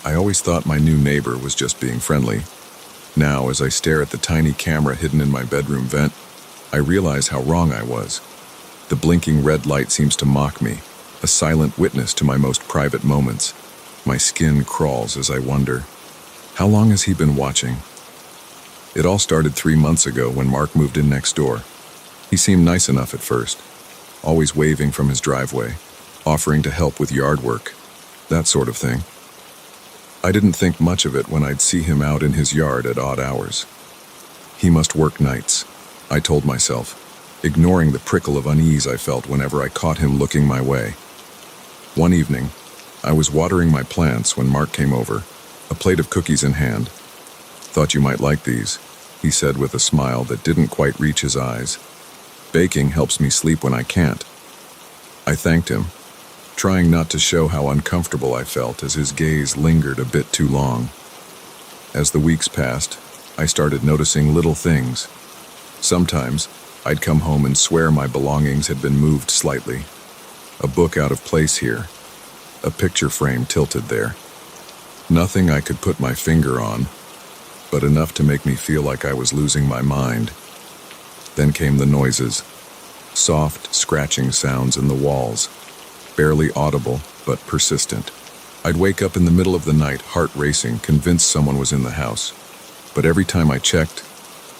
I always thought my new neighbor was just being friendly. Now, as I stare at the tiny camera hidden in my bedroom vent, I realize how wrong I was. The blinking red light seems to mock me, a silent witness to my most private moments. My skin crawls as I wonder, how long has he been watching? It all started 3 months ago when Mark moved in next door. He seemed nice enough at first, always waving from his driveway, offering to help with yard work, that sort of thing. I didn't think much of it when I'd see him out in his yard at odd hours. He must work nights, I told myself, ignoring the prickle of unease I felt whenever I caught him looking my way. One evening, I was watering my plants when Mark came over, a plate of cookies in hand. "Thought you might like these," he said with a smile that didn't quite reach his eyes. "Baking helps me sleep when I can't." I thanked him, trying not to show how uncomfortable I felt as his gaze lingered a bit too long. As the weeks passed, I started noticing little things. Sometimes, I'd come home and swear my belongings had been moved slightly. A book out of place here, a picture frame tilted there. Nothing I could put my finger on, but enough to make me feel like I was losing my mind. Then came the noises, soft, scratching sounds in the walls, barely audible, but persistent. I'd wake up in the middle of the night, heart racing, convinced someone was in the house. But every time I checked,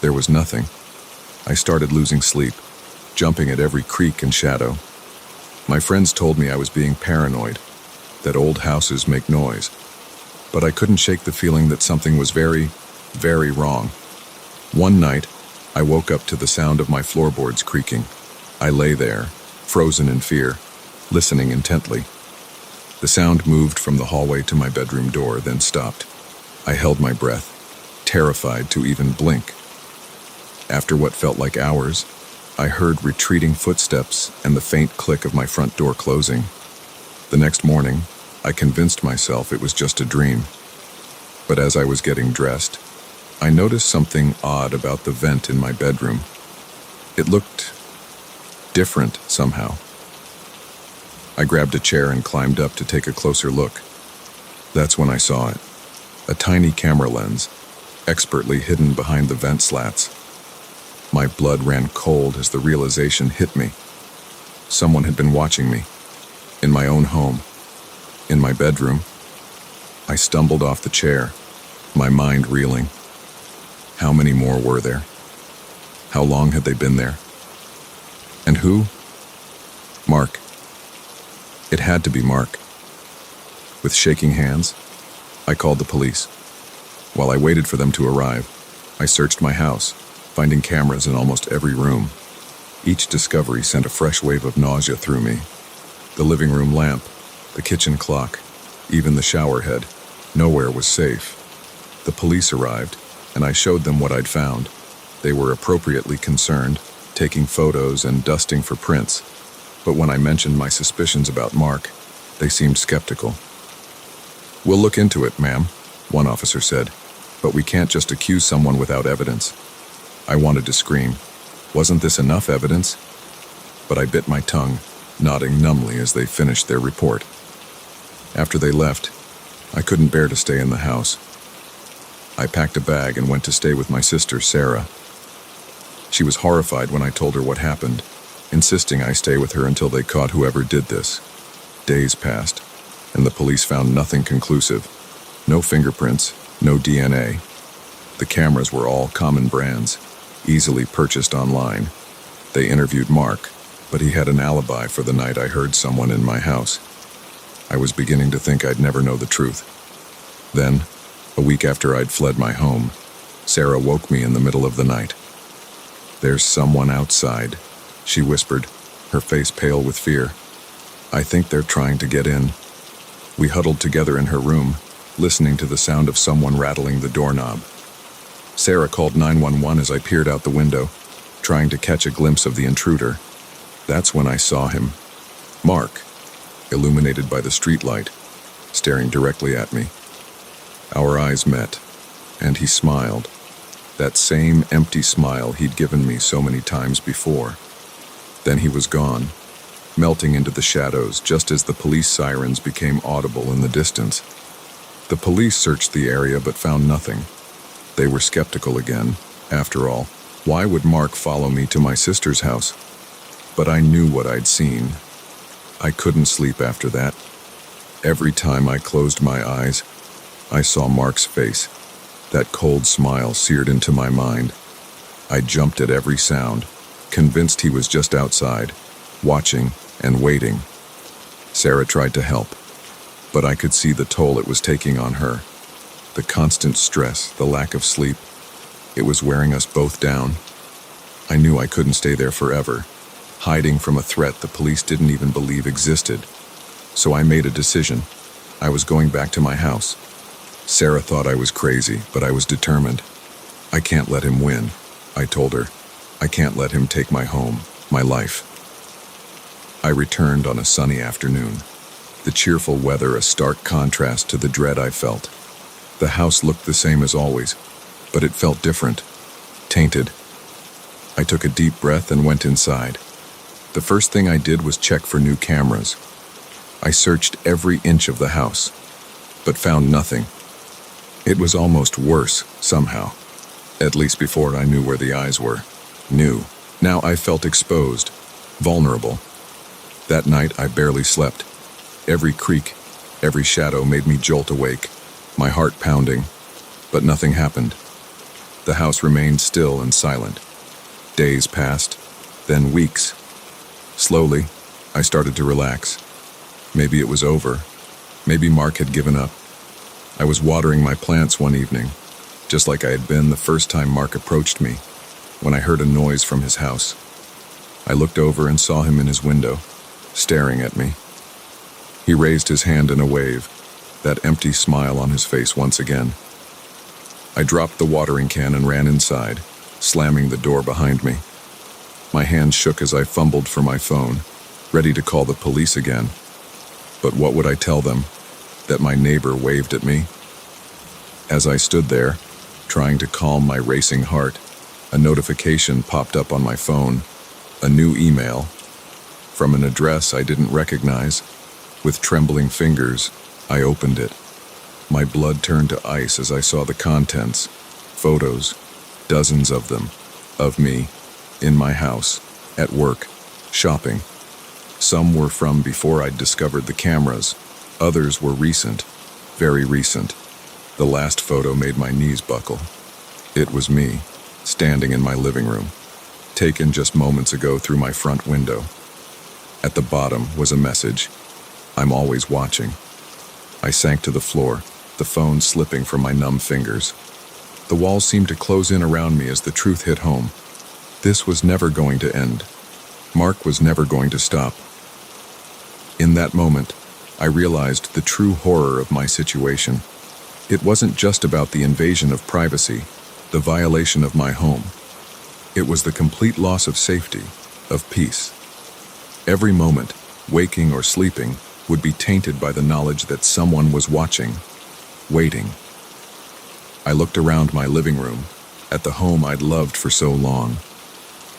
there was nothing. I started losing sleep, jumping at every creak and shadow. My friends told me I was being paranoid, that old houses make noise. But I couldn't shake the feeling that something was very, very wrong. One night, I woke up to the sound of my floorboards creaking. I lay there, frozen in fear, listening intently. The sound moved from the hallway to my bedroom door, then stopped. I held my breath, terrified to even blink. After what felt like hours, I heard retreating footsteps and the faint click of my front door closing. The next morning, I convinced myself it was just a dream. But as I was getting dressed, I noticed something odd about the vent in my bedroom. It looked different somehow. I grabbed a chair and climbed up to take a closer look. That's when I saw it. A tiny camera lens, expertly hidden behind the vent slats. My blood ran cold as the realization hit me. Someone had been watching me, in my own home, in my bedroom. I stumbled off the chair, my mind reeling. How many more were there? How long had they been there? And who? Mark. It had to be Mark. With shaking hands, I called the police. While I waited for them to arrive, I searched my house, finding cameras in almost every room. Each discovery sent a fresh wave of nausea through me. The living room lamp, the kitchen clock, even the shower head, nowhere was safe. The police arrived, and I showed them what I'd found. They were appropriately concerned, taking photos and dusting for prints. But when I mentioned my suspicions about Mark, they seemed skeptical. "We'll look into it, ma'am," one officer said, "but we can't just accuse someone without evidence." I wanted to scream. Wasn't this enough evidence? But I bit my tongue, nodding numbly as they finished their report. After they left, I couldn't bear to stay in the house. I packed a bag and went to stay with my sister, Sarah. She was horrified when I told her what happened, insisting I stay with her until they caught whoever did this. Days passed, and the police found nothing conclusive. No fingerprints, no DNA. The cameras were all common brands, easily purchased online. They interviewed Mark, but he had an alibi for the night I heard someone in my house. I was beginning to think I'd never know the truth. Then, a week after I'd fled my home, Sarah woke me in the middle of the night. "There's someone outside," she whispered, her face pale with fear. "I think they're trying to get in." We huddled together in her room, listening to the sound of someone rattling the doorknob. Sarah called 911 as I peered out the window, trying to catch a glimpse of the intruder. That's when I saw him. Mark, illuminated by the streetlight, staring directly at me. Our eyes met, and he smiled. That same empty smile he'd given me so many times before. Then he was gone, melting into the shadows just as the police sirens became audible in the distance. The police searched the area but found nothing. They were skeptical again. After all, why would Mark follow me to my sister's house? But I knew what I'd seen. I couldn't sleep after that. Every time I closed my eyes, I saw Mark's face. That cold smile seared into my mind. I jumped at every sound, convinced he was just outside, watching and waiting. Sarah tried to help, but I could see the toll it was taking on her. The constant stress, the lack of sleep, it was wearing us both down. I knew I couldn't stay there forever, hiding from a threat the police didn't even believe existed. So I made a decision. I was going back to my house. Sarah thought I was crazy, but I was determined. I can't let him win, I told her. I can't let him take my home, my life. I returned on a sunny afternoon. The cheerful weather a stark contrast to the dread I felt. The house looked the same as always, but it felt different, tainted. I took a deep breath and went inside. The first thing I did was check for new cameras. I searched every inch of the house, but found nothing. It was almost worse, somehow. At least before I knew where the eyes were. New. Now I felt exposed, vulnerable. That night I barely slept. Every creak, every shadow made me jolt awake, my heart pounding, but nothing happened. The house remained still and silent. Days passed, then weeks. Slowly, I started to relax. Maybe it was over. Maybe Mark had given up. I was watering my plants one evening, just like I had been the first time Mark approached me, when I heard a noise from his house. I looked over and saw him in his window, staring at me. He raised his hand in a wave, that empty smile on his face once again. I dropped the watering can and ran inside, slamming the door behind me. My hands shook as I fumbled for my phone, ready to call the police again. But what would I tell them? That my neighbor waved at me? As I stood there, trying to calm my racing heart, a notification popped up on my phone, a new email, from an address I didn't recognize. With trembling fingers, I opened it. My blood turned to ice as I saw the contents. Photos, dozens of them, of me, in my house, at work, shopping. Some were from before I'd discovered the cameras. Others were recent, very recent. The last photo made my knees buckle. It was me, standing in my living room, taken just moments ago through my front window. At the bottom was a message. I'm always watching. I sank to the floor, the phone slipping from my numb fingers. The walls seemed to close in around me as the truth hit home. This was never going to end. Mark was never going to stop. In that moment, I realized the true horror of my situation. It wasn't just about the invasion of privacy, the violation of my home. It was the complete loss of safety, of peace. Every moment, waking or sleeping, would be tainted by the knowledge that someone was watching, waiting. I looked around my living room, at the home I'd loved for so long.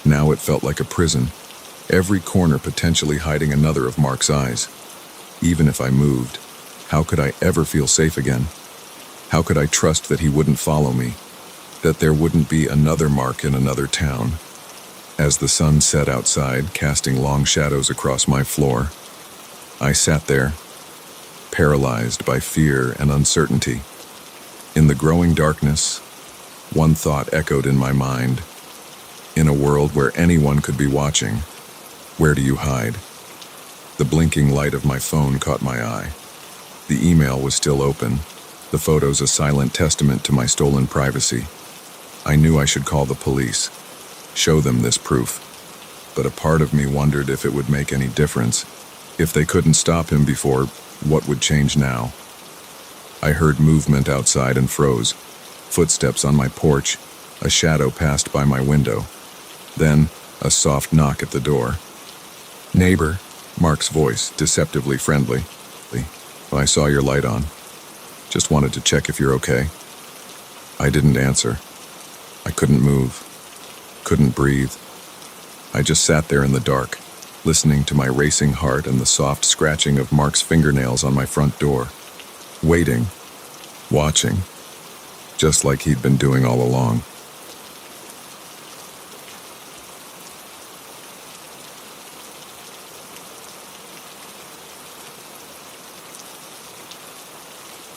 Now it felt like a prison, every corner potentially hiding another of Mark's eyes. Even if I moved, how could I ever feel safe again? How could I trust that he wouldn't follow me, that there wouldn't be another Mark in another town? As the sun set outside, casting long shadows across my floor, I sat there, paralyzed by fear and uncertainty. In the growing darkness, one thought echoed in my mind. In a world where anyone could be watching, where do you hide? The blinking light of my phone caught my eye. The email was still open, the photos a silent testament to my stolen privacy. I knew I should call the police, show them this proof. But a part of me wondered if it would make any difference. If they couldn't stop him before, what would change now? I heard movement outside and froze. Footsteps on my porch, a shadow passed by my window. Then, a soft knock at the door. "Neighbor," Mark's voice, deceptively friendly. "I saw your light on. Just wanted to check if you're okay." I didn't answer. I couldn't move, couldn't breathe. I just sat there in the dark, listening to my racing heart and the soft scratching of Mark's fingernails on my front door. Waiting. watching, just like he'd been doing all along.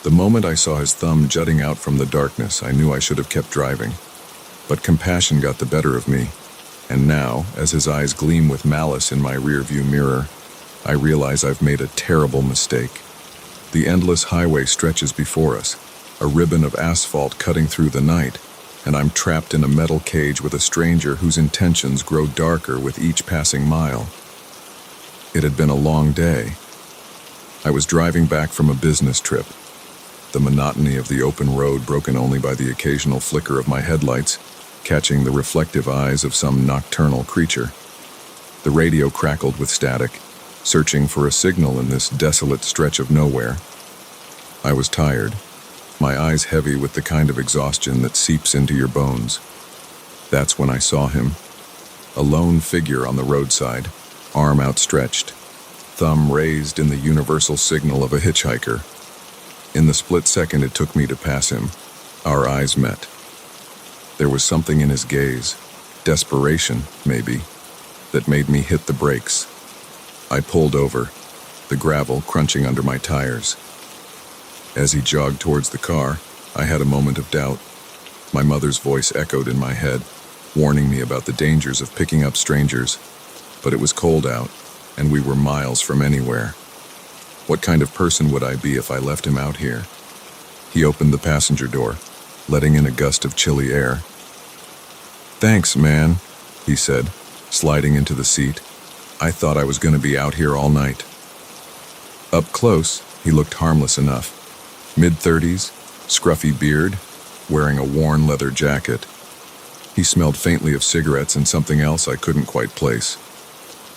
The moment I saw his thumb jutting out from the darkness, I knew I should have kept driving. But compassion got the better of me, and now, as his eyes gleam with malice in my rearview mirror, I realize I've made a terrible mistake. The endless highway stretches before us, a ribbon of asphalt cutting through the night, and I'm trapped in a metal cage with a stranger whose intentions grow darker with each passing mile. It had been a long day. I was driving back from a business trip, the monotony of the open road broken only by the occasional flicker of my headlights, catching the reflective eyes of some nocturnal creature. The radio crackled with static, searching for a signal in this desolate stretch of nowhere. I was tired, my eyes heavy with the kind of exhaustion that seeps into your bones. That's when I saw him, a lone figure on the roadside, arm outstretched, thumb raised in the universal signal of a hitchhiker. In the split second it took me to pass him, our eyes met. There was something in his gaze, desperation, maybe, that made me hit the brakes. I pulled over, the gravel crunching under my tires. As he jogged towards the car, I had a moment of doubt. My mother's voice echoed in my head, warning me about the dangers of picking up strangers. But it was cold out, and we were miles from anywhere. What kind of person would I be if I left him out here? He opened the passenger door, letting in a gust of chilly air. "Thanks, man," he said, sliding into the seat. "I thought I was going to be out here all night." Up close, he looked harmless enough. Mid-30s, scruffy beard, wearing a worn leather jacket. He smelled faintly of cigarettes and something else I couldn't quite place.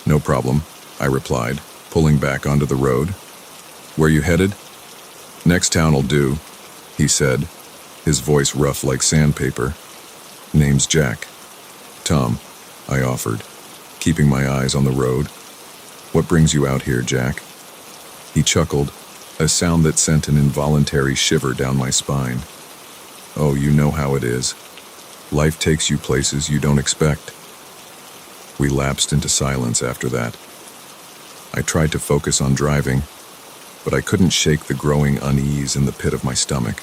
"No problem," I replied, pulling back onto the road. "Where you headed?" "Next town'll do," he said, his voice rough like sandpaper. "Name's Jack." "Tom," I offered, keeping my eyes on the road. "What brings you out here, Jack?" He chuckled, a sound that sent an involuntary shiver down my spine. "Oh, you know how it is. Life takes you places you don't expect." We lapsed into silence after that. I tried to focus on driving, but I couldn't shake the growing unease in the pit of my stomach.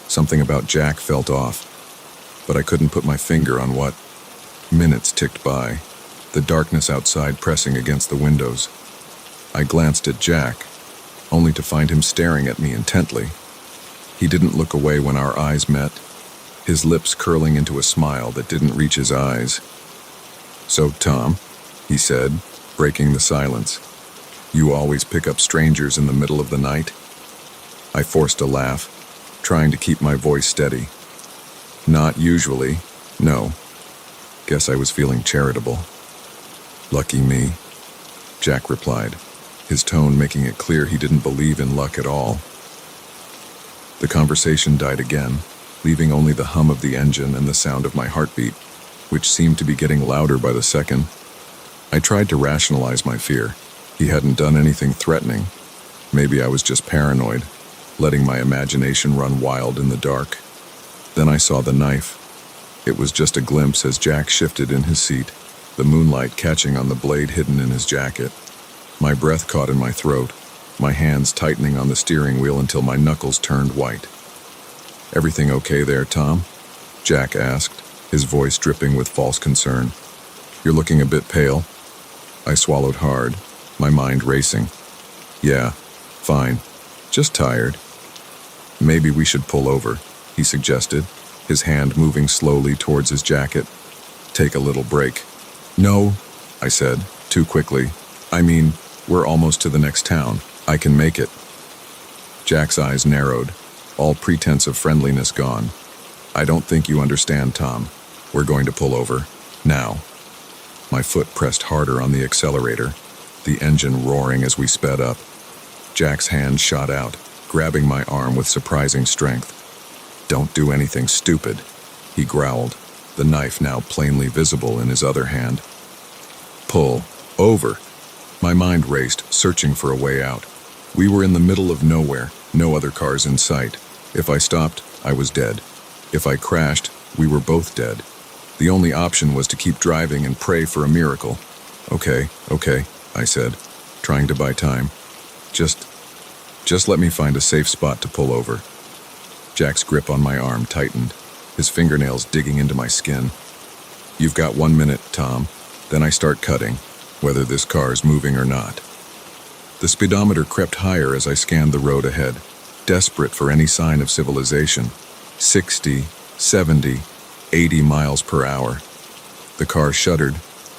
Something about Jack felt off, but I couldn't put my finger on what. Minutes ticked by, the darkness outside pressing against the windows. I glanced at Jack, only to find him staring at me intently. He didn't look away when our eyes met, his lips curling into a smile that didn't reach his eyes. "So, Tom," he said, breaking the silence, "you always pick up strangers in the middle of the night?" I forced a laugh, trying to keep my voice steady. "Not usually, no. Guess I was feeling charitable." "Lucky me," Jack replied, his tone making it clear he didn't believe in luck at all. The conversation died again, leaving only the hum of the engine and the sound of my heartbeat, which seemed to be getting louder by the second. I tried to rationalize my fear. He hadn't done anything threatening. Maybe I was just paranoid, letting my imagination run wild in the dark. Then I saw the knife. It was just a glimpse as Jack shifted in his seat, the moonlight catching on the blade hidden in his jacket. My breath caught in my throat, my hands tightening on the steering wheel until my knuckles turned white. "Everything okay there, Tom?" Jack asked, his voice dripping with false concern. "You're looking a bit pale." I swallowed hard, my mind racing. "Yeah, fine. Just tired." "Maybe we should pull over," he suggested, his hand moving slowly towards his jacket. "Take a little break." "No," I said, too quickly. "I mean, we're almost to the next town. I can make it." Jack's eyes narrowed, all pretense of friendliness gone. "I don't think you understand, Tom. We're going to pull over. Now." My foot pressed harder on the accelerator, the engine roaring as we sped up. Jack's hand shot out, grabbing my arm with surprising strength. "Don't do anything stupid," he growled, the knife now plainly visible in his other hand. "Pull over." My mind raced, searching for a way out. We were in the middle of nowhere, no other cars in sight. If I stopped, I was dead. If I crashed, we were both dead. The only option was to keep driving and pray for a miracle. Okay, I said, trying to buy time. Just let me find a safe spot to pull over. Jack's grip on my arm tightened, his fingernails digging into my skin. You've got 1 minute, Tom. Then I start cutting, whether this car's moving or not. The speedometer crept higher as I scanned the road ahead, desperate for any sign of civilization. 60, 70, 80 miles per hour. The car shuddered,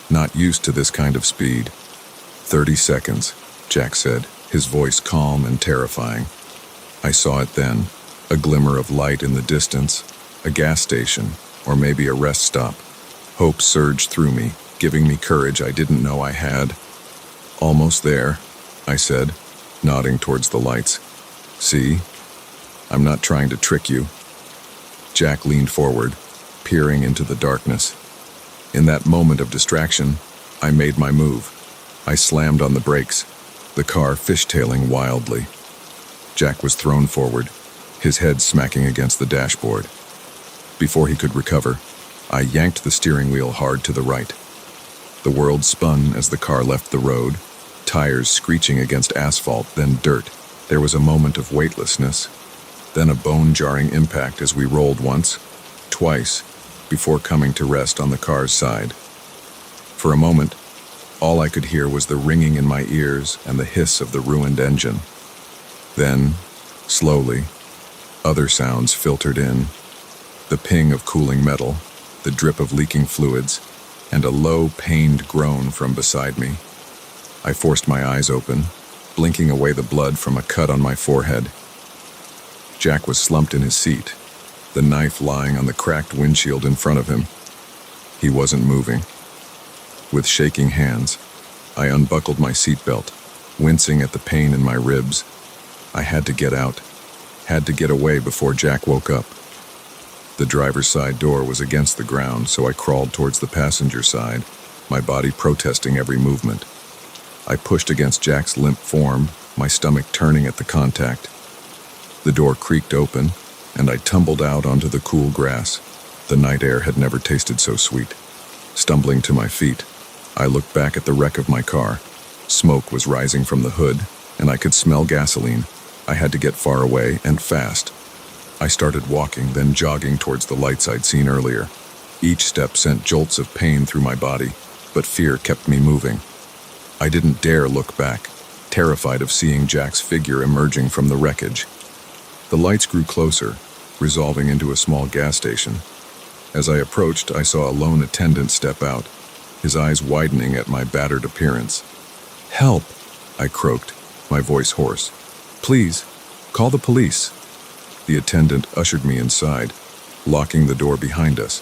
not used to this kind of speed. 30 seconds, Jack said, his voice calm and terrifying. I saw it then, a glimmer of light in the distance, a gas station, or maybe a rest stop. Hope surged through me, giving me courage I didn't know I had. Almost there, I said, nodding towards the lights. See? I'm not trying to trick you. Jack leaned forward, peering into the darkness. In that moment of distraction, I made my move. I slammed on the brakes, the car fishtailing wildly. Jack was thrown forward, his head smacking against the dashboard. Before he could recover, I yanked the steering wheel hard to the right. The world spun as the car left the road, tires screeching against asphalt, then dirt. There was a moment of weightlessness, then a bone-jarring impact as we rolled once, twice, before coming to rest on the car's side. For a moment, all I could hear was the ringing in my ears and the hiss of the ruined engine. Then, slowly, other sounds filtered in. The ping of cooling metal, the drip of leaking fluids, and a low, pained groan from beside me. I forced my eyes open, blinking away the blood from a cut on my forehead. Jack was slumped in his seat, the knife lying on the cracked windshield in front of him. He wasn't moving. With shaking hands, I unbuckled my seatbelt, wincing at the pain in my ribs. I had to get out, had to get away before Jack woke up. The driver's side door was against the ground, so I crawled towards the passenger side, my body protesting every movement. I pushed against Jack's limp form, my stomach turning at the contact. The door creaked open, and I tumbled out onto the cool grass. The night air had never tasted so sweet. Stumbling to my feet, I looked back at the wreck of my car. Smoke was rising from the hood, and I could smell gasoline. I had to get far away, and fast. I started walking, then jogging towards the lights I'd seen earlier. Each step sent jolts of pain through my body, but fear kept me moving. I didn't dare look back, terrified of seeing Jack's figure emerging from the wreckage. The lights grew closer, resolving into a small gas station. As I approached, I saw a lone attendant step out, his eyes widening at my battered appearance. "Help!" I croaked, my voice hoarse. "Please, call the police." The attendant ushered me inside, locking the door behind us.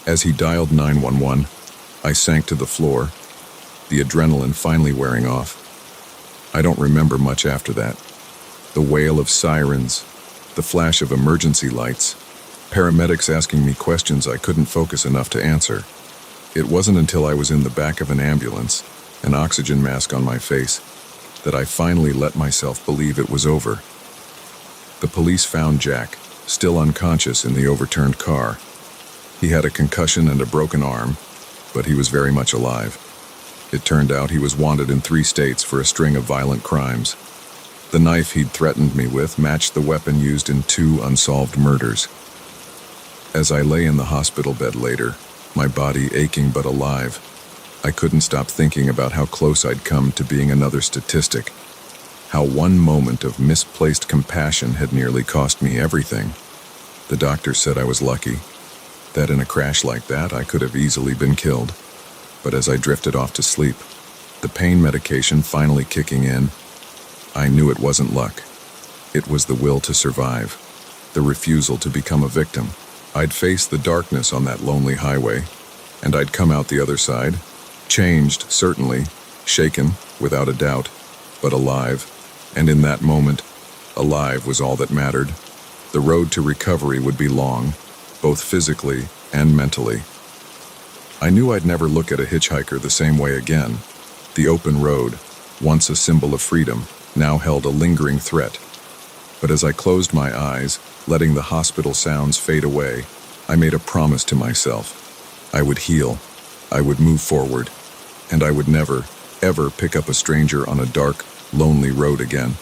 As he dialed 911, I sank to the floor, the adrenaline finally wearing off. I don't remember much after that. The wail of sirens, the flash of emergency lights, paramedics asking me questions I couldn't focus enough to answer. It wasn't until I was in the back of an ambulance, an oxygen mask on my face, that I finally let myself believe it was over. The police found Jack, still unconscious in the overturned car. He had a concussion and a broken arm, but he was very much alive. It turned out he was wanted in 3 states for a string of violent crimes. The knife he'd threatened me with matched the weapon used in 2 unsolved murders. As I lay in the hospital bed later, my body aching but alive, I couldn't stop thinking about how close I'd come to being another statistic. How one moment of misplaced compassion had nearly cost me everything. The doctor said I was lucky, that in a crash like that I could have easily been killed. But as I drifted off to sleep, the pain medication finally kicking in, I knew it wasn't luck. It was the will to survive, the refusal to become a victim. I'd face the darkness on that lonely highway, and I'd come out the other side, changed, certainly, shaken, without a doubt, but alive. And in that moment, alive was all that mattered. The road to recovery would be long, both physically and mentally. I knew I'd never look at a hitchhiker the same way again. The open road, once a symbol of freedom, now held a lingering threat. But as I closed my eyes, letting the hospital sounds fade away, I made a promise to myself. I would heal, I would move forward, and I would never, ever pick up a stranger on a dark, lonely road again.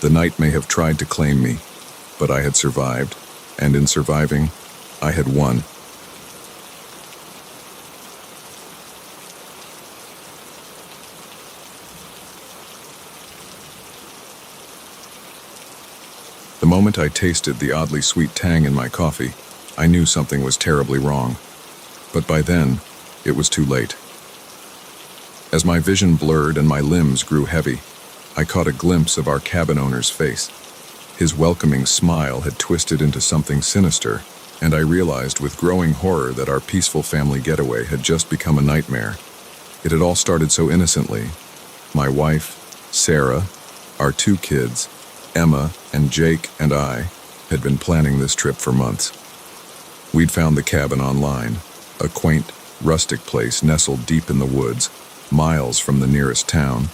The night may have tried to claim me, but I had survived, and in surviving, I had won. The moment I tasted the oddly sweet tang in my coffee, I knew something was terribly wrong. But by then, it was too late. As my vision blurred and my limbs grew heavy, I caught a glimpse of our cabin owner's face. His welcoming smile had twisted into something sinister, and I realized with growing horror that our peaceful family getaway had just become a nightmare. It had all started so innocently. My wife, Sarah, our 2 kids, Emma and Jake, and I had been planning this trip for months. We'd found the cabin online, a quaint, rustic place nestled deep in the woods, miles from the nearest town.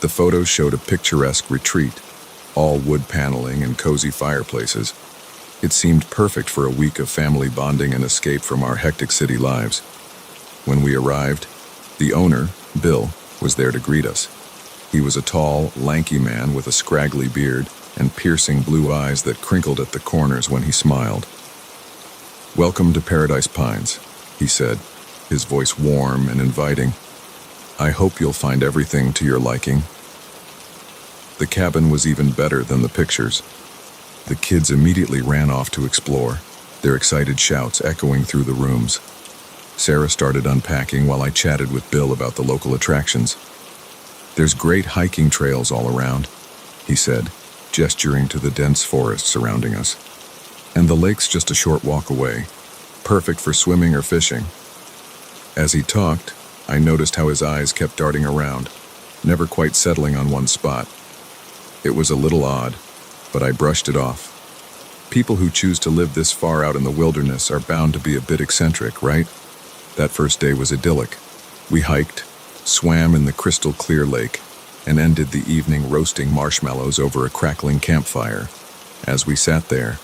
The photos showed a picturesque retreat, all wood paneling and cozy fireplaces. It seemed perfect for a week of family bonding and escape from our hectic city lives. When we arrived, the owner, Bill, was there to greet us. He was a tall, lanky man with a scraggly beard and piercing blue eyes that crinkled at the corners when he smiled. "Welcome to Paradise Pines," he said, his voice warm and inviting. "I hope you'll find everything to your liking." The cabin was even better than the pictures. The kids immediately ran off to explore, their excited shouts echoing through the rooms. Sarah started unpacking while I chatted with Bill about the local attractions. "There's great hiking trails all around," he said, gesturing to the dense forest surrounding us. "And the lake's just a short walk away, perfect for swimming or fishing." As he talked, I noticed how his eyes kept darting around, never quite settling on one spot. It was a little odd, but I brushed it off. People who choose to live this far out in the wilderness are bound to be a bit eccentric, right? That first day was idyllic. We hiked, swam in the crystal clear lake, and ended the evening roasting marshmallows over a crackling campfire. As we sat there,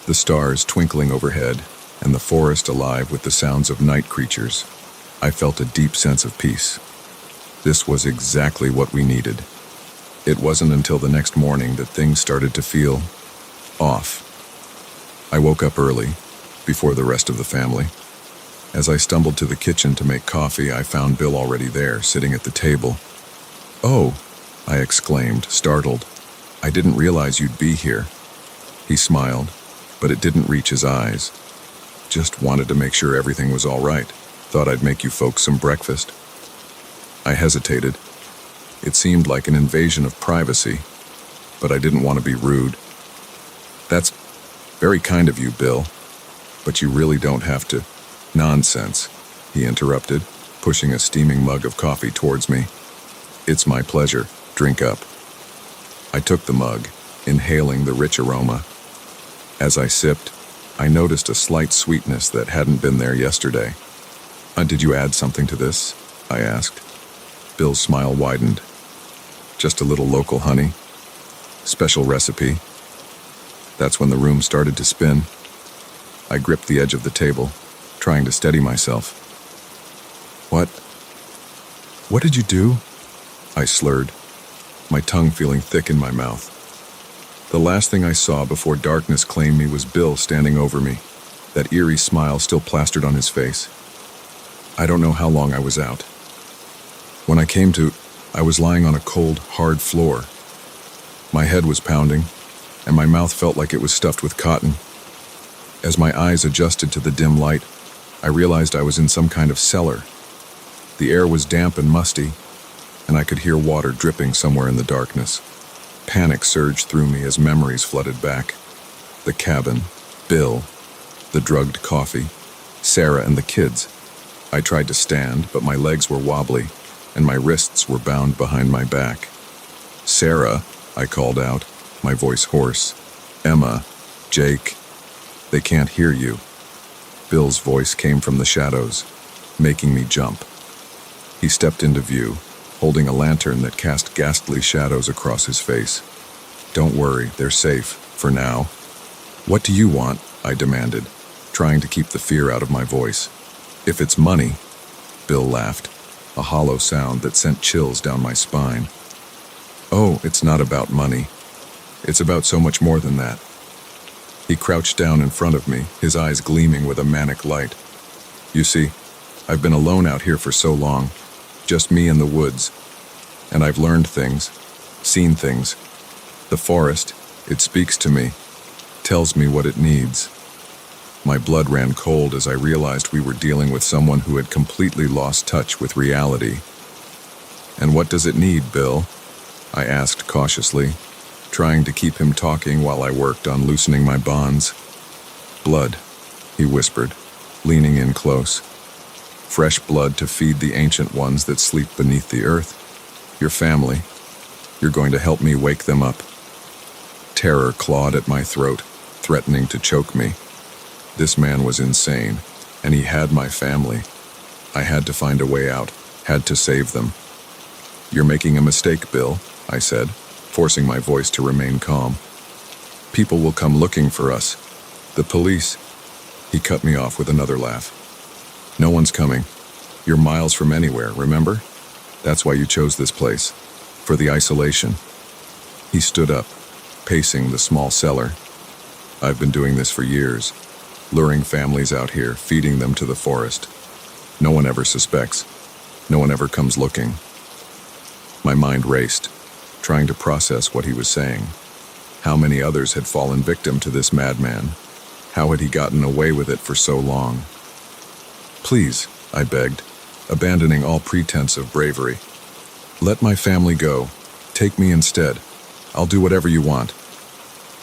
the stars twinkling overhead and the forest alive with the sounds of night creatures, I felt a deep sense of peace. This was exactly what we needed. It wasn't until the next morning that things started to feel off. I woke up early, before the rest of the family. As I stumbled to the kitchen to make coffee, I found Bill already there, sitting at the table. "Oh," I exclaimed, startled. "I didn't realize you'd be here." He smiled, but it didn't reach his eyes. "Just wanted to make sure everything was all right. Thought I'd make you folks some breakfast." I hesitated. It seemed like an invasion of privacy, but I didn't want to be rude. "That's very kind of you, Bill, but you really don't have to." "Nonsense," he interrupted, pushing a steaming mug of coffee towards me. "It's my pleasure. Drink up." I took the mug, inhaling the rich aroma. As I sipped, I noticed a slight sweetness that hadn't been there yesterday. Did you add something to this?" I asked. Bill's smile widened. "Just a little local honey. Special recipe." That's when the room started to spin. I gripped the edge of the table, trying to steady myself. What did you do?" I slurred, my tongue feeling thick in my mouth. The last thing I saw before darkness claimed me was Bill standing over me, that eerie smile still plastered on his face. I don't know how long I was out. When I came to, I was lying on a cold, hard floor. My head was pounding, and my mouth felt like it was stuffed with cotton. As my eyes adjusted to the dim light, I realized I was in some kind of cellar. The air was damp and musty, and I could hear water dripping somewhere in the darkness. Panic surged through me as memories flooded back. The cabin, Bill, the drugged coffee, Sarah and the kids. I tried to stand, but my legs were wobbly, and my wrists were bound behind my back. "Sarah," I called out, my voice hoarse. "Emma, Jake, they can't hear you." Bill's voice came from the shadows, making me jump. He stepped into view, holding a lantern that cast ghastly shadows across his face. Don't worry, they're safe, for now. What do you want? I demanded, trying to keep the fear out of my voice. If it's money, Bill laughed, a hollow sound that sent chills down my spine. Oh, it's not about money. It's about so much more than that. He crouched down in front of me, his eyes gleaming with a manic light. You see, I've been alone out here for so long, just me in the woods, and I've learned things, seen things. The forest, it speaks to me, tells me what it needs. My blood ran cold as I realized we were dealing with someone who had completely lost touch with reality. And what does it need, Bill? I asked cautiously, trying to keep him talking while I worked on loosening my bonds. Blood, he whispered, leaning in close. Fresh blood to feed the ancient ones that sleep beneath the earth. Your family. You're going to help me wake them up. Terror clawed at my throat, threatening to choke me. This man was insane, and he had my family. I had to find a way out, had to save them. You're making a mistake, Bill, I said, forcing my voice to remain calm. People will come looking for us. The police. He cut me off with another laugh. No one's coming. You're miles from anywhere, remember? That's why you chose this place. For the isolation. He stood up, pacing the small cellar. I've been doing this for years, luring families out here, feeding them to the forest. No one ever suspects. No one ever comes looking. My mind raced, trying to process what he was saying. How many others had fallen victim to this madman? How had he gotten away with it for so long? Please, I begged, abandoning all pretense of bravery. Let my family go. Take me instead. I'll do whatever you want.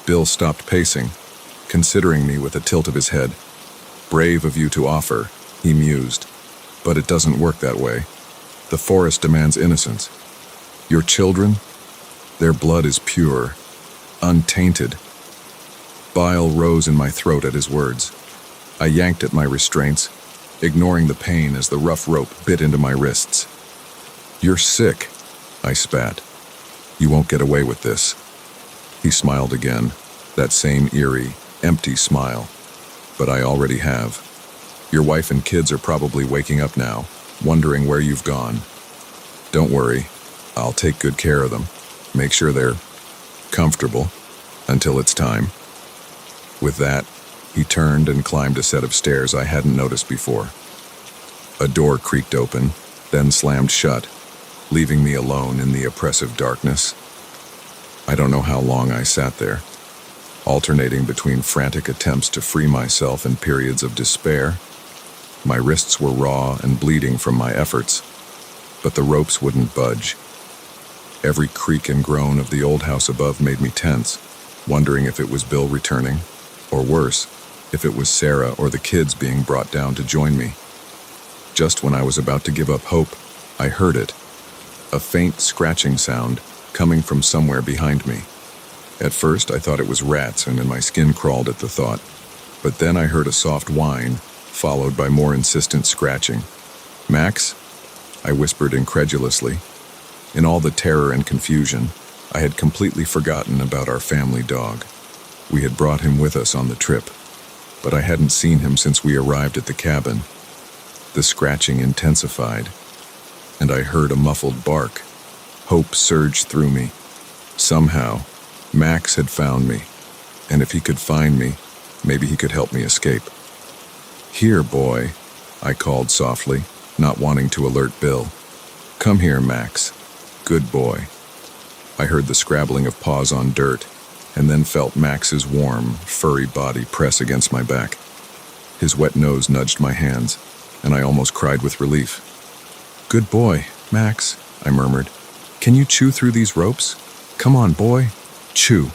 Bill stopped pacing, considering me with a tilt of his head. Brave of you to offer, he mused. But it doesn't work that way. The forest demands innocence. Your children? Their blood is pure, untainted. Bile rose in my throat at his words. I yanked at my restraints, ignoring the pain as the rough rope bit into my wrists. You're sick, I spat. You won't get away with this. He smiled again, that same eerie, empty smile. But I already have. Your wife and kids are probably waking up now, wondering where you've gone. Don't worry, I'll take good care of them. Make sure they're comfortable until it's time. With that, he turned and climbed a set of stairs I hadn't noticed before. A door creaked open, then slammed shut, leaving me alone in the oppressive darkness. I don't know how long I sat there, alternating between frantic attempts to free myself and periods of despair. My wrists were raw and bleeding from my efforts, but the ropes wouldn't budge. Every creak and groan of the old house above made me tense, wondering if it was Bill returning, or worse, if it was Sarah or the kids being brought down to join me. Just when I was about to give up hope, I heard it, a faint scratching sound coming from somewhere behind me. At first, I thought it was rats, and my skin crawled at the thought. But then I heard a soft whine, followed by more insistent scratching. Max? I whispered incredulously. In all the terror and confusion, I had completely forgotten about our family dog. We had brought him with us on the trip, but I hadn't seen him since we arrived at the cabin. The scratching intensified, and I heard a muffled bark. Hope surged through me. Somehow, Max had found me, and if he could find me, maybe he could help me escape. Here, boy, I called softly, not wanting to alert Bill. Come here, Max. Good boy. I heard the scrabbling of paws on dirt, and then felt Max's warm, furry body press against my back. His wet nose nudged my hands, and I almost cried with relief. Good boy, Max, I murmured. Can you chew through these ropes? Come on, boy. Chew.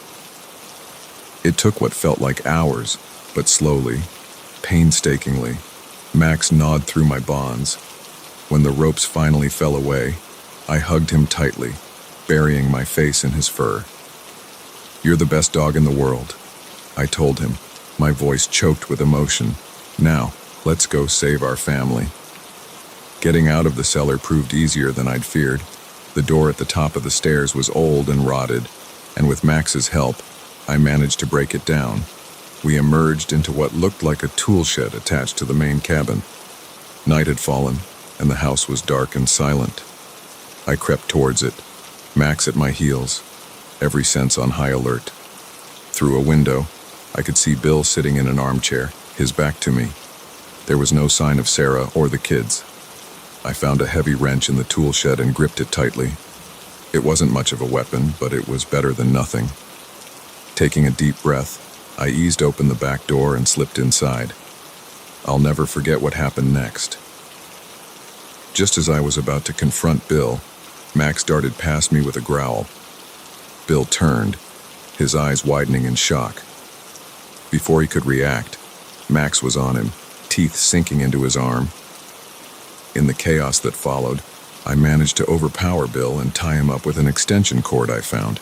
It took what felt like hours, but slowly, painstakingly, Max gnawed through my bonds. When the ropes finally fell away, I hugged him tightly, burying my face in his fur. You're the best dog in the world, I told him, my voice choked with emotion. Now, let's go save our family. Getting out of the cellar proved easier than I'd feared. The door at the top of the stairs was old and rotted, and with Max's help, I managed to break it down. We emerged into what looked like a tool shed attached to the main cabin. Night had fallen, and the house was dark and silent. I crept towards it, Max at my heels, every sense on high alert. Through a window, I could see Bill sitting in an armchair, his back to me. There was no sign of Sarah or the kids. I found a heavy wrench in the tool shed and gripped it tightly. It wasn't much of a weapon, but it was better than nothing. Taking a deep breath, I eased open the back door and slipped inside. I'll never forget what happened next. Just as I was about to confront Bill, Max darted past me with a growl. Bill turned, his eyes widening in shock. Before he could react, Max was on him, teeth sinking into his arm. In the chaos that followed, I managed to overpower Bill and tie him up with an extension cord I found.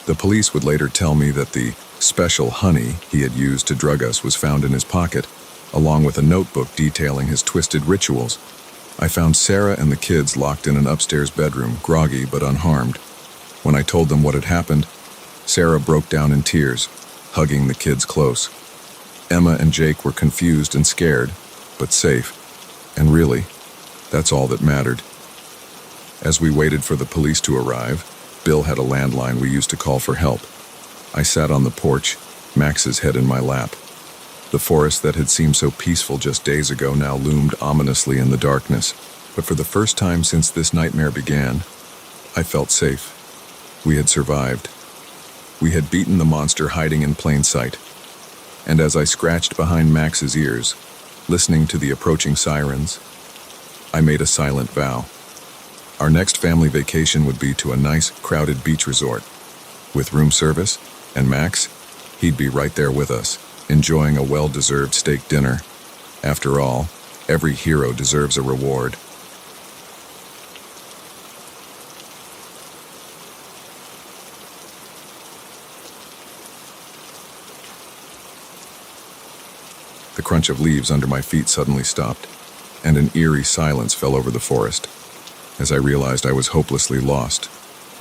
The police would later tell me that the special honey he had used to drug us was found in his pocket, along with a notebook detailing his twisted rituals. I found Sarah and the kids locked in an upstairs bedroom, groggy but unharmed. When I told them what had happened, Sarah broke down in tears, hugging the kids close. Emma and Jake were confused and scared, but safe. And really, that's all that mattered. As we waited for the police to arrive, Bill had a landline we used to call for help. I sat on the porch, Max's head in my lap. The forest that had seemed so peaceful just days ago now loomed ominously in the darkness. But for the first time since this nightmare began, I felt safe. We had survived. We had beaten the monster hiding in plain sight. And as I scratched behind Max's ears, listening to the approaching sirens, I made a silent vow. Our next family vacation would be to a nice, crowded beach resort. With room service, and Max, he'd be right there with us, enjoying a well-deserved steak dinner. After all, every hero deserves a reward. The crunch of leaves under my feet suddenly stopped, and an eerie silence fell over the forest. As I realized I was hopelessly lost,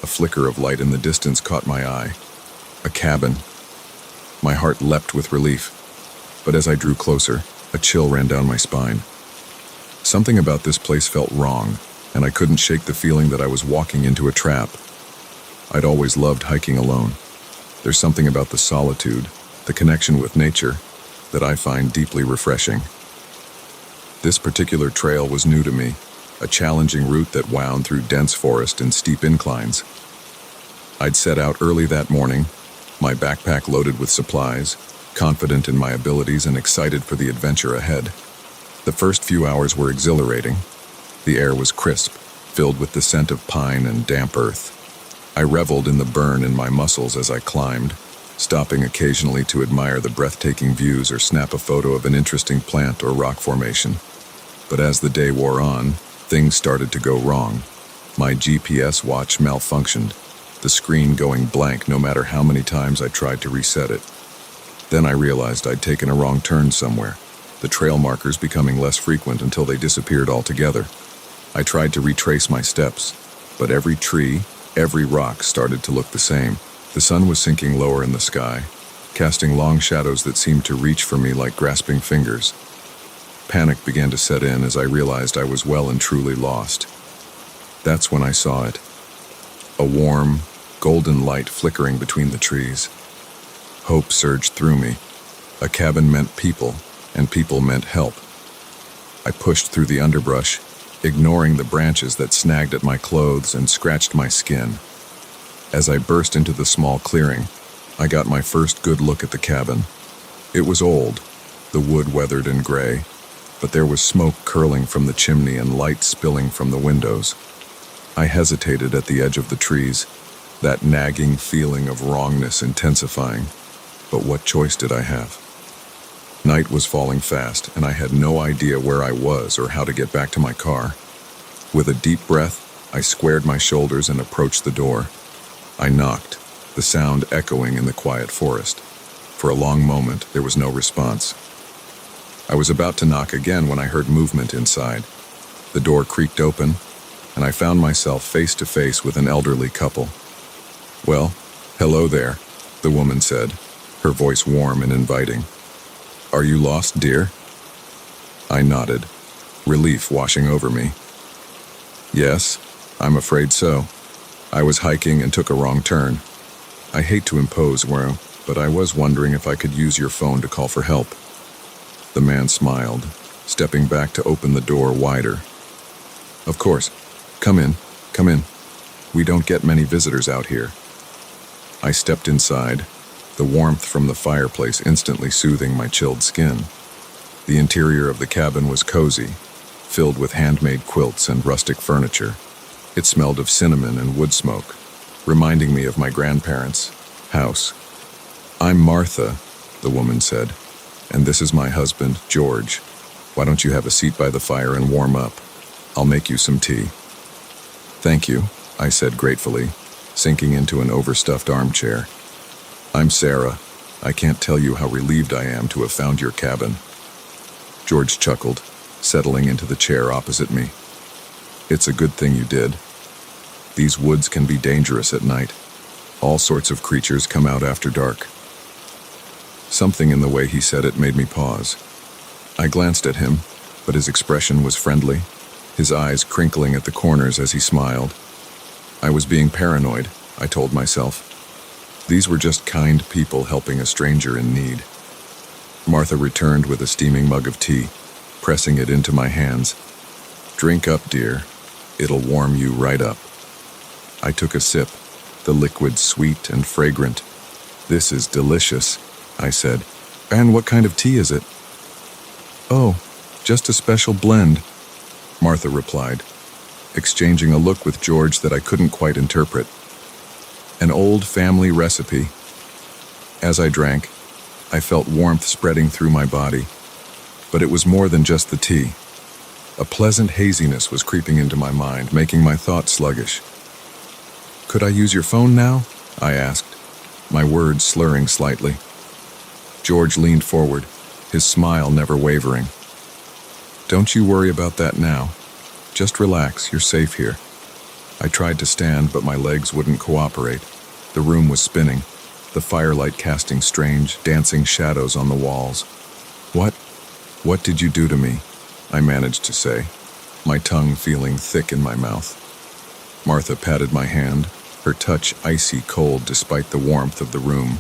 a flicker of light in the distance caught my eye. A cabin. My heart leapt with relief, but as I drew closer, a chill ran down my spine. Something about this place felt wrong, and I couldn't shake the feeling that I was walking into a trap. I'd always loved hiking alone. There's something about the solitude, the connection with nature, that I find deeply refreshing. This particular trail was new to me, a challenging route that wound through dense forest and steep inclines. I'd set out early that morning, my backpack loaded with supplies, confident in my abilities and excited for the adventure ahead. The first few hours were exhilarating. The air was crisp, filled with the scent of pine and damp earth. I reveled in the burn in my muscles as I climbed, stopping occasionally to admire the breathtaking views or snap a photo of an interesting plant or rock formation. But as the day wore on, things started to go wrong. My GPS watch malfunctioned, the screen going blank no matter how many times I tried to reset it. Then I realized I'd taken a wrong turn somewhere, the trail markers becoming less frequent until they disappeared altogether. I tried to retrace my steps, but every tree, every rock started to look the same. The sun was sinking lower in the sky, casting long shadows that seemed to reach for me like grasping fingers. Panic began to set in as I realized I was well and truly lost. That's when I saw it. A warm, golden light flickering between the trees. Hope surged through me. A cabin meant people, and people meant help. I pushed through the underbrush, ignoring the branches that snagged at my clothes and scratched my skin. As I burst into the small clearing, I got my first good look at the cabin. It was old, the wood weathered and gray, but there was smoke curling from the chimney and light spilling from the windows. I hesitated at the edge of the trees, that nagging feeling of wrongness intensifying. But what choice did I have? Night was falling fast, and I had no idea where I was or how to get back to my car. With a deep breath, I squared my shoulders and approached the door. I knocked, the sound echoing in the quiet forest. For a long moment, there was no response. I was about to knock again when I heard movement inside. The door creaked open, and I found myself face to face with an elderly couple. Well, "Hello there," the woman said, her voice warm and inviting. "Are you lost, dear?" I nodded, relief washing over me. "Yes, I'm afraid so. I was hiking and took a wrong turn. I hate to impose, but I was wondering if I could use your phone to call for help." The man smiled, stepping back to open the door wider. "Of course. Come in, come in. We don't get many visitors out here." I stepped inside, the warmth from the fireplace instantly soothing my chilled skin. The interior of the cabin was cozy, filled with handmade quilts and rustic furniture. It smelled of cinnamon and wood smoke, reminding me of my grandparents' house. "I'm Martha," the woman said, "and this is my husband, George. Why don't you have a seat by the fire and warm up? I'll make you some tea." "Thank you," I said gratefully, sinking into an overstuffed armchair. "I'm Sarah. I can't tell you how relieved I am to have found your cabin." George chuckled, settling into the chair opposite me. "It's a good thing you did. These woods can be dangerous at night. All sorts of creatures come out after dark." Something in the way he said it made me pause. I glanced at him, but his expression was friendly, his eyes crinkling at the corners as he smiled. I was being paranoid, I told myself. These were just kind people helping a stranger in need. Martha returned with a steaming mug of tea, pressing it into my hands. "Drink up, dear. It'll warm you right up." I took a sip, the liquid sweet and fragrant. "This is delicious," I said. "And what kind of tea is it?" "Oh, just a special blend," Martha replied, exchanging a look with George that I couldn't quite interpret. "An old family recipe." As I drank, I felt warmth spreading through my body, but it was more than just the tea. A pleasant haziness was creeping into my mind, making my thoughts sluggish. "Could I use your phone now?" I asked, my words slurring slightly. George leaned forward, his smile never wavering. "Don't you worry about that now. Just relax, you're safe here." I tried to stand, but my legs wouldn't cooperate. The room was spinning, the firelight casting strange, dancing shadows on the walls. What did you do to me?" I managed to say, my tongue feeling thick in my mouth. Martha patted my hand, her touch icy cold despite the warmth of the room.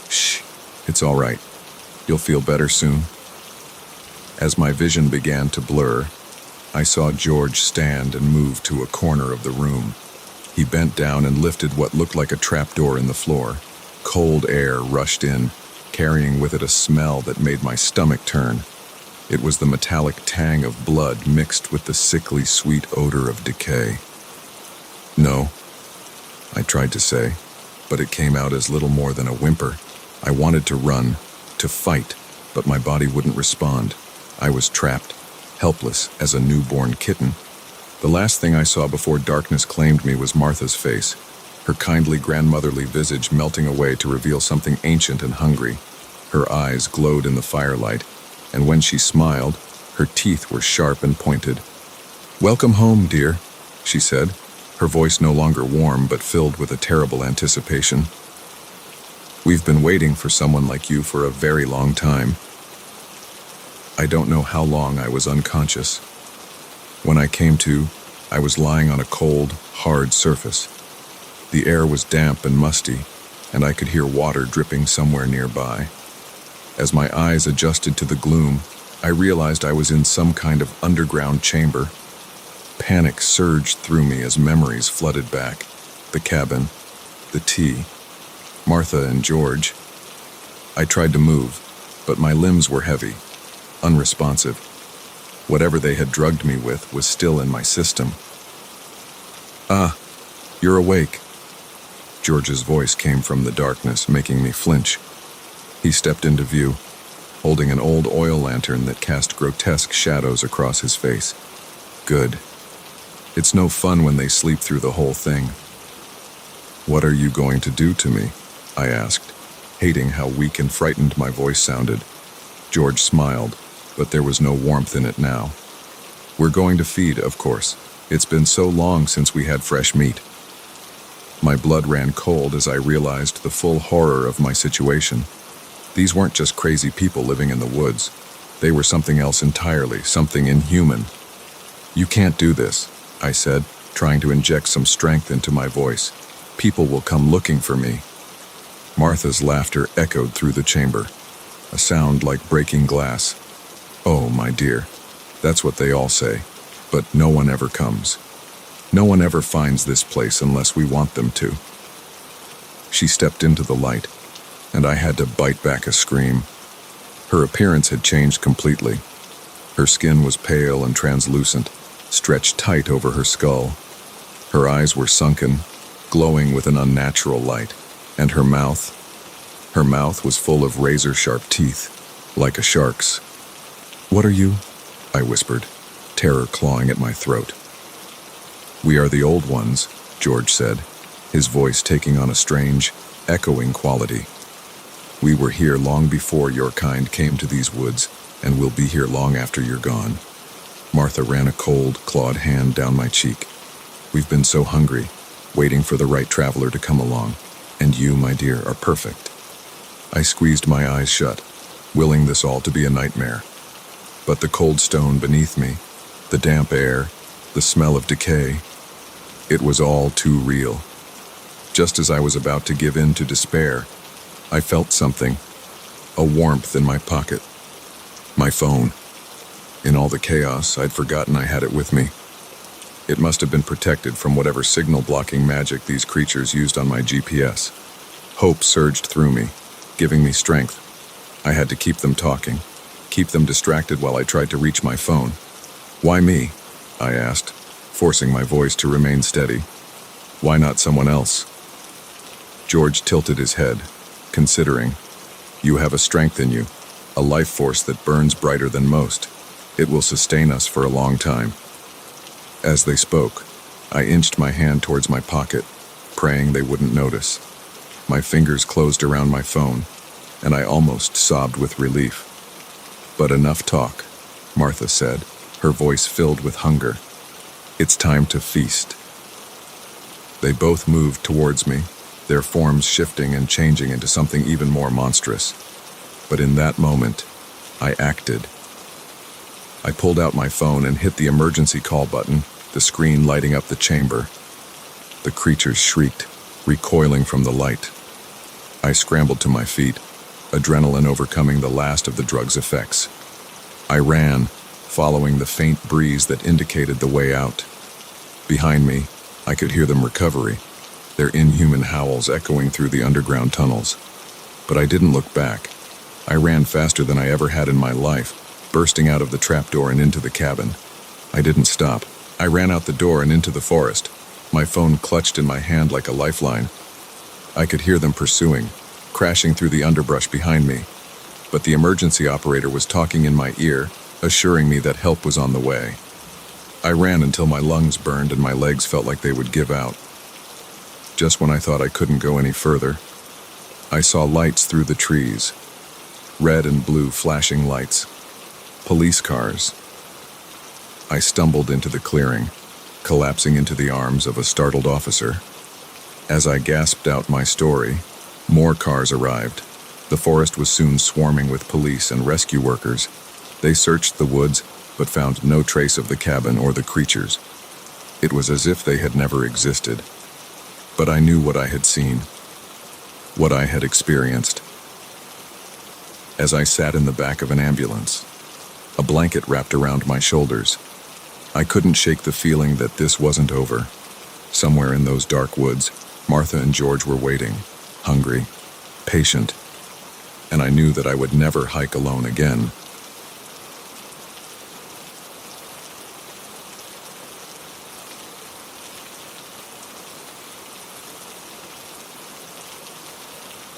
"Shh, it's all right. You'll feel better soon." As my vision began to blur, I saw George stand and move to a corner of the room. He bent down and lifted what looked like a trapdoor in the floor. Cold air rushed in, carrying with it a smell that made my stomach turn. It was the metallic tang of blood mixed with the sickly sweet odor of decay. "No," I tried to say, but it came out as little more than a whimper. I wanted to run, to fight, but my body wouldn't respond. I was trapped, helpless as a newborn kitten. The last thing I saw before darkness claimed me was Martha's face, her kindly grandmotherly visage melting away to reveal something ancient and hungry. Her eyes glowed in the firelight, and when she smiled, her teeth were sharp and pointed. "Welcome home, dear," she said, her voice no longer warm but filled with a terrible anticipation. "We've been waiting for someone like you for a very long time." I don't know how long I was unconscious. When I came to, I was lying on a cold, hard surface. The air was damp and musty, and I could hear water dripping somewhere nearby. As my eyes adjusted to the gloom, I realized I was in some kind of underground chamber. Panic surged through me as memories flooded back. The cabin, the tea, Martha and George. I tried to move, but my limbs were heavy, unresponsive. Whatever they had drugged me with was still in my system. "Ah, you're awake." George's voice came from the darkness, making me flinch. He stepped into view, holding an old oil lantern that cast grotesque shadows across his face. "Good. It's no fun when they sleep through the whole thing." "What are you going to do to me?" I asked, hating how weak and frightened my voice sounded. George smiled, but there was no warmth in it now. "We're going to feed, of course. It's been so long since we had fresh meat." My blood ran cold as I realized the full horror of my situation. These weren't just crazy people living in the woods. They were something else entirely, something inhuman. "You can't do this," I said, trying to inject some strength into my voice. "People will come looking for me." Martha's laughter echoed through the chamber, a sound like breaking glass. "Oh, my dear, that's what they all say, but no one ever comes. No one ever finds this place unless we want them to." She stepped into the light, and I had to bite back a scream. Her appearance had changed completely. Her skin was pale and translucent, stretched tight over her skull. Her eyes were sunken, glowing with an unnatural light, and her mouth was full of razor-sharp teeth, like a shark's. "What are you?" I whispered, terror clawing at my throat. "We are the old ones," George said, his voice taking on a strange, echoing quality. "We were here long before your kind came to these woods, and we'll be here long after you're gone." Martha ran a cold, clawed hand down my cheek. "We've been so hungry, waiting for the right traveler to come along, and you, my dear, are perfect." I squeezed my eyes shut, willing this all to be a nightmare. But the cold stone beneath me, the damp air, the smell of decay, it was all too real. Just as I was about to give in to despair, I felt something, a warmth in my pocket. My phone. In all the chaos, I'd forgotten I had it with me. It must have been protected from whatever signal-blocking magic these creatures used on my GPS. Hope surged through me, giving me strength. I had to keep them talking, keep them distracted while I tried to reach my phone. "Why me?" I asked, forcing my voice to remain steady. "Why not someone else?" George tilted his head, considering. "You have a strength in you, a life force that burns brighter than most. It will sustain us for a long time." As they spoke, I inched my hand towards my pocket, praying they wouldn't notice. My fingers closed around my phone, and I almost sobbed with relief. "But enough talk," Martha said, her voice filled with hunger. "It's time to feast." They both moved towards me, their forms shifting and changing into something even more monstrous. But in that moment, I acted. I pulled out my phone and hit the emergency call button, the screen lighting up the chamber. The creatures shrieked, recoiling from the light. I scrambled to my feet, adrenaline overcoming the last of the drug's effects. I ran, following the faint breeze that indicated the way out. Behind me, I could hear them recovery, their inhuman howls echoing through the underground tunnels. But I didn't look back. I ran faster than I ever had in my life, bursting out of the trapdoor and into the cabin. I didn't stop. I ran out the door and into the forest, my phone clutched in my hand like a lifeline. I could hear them pursuing, crashing through the underbrush behind me. But the emergency operator was talking in my ear, assuring me that help was on the way. I ran until my lungs burned and my legs felt like they would give out. Just when I thought I couldn't go any further, I saw lights through the trees. Red and blue flashing lights. Police cars. I stumbled into the clearing, collapsing into the arms of a startled officer. As I gasped out my story, more cars arrived. The forest was soon swarming with police and rescue workers. They searched the woods, but found no trace of the cabin or the creatures. It was as if they had never existed. But I knew what I had seen, what I had experienced. As I sat in the back of an ambulance, a blanket wrapped around my shoulders, I couldn't shake the feeling that this wasn't over. Somewhere in those dark woods, Martha and George were waiting, hungry, patient, and I knew that I would never hike alone again.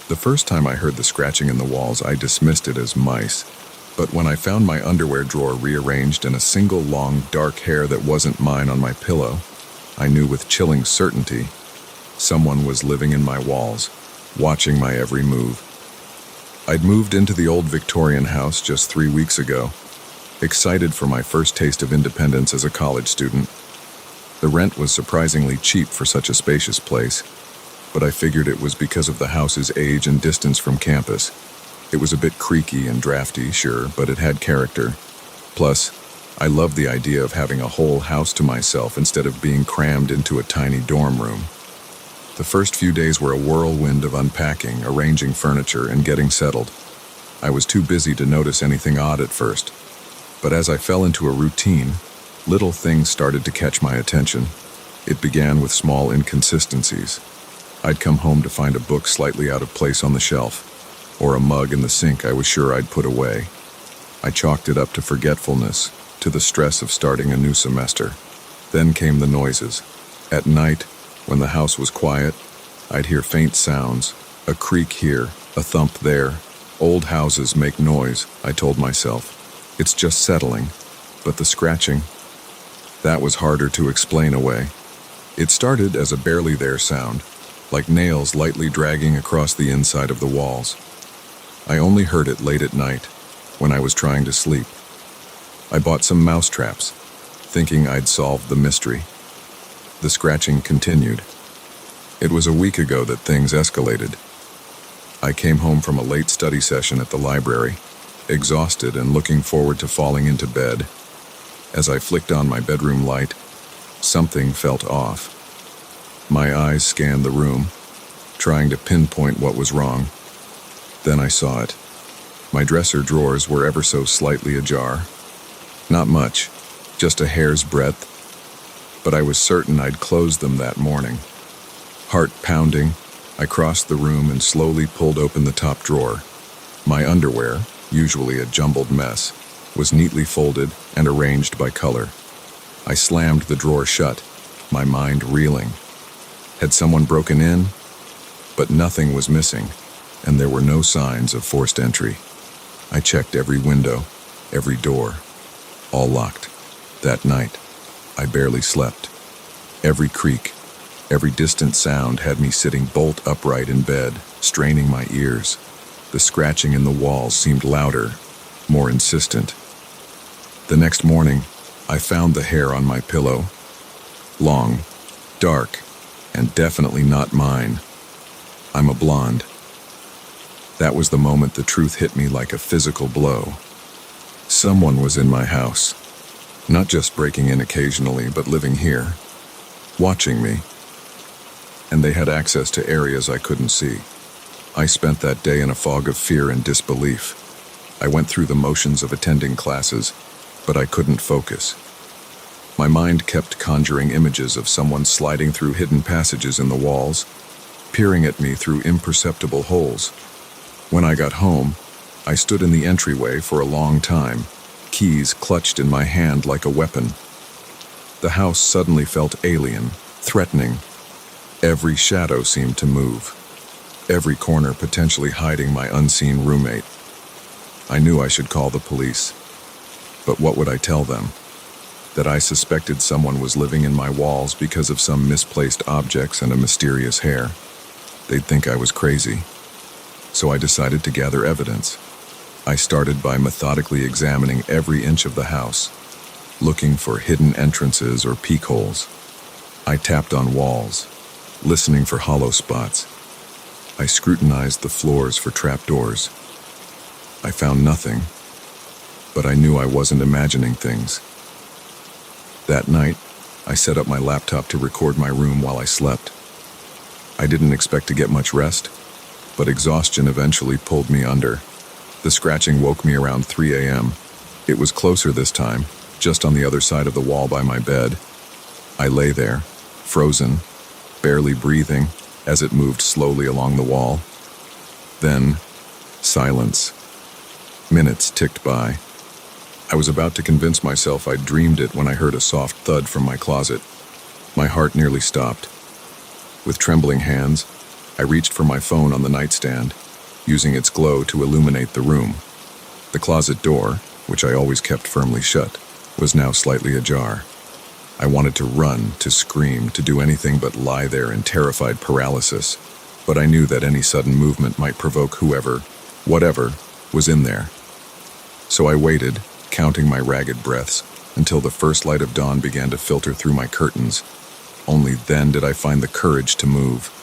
The first time I heard the scratching in the walls, I dismissed it as mice. But when I found my underwear drawer rearranged and a single long, dark hair that wasn't mine on my pillow, I knew with chilling certainty someone was living in my walls, watching my every move. I'd moved into the old Victorian house just 3 weeks ago, excited for my first taste of independence as a college student. The rent was surprisingly cheap for such a spacious place, but I figured it was because of the house's age and distance from campus. It was a bit creaky and drafty, sure, but it had character. Plus, I loved the idea of having a whole house to myself instead of being crammed into a tiny dorm room. The first few days were a whirlwind of unpacking, arranging furniture, and getting settled. I was too busy to notice anything odd at first, but as I fell into a routine, little things started to catch my attention. It began with small inconsistencies. I'd come home to find a book slightly out of place on the shelf, or a mug in the sink I was sure I'd put away. I chalked it up to forgetfulness, to the stress of starting a new semester. Then came the noises. At night, when the house was quiet, I'd hear faint sounds, a creak here, a thump there. Old houses make noise, I told myself. It's just settling. But the scratching, that was harder to explain away. It started as a barely there sound, like nails lightly dragging across the inside of the walls. I only heard it late at night, when I was trying to sleep. I bought some mouse traps, thinking I'd solved the mystery. The scratching continued. It was a week ago that things escalated. I came home from a late study session at the library, exhausted and looking forward to falling into bed. As I flicked on my bedroom light, something felt off. My eyes scanned the room, trying to pinpoint what was wrong. Then I saw it. My dresser drawers were ever so slightly ajar. Not much, just a hair's breadth, but I was certain I'd closed them that morning. Heart pounding, I crossed the room and slowly pulled open the top drawer. My underwear, usually a jumbled mess, was neatly folded and arranged by color. I slammed the drawer shut, my mind reeling. Had someone broken in? But nothing was missing, and there were no signs of forced entry. I checked every window, every door, all locked. That night, I barely slept. Every creak, every distant sound had me sitting bolt upright in bed, straining my ears. The scratching in the walls seemed louder, more insistent. The next morning, I found the hair on my pillow. Long, dark, and definitely not mine. I'm a blonde. That was the moment the truth hit me like a physical blow. Someone was in my house, not just breaking in occasionally, but living here, watching me. And they had access to areas I couldn't see. I spent that day in a fog of fear and disbelief. I went through the motions of attending classes, but I couldn't focus. My mind kept conjuring images of someone sliding through hidden passages in the walls, peering at me through imperceptible holes. When I got home, I stood in the entryway for a long time, keys clutched in my hand like a weapon. The house suddenly felt alien, threatening. Every shadow seemed to move, every corner potentially hiding my unseen roommate. I knew I should call the police. But what would I tell them? That I suspected someone was living in my walls because of some misplaced objects and a mysterious hair. They'd think I was crazy. So I decided to gather evidence. I started by methodically examining every inch of the house, looking for hidden entrances or peek holes. I tapped on walls, listening for hollow spots. I scrutinized the floors for trapdoors. I found nothing, but I knew I wasn't imagining things. That night, I set up my laptop to record my room while I slept. I didn't expect to get much rest, but exhaustion eventually pulled me under. The scratching woke me around 3 a.m. It was closer this time, just on the other side of the wall by my bed. I lay there, frozen, barely breathing, as it moved slowly along the wall. Then, silence. Minutes ticked by. I was about to convince myself I'd dreamed it when I heard a soft thud from my closet. My heart nearly stopped. With trembling hands, I reached for my phone on the nightstand, using its glow to illuminate the room. The closet door, which I always kept firmly shut, was now slightly ajar. I wanted to run, to scream, to do anything but lie there in terrified paralysis, but I knew that any sudden movement might provoke whoever, whatever, was in there. So I waited, counting my ragged breaths, until the first light of dawn began to filter through my curtains. Only then did I find the courage to move.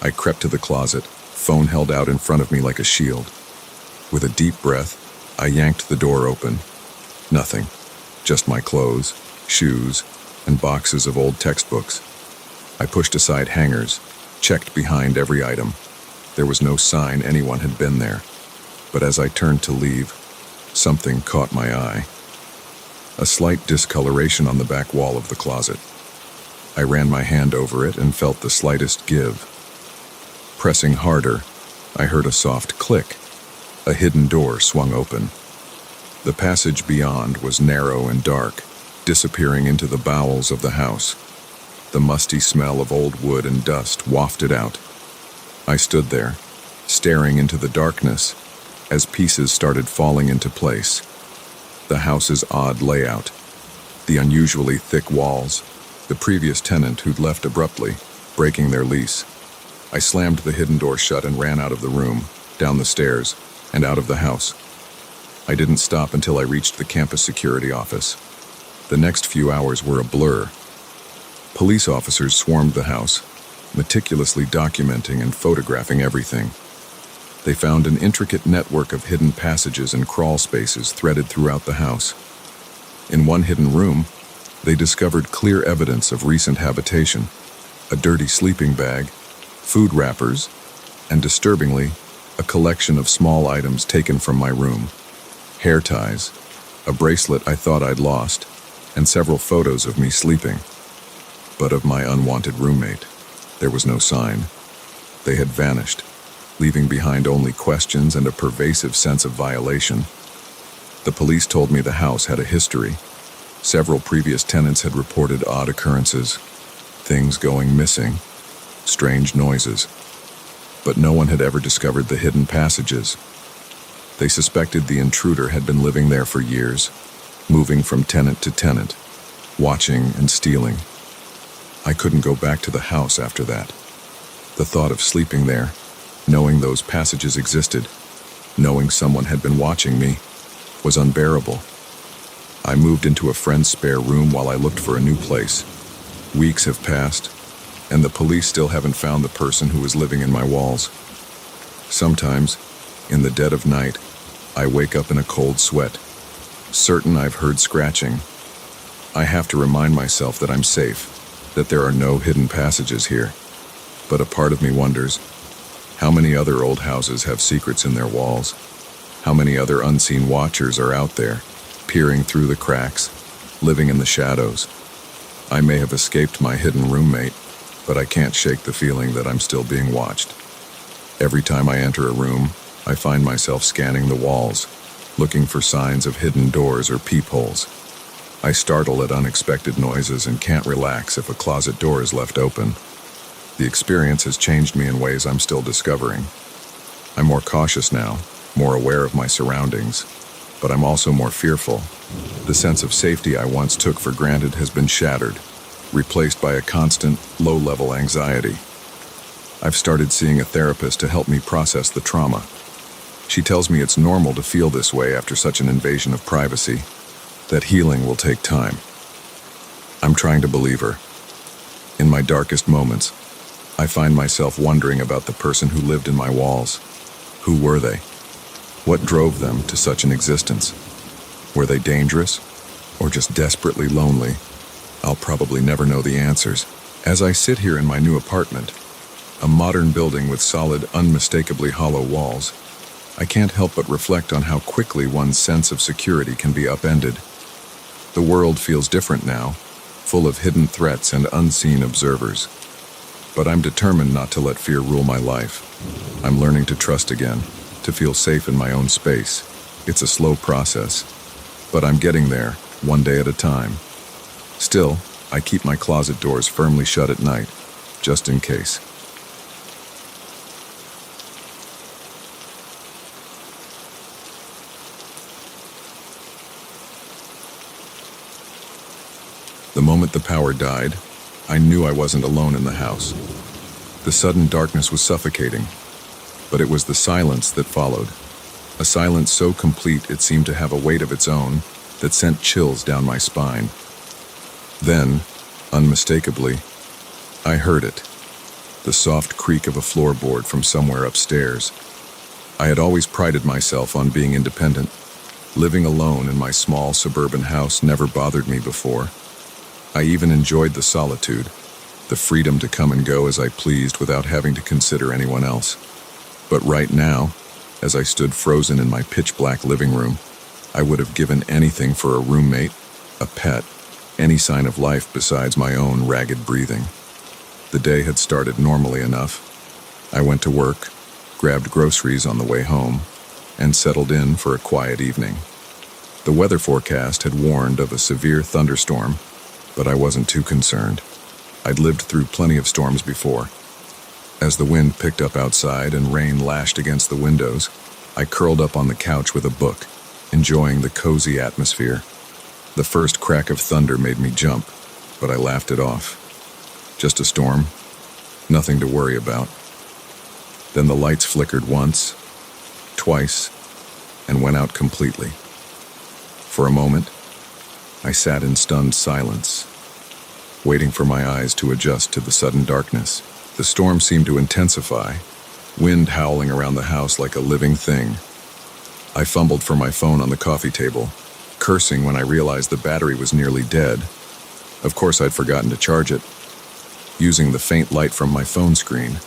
I crept to the closet, phone held out in front of me like a shield. With a deep breath, I yanked the door open. Nothing. Just my clothes, shoes, and boxes of old textbooks. I pushed aside hangers, checked behind every item. There was no sign anyone had been there. But as I turned to leave, something caught my eye. A slight discoloration on the back wall of the closet. I ran my hand over it and felt the slightest give. Pressing harder, I heard a soft click. A hidden door swung open. The passage beyond was narrow and dark, disappearing into the bowels of the house. The musty smell of old wood and dust wafted out. I stood there, staring into the darkness, as pieces started falling into place. The house's odd layout, the unusually thick walls, the previous tenant who'd left abruptly, breaking their lease. I slammed the hidden door shut and ran out of the room, down the stairs, and out of the house. I didn't stop until I reached the campus security office. The next few hours were a blur. Police officers swarmed the house, meticulously documenting and photographing everything. They found an intricate network of hidden passages and crawl spaces threaded throughout the house. In one hidden room, they discovered clear evidence of recent habitation: a dirty sleeping bag, food wrappers, and disturbingly, a collection of small items taken from my room. Hair ties, a bracelet I thought I'd lost, and several photos of me sleeping. But of my unwanted roommate, there was no sign. They had vanished, leaving behind only questions and a pervasive sense of violation. The police told me the house had a history. Several previous tenants had reported odd occurrences, things going missing, strange noises. But no one had ever discovered the hidden passages. They suspected the intruder had been living there for years, moving from tenant to tenant, watching and stealing. I couldn't go back to the house after that. The thought of sleeping there, knowing those passages existed, knowing someone had been watching me, was unbearable. I moved into a friend's spare room while I looked for a new place. Weeks have passed, and the police still haven't found the person who was living in my walls. Sometimes, in the dead of night, I wake up in a cold sweat, certain I've heard scratching. I have to remind myself that I'm safe, that there are no hidden passages here. But a part of me wonders, how many other old houses have secrets in their walls? How many other unseen watchers are out there, peering through the cracks, living in the shadows? I may have escaped my hidden roommate, but I can't shake the feeling that I'm still being watched. Every time I enter a room, I find myself scanning the walls, looking for signs of hidden doors or peepholes. I startle at unexpected noises and can't relax if a closet door is left open. The experience has changed me in ways I'm still discovering. I'm more cautious now, more aware of my surroundings, but I'm also more fearful. The sense of safety I once took for granted has been shattered, replaced by a constant, low-level anxiety. I've started seeing a therapist to help me process the trauma. She tells me it's normal to feel this way after such an invasion of privacy, that healing will take time. I'm trying to believe her. In my darkest moments, I find myself wondering about the person who lived in my walls. Who were they? What drove them to such an existence? Were they dangerous, or just desperately lonely? I'll probably never know the answers. As I sit here in my new apartment, a modern building with solid, unmistakably hollow walls, I can't help but reflect on how quickly one's sense of security can be upended. The world feels different now, full of hidden threats and unseen observers. But I'm determined not to let fear rule my life. I'm learning to trust again, to feel safe in my own space. It's a slow process, but I'm getting there, one day at a time. Still, I keep my closet doors firmly shut at night, just in case. The moment the power died, I knew I wasn't alone in the house. The sudden darkness was suffocating, but it was the silence that followed. A silence so complete it seemed to have a weight of its own that sent chills down my spine. Then, unmistakably, I heard it. the soft creak of a floorboard from somewhere upstairs. I had always prided myself on being independent. Living alone in my small suburban house never bothered me before. I even enjoyed the solitude, the freedom to come and go as I pleased without having to consider anyone else. But right now, as I stood frozen in my pitch-black living room, I would have given anything for a roommate, a pet, any sign of life besides my own ragged breathing. The day had started normally enough. I went to work, grabbed groceries on the way home, and settled in for a quiet evening. The weather forecast had warned of a severe thunderstorm, but I wasn't too concerned. I'd lived through plenty of storms before. As the wind picked up outside and rain lashed against the windows, I curled up on the couch with a book, enjoying the cozy atmosphere. The first crack of thunder made me jump, but I laughed it off. Just a storm, nothing to worry about. Then the lights flickered once, twice, and went out completely. For a moment, I sat in stunned silence, waiting for my eyes to adjust to the sudden darkness. The storm seemed to intensify, wind howling around the house like a living thing. I fumbled for my phone on the coffee table, cursing when I realized the battery was nearly dead. Of course, I'd forgotten to charge it. Using the faint light from my phone screen,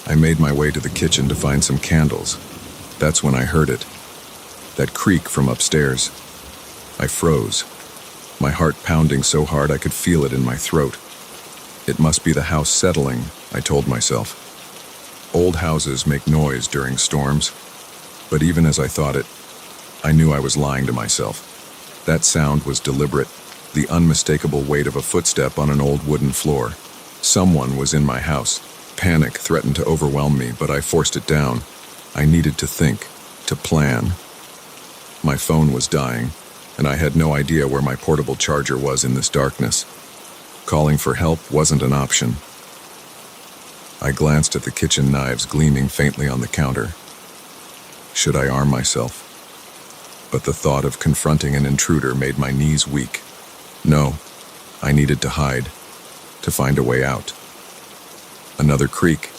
I made my way to the kitchen to find some candles. That's when I heard it, that creak from upstairs. I froze, my heart pounding so hard I could feel it in my throat. It must be the house settling, I told myself. Old houses make noise during storms, but even as I thought it, I knew I was lying to myself. That sound was deliberate, the unmistakable weight of a footstep on an old wooden floor. Someone was in my house. Panic threatened to overwhelm me, but I forced it down. I needed to think, to plan. My phone was dying, and I had no idea where my portable charger was in this darkness. Calling for help wasn't an option. I glanced at the kitchen knives gleaming faintly on the counter. Should I arm myself? But the thought of confronting an intruder made my knees weak. No, I needed to hide, to find a way out. Another creak,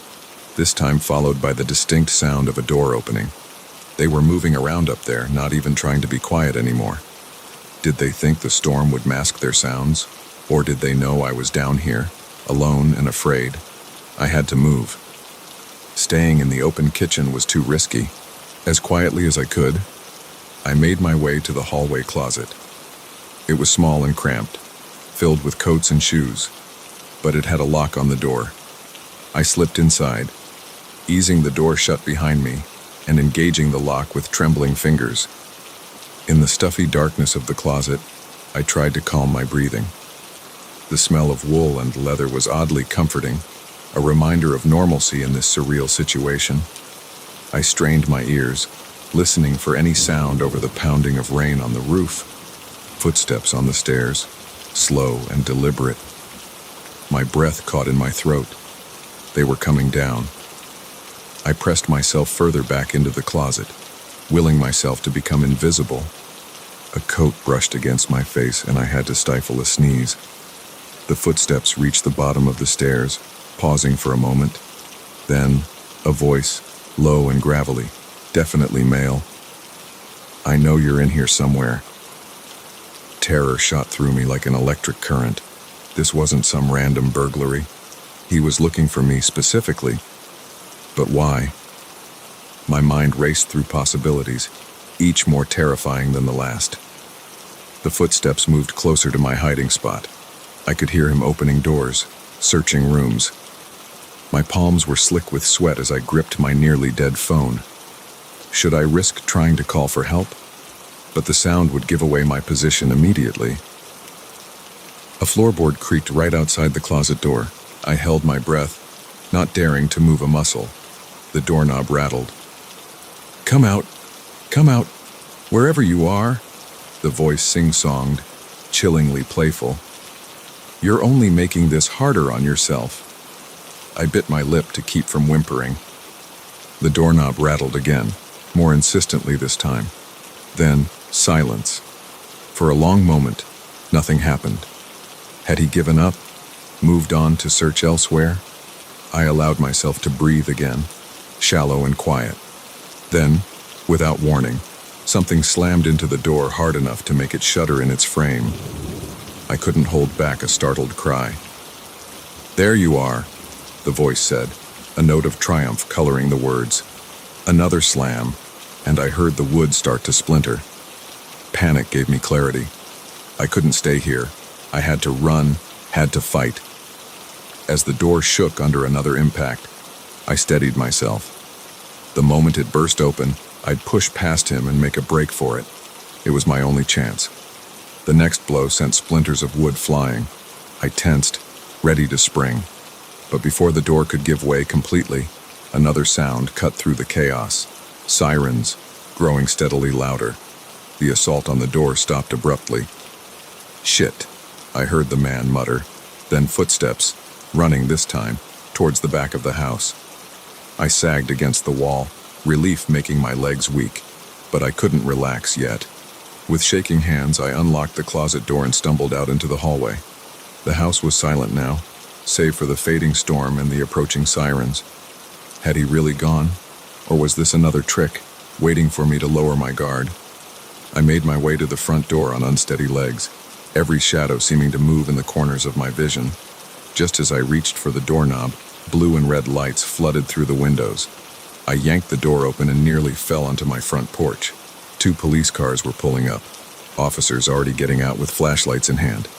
this time followed by the distinct sound of a door opening. They were moving around up there, not even trying to be quiet anymore. Did they think the storm would mask their sounds? Or did they know I was down here, alone and afraid? I had to move. Staying in the open kitchen was too risky. As quietly as I could, I made my way to the hallway closet. It was small and cramped, filled with coats and shoes, but it had a lock on the door. I slipped inside, easing the door shut behind me and engaging the lock with trembling fingers. In the stuffy darkness of the closet, I tried to calm my breathing. The smell of wool and leather was oddly comforting, a reminder of normalcy in this surreal situation. I strained my ears, listening for any sound over the pounding of rain on the roof. Footsteps on the stairs, slow and deliberate. My breath caught in my throat. They were coming down. I pressed myself further back into the closet, willing myself to become invisible. A coat brushed against my face and I had to stifle a sneeze. The footsteps reached the bottom of the stairs, pausing for a moment. Then, a voice, low and gravelly, definitely male. "I know you're in here somewhere." Terror shot through me like an electric current. This wasn't some random burglary. He was looking for me specifically. But why? My mind raced through possibilities, each more terrifying than the last. The footsteps moved closer to my hiding spot. I could hear him opening doors, searching rooms. My palms were slick with sweat as I gripped my nearly dead phone. Should I risk trying to call for help? But the sound would give away my position immediately. A floorboard creaked right outside the closet door. I held my breath, not daring to move a muscle. The doorknob rattled. Come out, wherever you are," the voice sing-songed, chillingly playful. "You're only making this harder on yourself." I bit my lip to keep from whimpering. The doorknob rattled again, more insistently this time. Then, silence. For a long moment, nothing happened. Had he given up? Moved on to search elsewhere? I allowed myself to breathe again, shallow and quiet. Then, without warning, something slammed into the door hard enough to make it shudder in its frame. I couldn't hold back a startled cry. "There you are," the voice said, a note of triumph coloring the words. Another slam, and I heard the wood start to splinter. Panic gave me clarity. I couldn't stay here. I had to run, had to fight. As the door shook under another impact, I steadied myself. The moment it burst open, I'd push past him and make a break for it. It was my only chance. The next blow sent splinters of wood flying. I tensed, ready to spring. But before the door could give way completely, another sound cut through the chaos. Sirens, growing steadily louder. The assault on the door stopped abruptly. "Shit," I heard the man mutter, then footsteps, running this time, towards the back of the house. I sagged against the wall, relief making my legs weak, but I couldn't relax yet. With shaking hands, I unlocked the closet door and stumbled out into the hallway. The house was silent now, save for the fading storm and the approaching sirens. Had he really gone? Or was this another trick, waiting for me to lower my guard? I made my way to the front door on unsteady legs, every shadow seeming to move in the corners of my vision. Just as I reached for the doorknob, blue and red lights flooded through the windows. I yanked the door open and nearly fell onto my front porch. 2 police cars were pulling up, officers already getting out with flashlights in hand.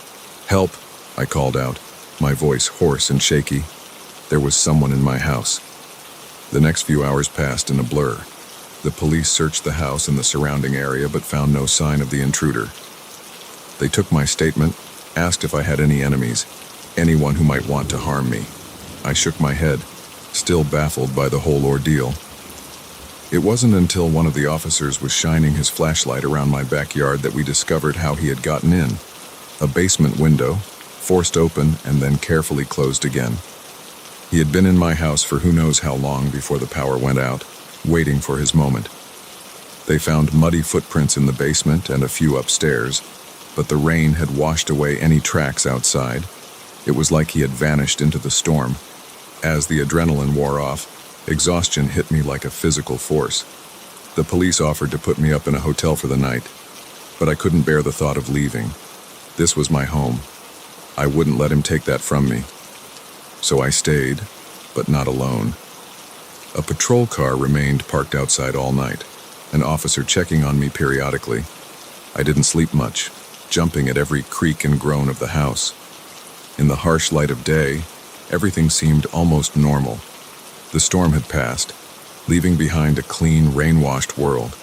"Help!" I called out, my voice hoarse and shaky. There was someone in my house. The next few hours passed in a blur. The police searched the house and the surrounding area but found no sign of the intruder. They took my statement, asked if I had any enemies, anyone who might want to harm me. I shook my head, still baffled by the whole ordeal. It wasn't until one of the officers was shining his flashlight around my backyard that we discovered how he had gotten in. A basement window, forced open and then carefully closed again. He had been in my house for who knows how long before the power went out, waiting for his moment. They found muddy footprints in the basement and a few upstairs, but the rain had washed away any tracks outside. It was like he had vanished into the storm. As the adrenaline wore off, exhaustion hit me like a physical force. The police offered to put me up in a hotel for the night, but I couldn't bear the thought of leaving. This was my home. I wouldn't let him take that from me. So I stayed, but not alone. A patrol car remained parked outside all night, an officer checking on me periodically. I didn't sleep much, jumping at every creak and groan of the house. In the harsh light of day, everything seemed almost normal. The storm had passed, leaving behind a clean, rain-washed world.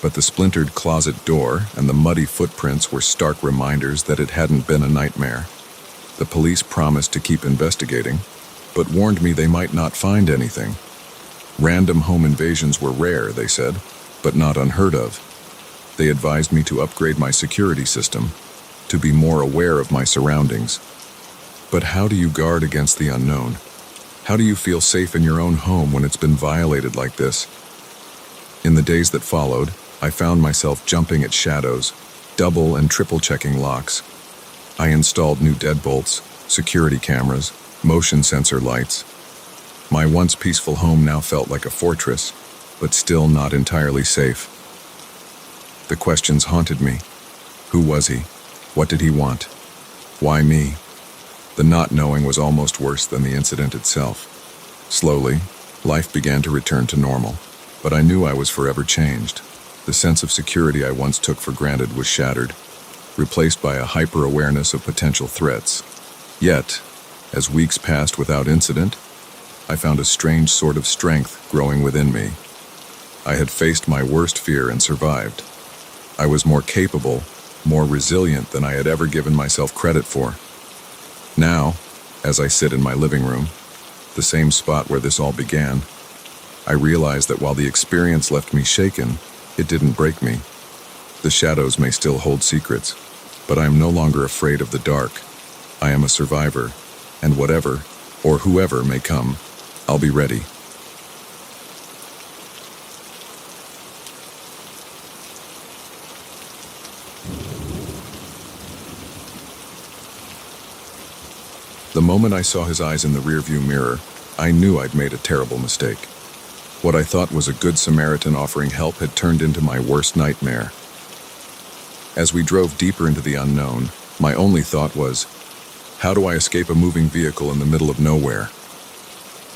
But the splintered closet door and the muddy footprints were stark reminders that it hadn't been a nightmare. The police promised to keep investigating, but warned me they might not find anything. Random home invasions were rare, they said, but not unheard of. They advised me to upgrade my security system, to be more aware of my surroundings. But how do you guard against the unknown? How do you feel safe in your own home when it's been violated like this? In the days that followed, I found myself jumping at shadows, double and triple checking locks. I installed new deadbolts, security cameras, motion sensor lights. My once peaceful home now felt like a fortress, but still not entirely safe. The questions haunted me. Who was he? What did he want? Why me? The not knowing was almost worse than the incident itself. Slowly, life began to return to normal, but I knew I was forever changed. The sense of security I once took for granted was shattered, replaced by a hyper-awareness of potential threats. Yet, as weeks passed without incident, I found a strange sort of strength growing within me. I had faced my worst fear and survived. I was more capable, more resilient than I had ever given myself credit for. Now, as I sit in my living room, the same spot where this all began, I realize that while the experience left me shaken, it didn't break me. The shadows may still hold secrets, but I am no longer afraid of the dark. I am a survivor, and whatever, or whoever may come, I'll be ready. The moment I saw his eyes in the rearview mirror, I knew I'd made a terrible mistake. What I thought was a good Samaritan offering help had turned into my worst nightmare. As we drove deeper into the unknown, my only thought was, how do I escape a moving vehicle in the middle of nowhere?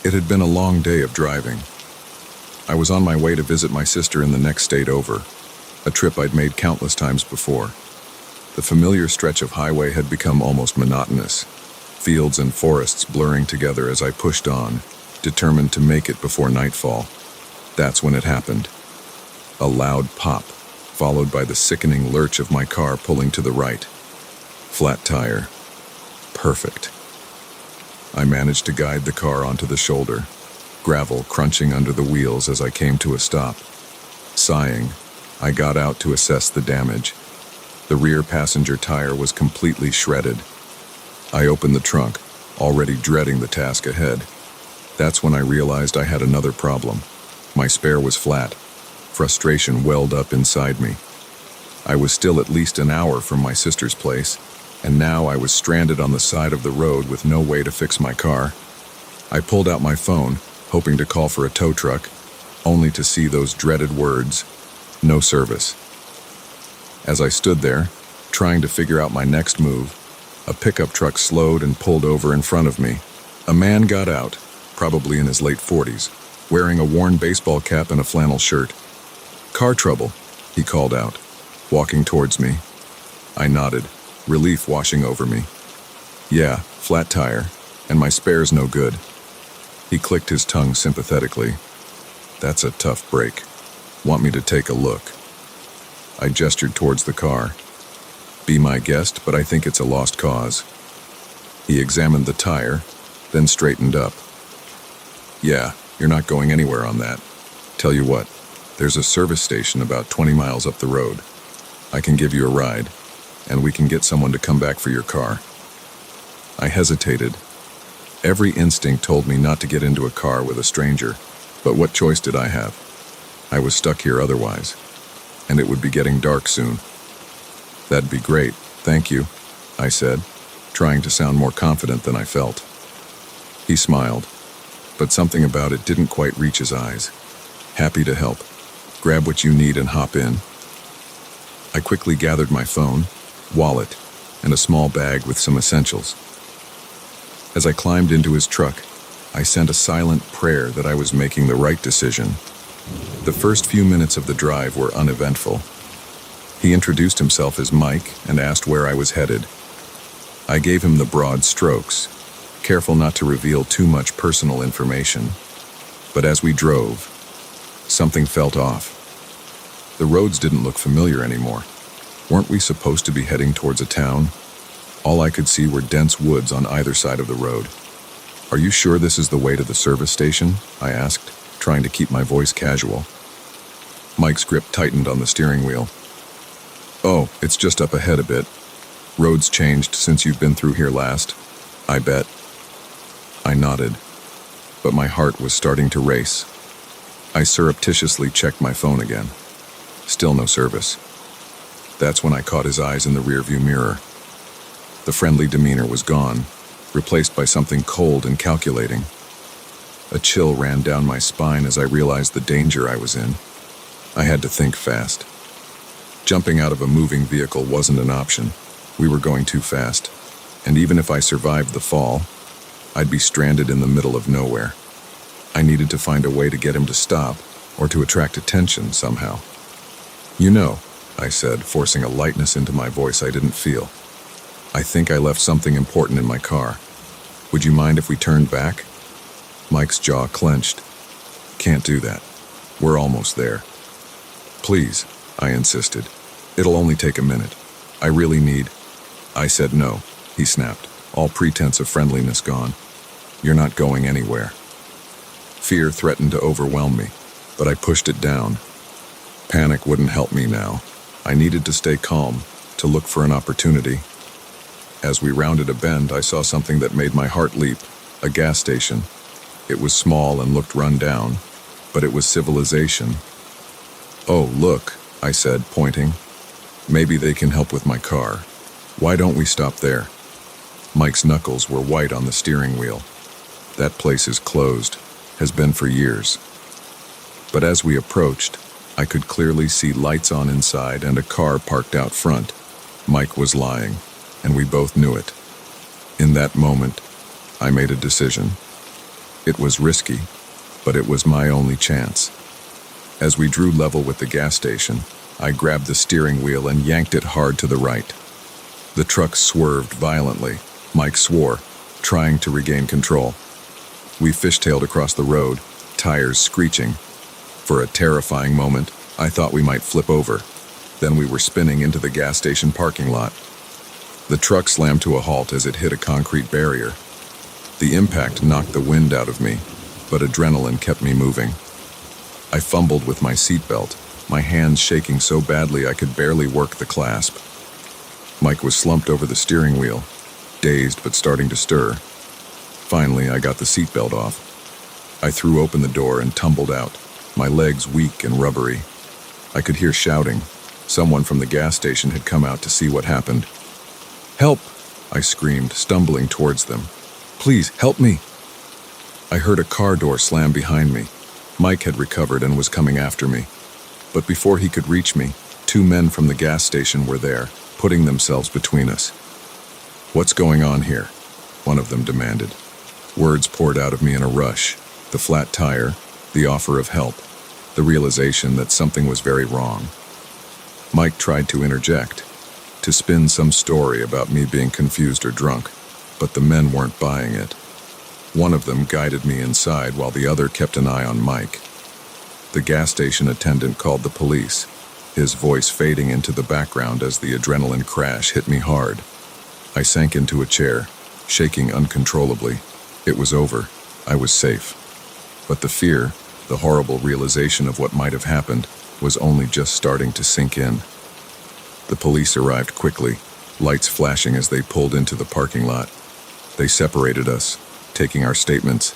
It had been a long day of driving. I was on my way to visit my sister in the next state over, a trip I'd made countless times before. The familiar stretch of highway had become almost monotonous, fields and forests blurring together as I pushed on, determined to make it before nightfall. That's when it happened. A loud pop, followed by the sickening lurch of my car pulling to the right. Flat tire. Perfect. I managed to guide the car onto the shoulder, gravel crunching under the wheels as I came to a stop. Sighing, I got out to assess the damage. The rear passenger tire was completely shredded. I opened the trunk, already dreading the task ahead. That's when I realized I had another problem. My spare was flat. Frustration welled up inside me. I was still at least an hour from my sister's place, and now I was stranded on the side of the road with no way to fix my car. I pulled out my phone, hoping to call for a tow truck, only to see those dreaded words, "No service." As I stood there, trying to figure out my next move, a pickup truck slowed and pulled over in front of me. A man got out, probably in his late 40s, wearing a worn baseball cap and a flannel shirt. "Car trouble," he called out, walking towards me. I nodded, relief washing over me. "Yeah, flat tire, and my spare's no good." He clicked his tongue sympathetically. "That's a tough break. Want me to take a look?" I gestured towards the car. "Be my guest, but I think it's a lost cause." He examined the tire, then straightened up. "Yeah, you're not going anywhere on that. Tell you what, there's a service station about 20 miles up the road. I can give you a ride, and we can get someone to come back for your car." I hesitated. Every instinct told me not to get into a car with a stranger, but what choice did I have? I was stuck here otherwise, and it would be getting dark soon. "That'd be great, thank you," I said, trying to sound more confident than I felt. He smiled, but something about it didn't quite reach his eyes. "Happy to help. Grab what you need and hop in." I quickly gathered my phone, wallet, and a small bag with some essentials. As I climbed into his truck, I sent a silent prayer that I was making the right decision. The first few minutes of the drive were uneventful. He introduced himself as Mike and asked where I was headed. I gave him the broad strokes, careful not to reveal too much personal information. But as we drove, something felt off. The roads didn't look familiar anymore. Weren't we supposed to be heading towards a town? All I could see were dense woods on either side of the road. "Are you sure this is the way to the service station?" I asked, trying to keep my voice casual. Mike's grip tightened on the steering wheel. "Oh, it's just up ahead a bit. Roads changed since you've been through here last, I bet." I nodded, but my heart was starting to race. I surreptitiously checked my phone again. Still no service. That's when I caught his eyes in the rearview mirror. The friendly demeanor was gone, replaced by something cold and calculating. A chill ran down my spine as I realized the danger I was in. I had to think fast. Jumping out of a moving vehicle wasn't an option. We were going too fast, and even if I survived the fall, I'd be stranded in the middle of nowhere. I needed to find a way to get him to stop, or to attract attention somehow. "You know," I said, forcing a lightness into my voice I didn't feel, "I think I left something important in my car. Would you mind if we turned back?" Mike's jaw clenched. "Can't do that. We're almost there." "Please," I insisted. "It'll only take a minute. I really need—" I said no, he snapped, all pretense of friendliness gone. "You're not going anywhere." Fear threatened to overwhelm me, but I pushed it down. Panic wouldn't help me now. I needed to stay calm, to look for an opportunity. As we rounded a bend, I saw something that made my heart leap, a gas station. It was small and looked run down, but it was civilization. "Oh, look," I said, pointing. "Maybe they can help with my car. Why don't we stop there?" Mike's knuckles were white on the steering wheel. That place is closed, has been for years. But as we approached, I could clearly see lights on inside and a car parked out front. Mike was lying, and we both knew it. In that moment, I made a decision. It was risky, but it was my only chance. As we drew level with the gas station, I grabbed the steering wheel and yanked it hard to the right. The truck swerved violently. Mike swore, trying to regain control. We fishtailed across the road, tires screeching. For a terrifying moment, I thought we might flip over. Then we were spinning into the gas station parking lot. The truck slammed to a halt as it hit a concrete barrier. The impact knocked the wind out of me, but adrenaline kept me moving. I fumbled with my seatbelt, my hands shaking so badly I could barely work the clasp. Mike was slumped over the steering wheel, dazed but starting to stir. Finally, I got the seatbelt off. I threw open the door and tumbled out, my legs weak and rubbery. I could hear shouting. Someone from the gas station had come out to see what happened. "Help!" I screamed, stumbling towards them. "Please, help me!" I heard a car door slam behind me. Mike had recovered and was coming after me. But before he could reach me, 2 men from the gas station were there, putting themselves between us. "What's going on here?" one of them demanded. Words poured out of me in a rush. The flat tire, the offer of help, the realization that something was very wrong. Mike tried to interject, to spin some story about me being confused or drunk, but the men weren't buying it. One of them guided me inside while the other kept an eye on Mike. The gas station attendant called the police, his voice fading into the background as the adrenaline crash hit me hard. I sank into a chair, shaking uncontrollably. It was over. I was safe. But the fear, the horrible realization of what might have happened, was only just starting to sink in. The police arrived quickly, lights flashing as they pulled into the parking lot. They separated us, taking our statements.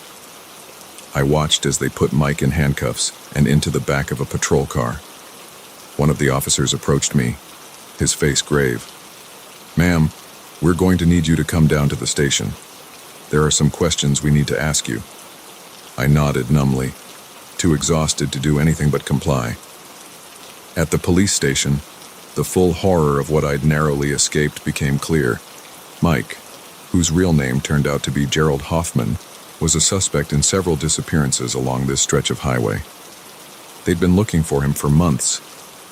I watched as they put Mike in handcuffs and into the back of a patrol car. One of the officers approached me, his face grave. "Ma'am, we're going to need you to come down to the station. There are some questions we need to ask you." I nodded numbly, too exhausted to do anything but comply. At the police station, the full horror of what I'd narrowly escaped became clear. Mike, whose real name turned out to be Gerald Hoffman, was a suspect in several disappearances along this stretch of highway. They'd been looking for him for months,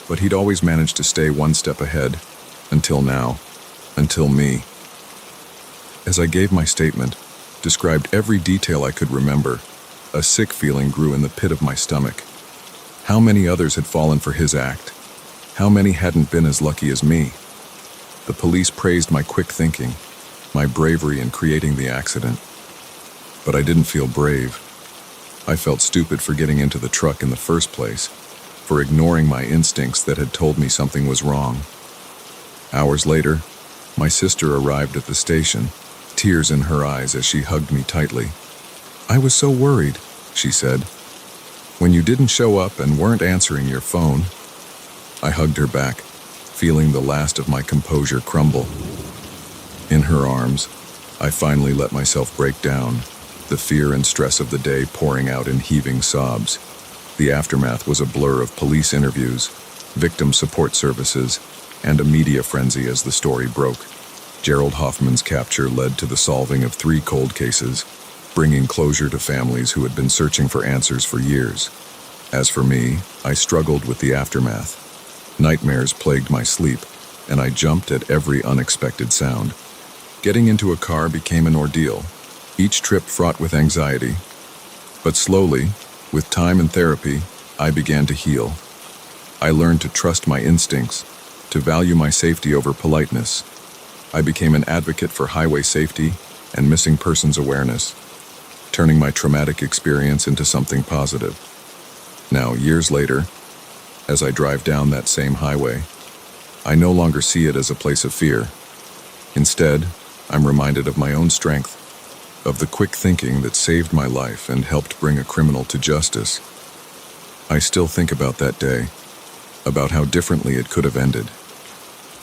but he'd always managed to stay one step ahead, until now, until me. As I gave my statement, described every detail I could remember, a sick feeling grew in the pit of my stomach. How many others had fallen for his act? How many hadn't been as lucky as me? The police praised my quick thinking, my bravery in creating the accident. But I didn't feel brave. I felt stupid for getting into the truck in the first place, for ignoring my instincts that had told me something was wrong. Hours later, my sister arrived at the station, tears in her eyes as she hugged me tightly. "I was so worried," she said, "when you didn't show up and weren't answering your phone." I hugged her back, feeling the last of my composure crumble. In her arms, I finally let myself break down, the fear and stress of the day pouring out in heaving sobs. The aftermath was a blur of police interviews, victim support services, and a media frenzy as the story broke. Gerald Hoffman's capture led to the solving of 3 cold cases, bringing closure to families who had been searching for answers for years. As for me, I struggled with the aftermath. Nightmares plagued my sleep, and I jumped at every unexpected sound. Getting into a car became an ordeal, each trip fraught with anxiety. But slowly, with time and therapy, I began to heal. I learned to trust my instincts, to value my safety over politeness. I became an advocate for highway safety and missing persons awareness, turning my traumatic experience into something positive. Now, years later, as I drive down that same highway, I no longer see it as a place of fear. Instead, I'm reminded of my own strength, of the quick thinking that saved my life and helped bring a criminal to justice. I still think about that day, about how differently it could have ended,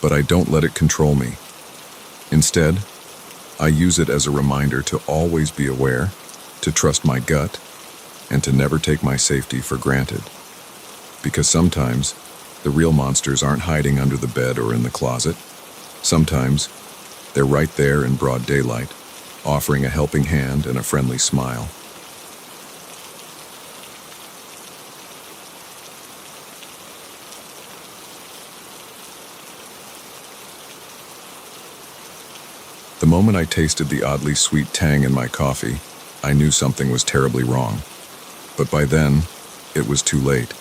but I don't let it control me. Instead, I use it as a reminder to always be aware, to trust my gut, and to never take my safety for granted. Because sometimes, the real monsters aren't hiding under the bed or in the closet. Sometimes, they're right there in broad daylight, offering a helping hand and a friendly smile. The moment I tasted the oddly sweet tang in my coffee, I knew something was terribly wrong. But by then, it was too late.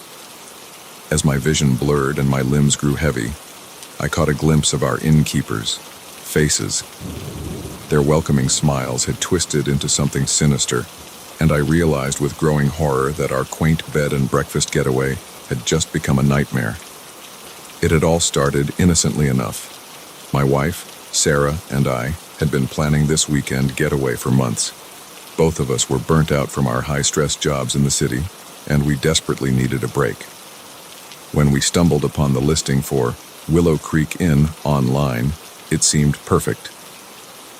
As my vision blurred and my limbs grew heavy, I caught a glimpse of our innkeepers' faces. Their welcoming smiles had twisted into something sinister, and I realized with growing horror that our quaint bed and breakfast getaway had just become a nightmare. It had all started innocently enough. My wife, Sarah, and I had been planning this weekend getaway for months. Both of us were burnt out from our high-stress jobs in the city, and we desperately needed a break. When we stumbled upon the listing for Willow Creek Inn online, it seemed perfect.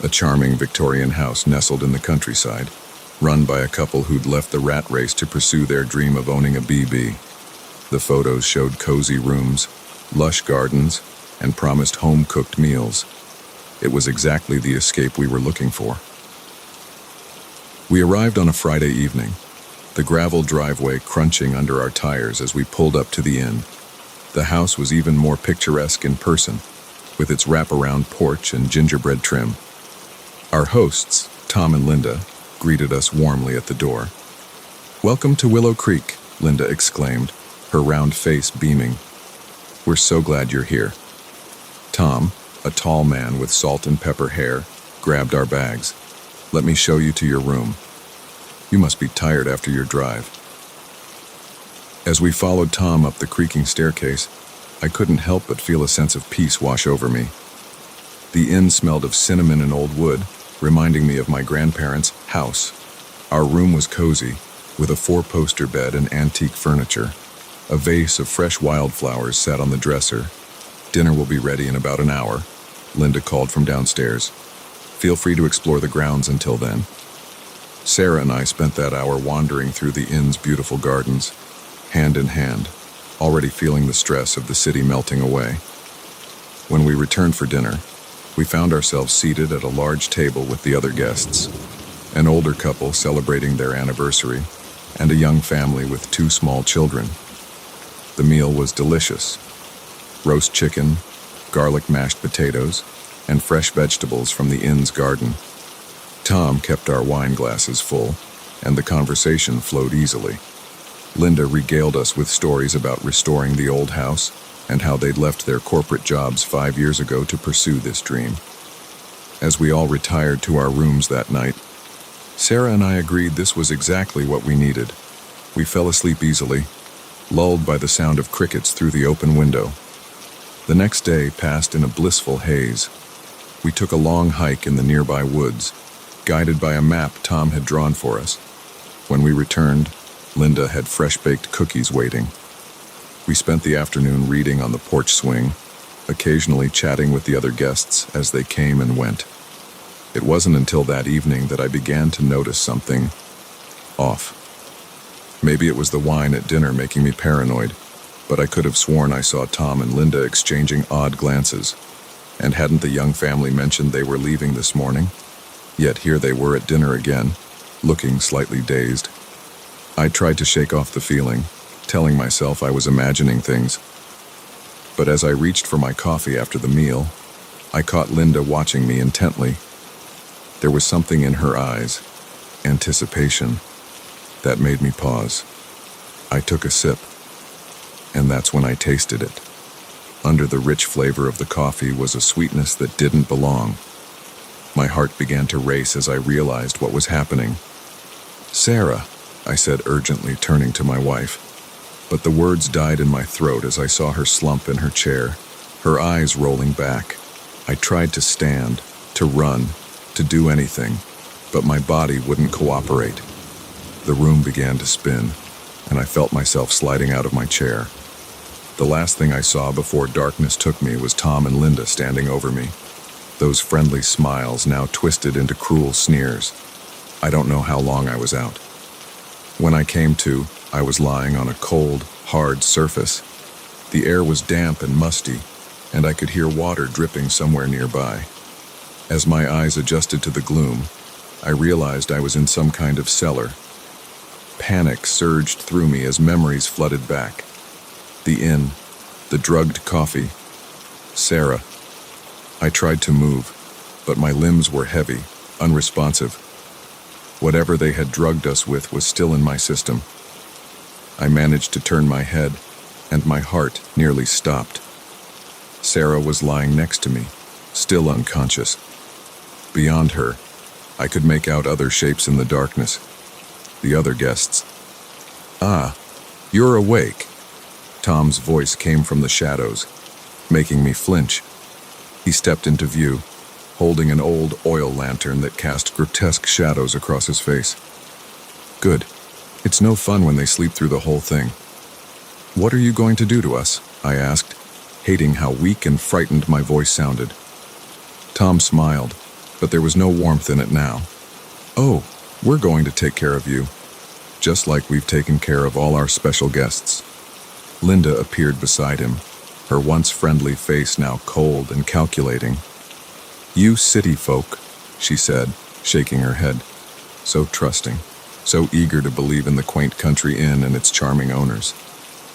A charming Victorian house nestled in the countryside, run by a couple who'd left the rat race to pursue their dream of owning a BB. The photos showed cozy rooms, lush gardens, and promised home-cooked meals. It was exactly the escape we were looking for. We arrived on a Friday evening, the gravel driveway crunching under our tires as we pulled up to the inn. The house was even more picturesque in person, with its wraparound porch and gingerbread trim. Our hosts, Tom and Linda, greeted us warmly at the door. "Welcome to Willow Creek," Linda exclaimed, her round face beaming. "We're so glad you're here." Tom, a tall man with salt and pepper hair, grabbed our bags. "Let me show you to your room. You must be tired after your drive." As we followed Tom up the creaking staircase, I couldn't help but feel a sense of peace wash over me. The inn smelled of cinnamon and old wood, reminding me of my grandparents' house. Our room was cozy, with a 4-poster bed and antique furniture. A vase of fresh wildflowers sat on the dresser. "Dinner will be ready in about an hour," Linda called from downstairs. "Feel free to explore the grounds until then." Sarah and I spent that hour wandering through the inn's beautiful gardens, hand in hand, already feeling the stress of the city melting away. When we returned for dinner, we found ourselves seated at a large table with the other guests, an older couple celebrating their anniversary, and a young family with 2 small children. The meal was delicious. Roast chicken, garlic mashed potatoes, and fresh vegetables from the inn's garden. Tom kept our wine glasses full, and the conversation flowed easily. Linda regaled us with stories about restoring the old house and how they'd left their corporate jobs 5 years ago to pursue this dream. As we all retired to our rooms that night, Sarah and I agreed this was exactly what we needed. We fell asleep easily, lulled by the sound of crickets through the open window. The next day passed in a blissful haze. We took a long hike in the nearby woods, guided by a map Tom had drawn for us. When we returned, Linda had fresh-baked cookies waiting. We spent the afternoon reading on the porch swing, occasionally chatting with the other guests as they came and went. It wasn't until that evening that I began to notice something off. Maybe it was the wine at dinner making me paranoid, but I could have sworn I saw Tom and Linda exchanging odd glances. And hadn't the young family mentioned they were leaving this morning? Yet here they were at dinner again, looking slightly dazed. I tried to shake off the feeling, telling myself I was imagining things. But as I reached for my coffee after the meal, I caught Linda watching me intently. There was something in her eyes, anticipation, that made me pause. I took a sip, and that's when I tasted it. Under the rich flavor of the coffee was a sweetness that didn't belong. My heart began to race as I realized what was happening. "Sarah," I said urgently, turning to my wife. But the words died in my throat as I saw her slump in her chair, her eyes rolling back. I tried to stand, to run, to do anything, but my body wouldn't cooperate. The room began to spin, and I felt myself sliding out of my chair. The last thing I saw before darkness took me was Tom and Linda standing over me, those friendly smiles now twisted into cruel sneers. I don't know how long I was out. When I came to, I was lying on a cold, hard surface. The air was damp and musty, and I could hear water dripping somewhere nearby. As my eyes adjusted to the gloom, I realized I was in some kind of cellar. Panic surged through me as memories flooded back. The inn, the drugged coffee, Sarah. I tried to move, but my limbs were heavy, unresponsive. Whatever they had drugged us with was still in my system. I managed to turn my head, and my heart nearly stopped. Sarah was lying next to me, still unconscious. Beyond her, I could make out other shapes in the darkness. The other guests. "Ah, you're awake." Tom's voice came from the shadows, making me flinch. He stepped into view, holding an old oil lantern that cast grotesque shadows across his face. "Good. It's no fun when they sleep through the whole thing." "What are you going to do to us?" I asked, hating how weak and frightened my voice sounded. Tom smiled, but there was no warmth in it now. "Oh, we're going to take care of you, just like we've taken care of all our special guests." Linda appeared beside him, her once friendly face now cold and calculating. "You city folk," she said, shaking her head. So trusting, so eager to believe in the quaint country inn and its charming owners.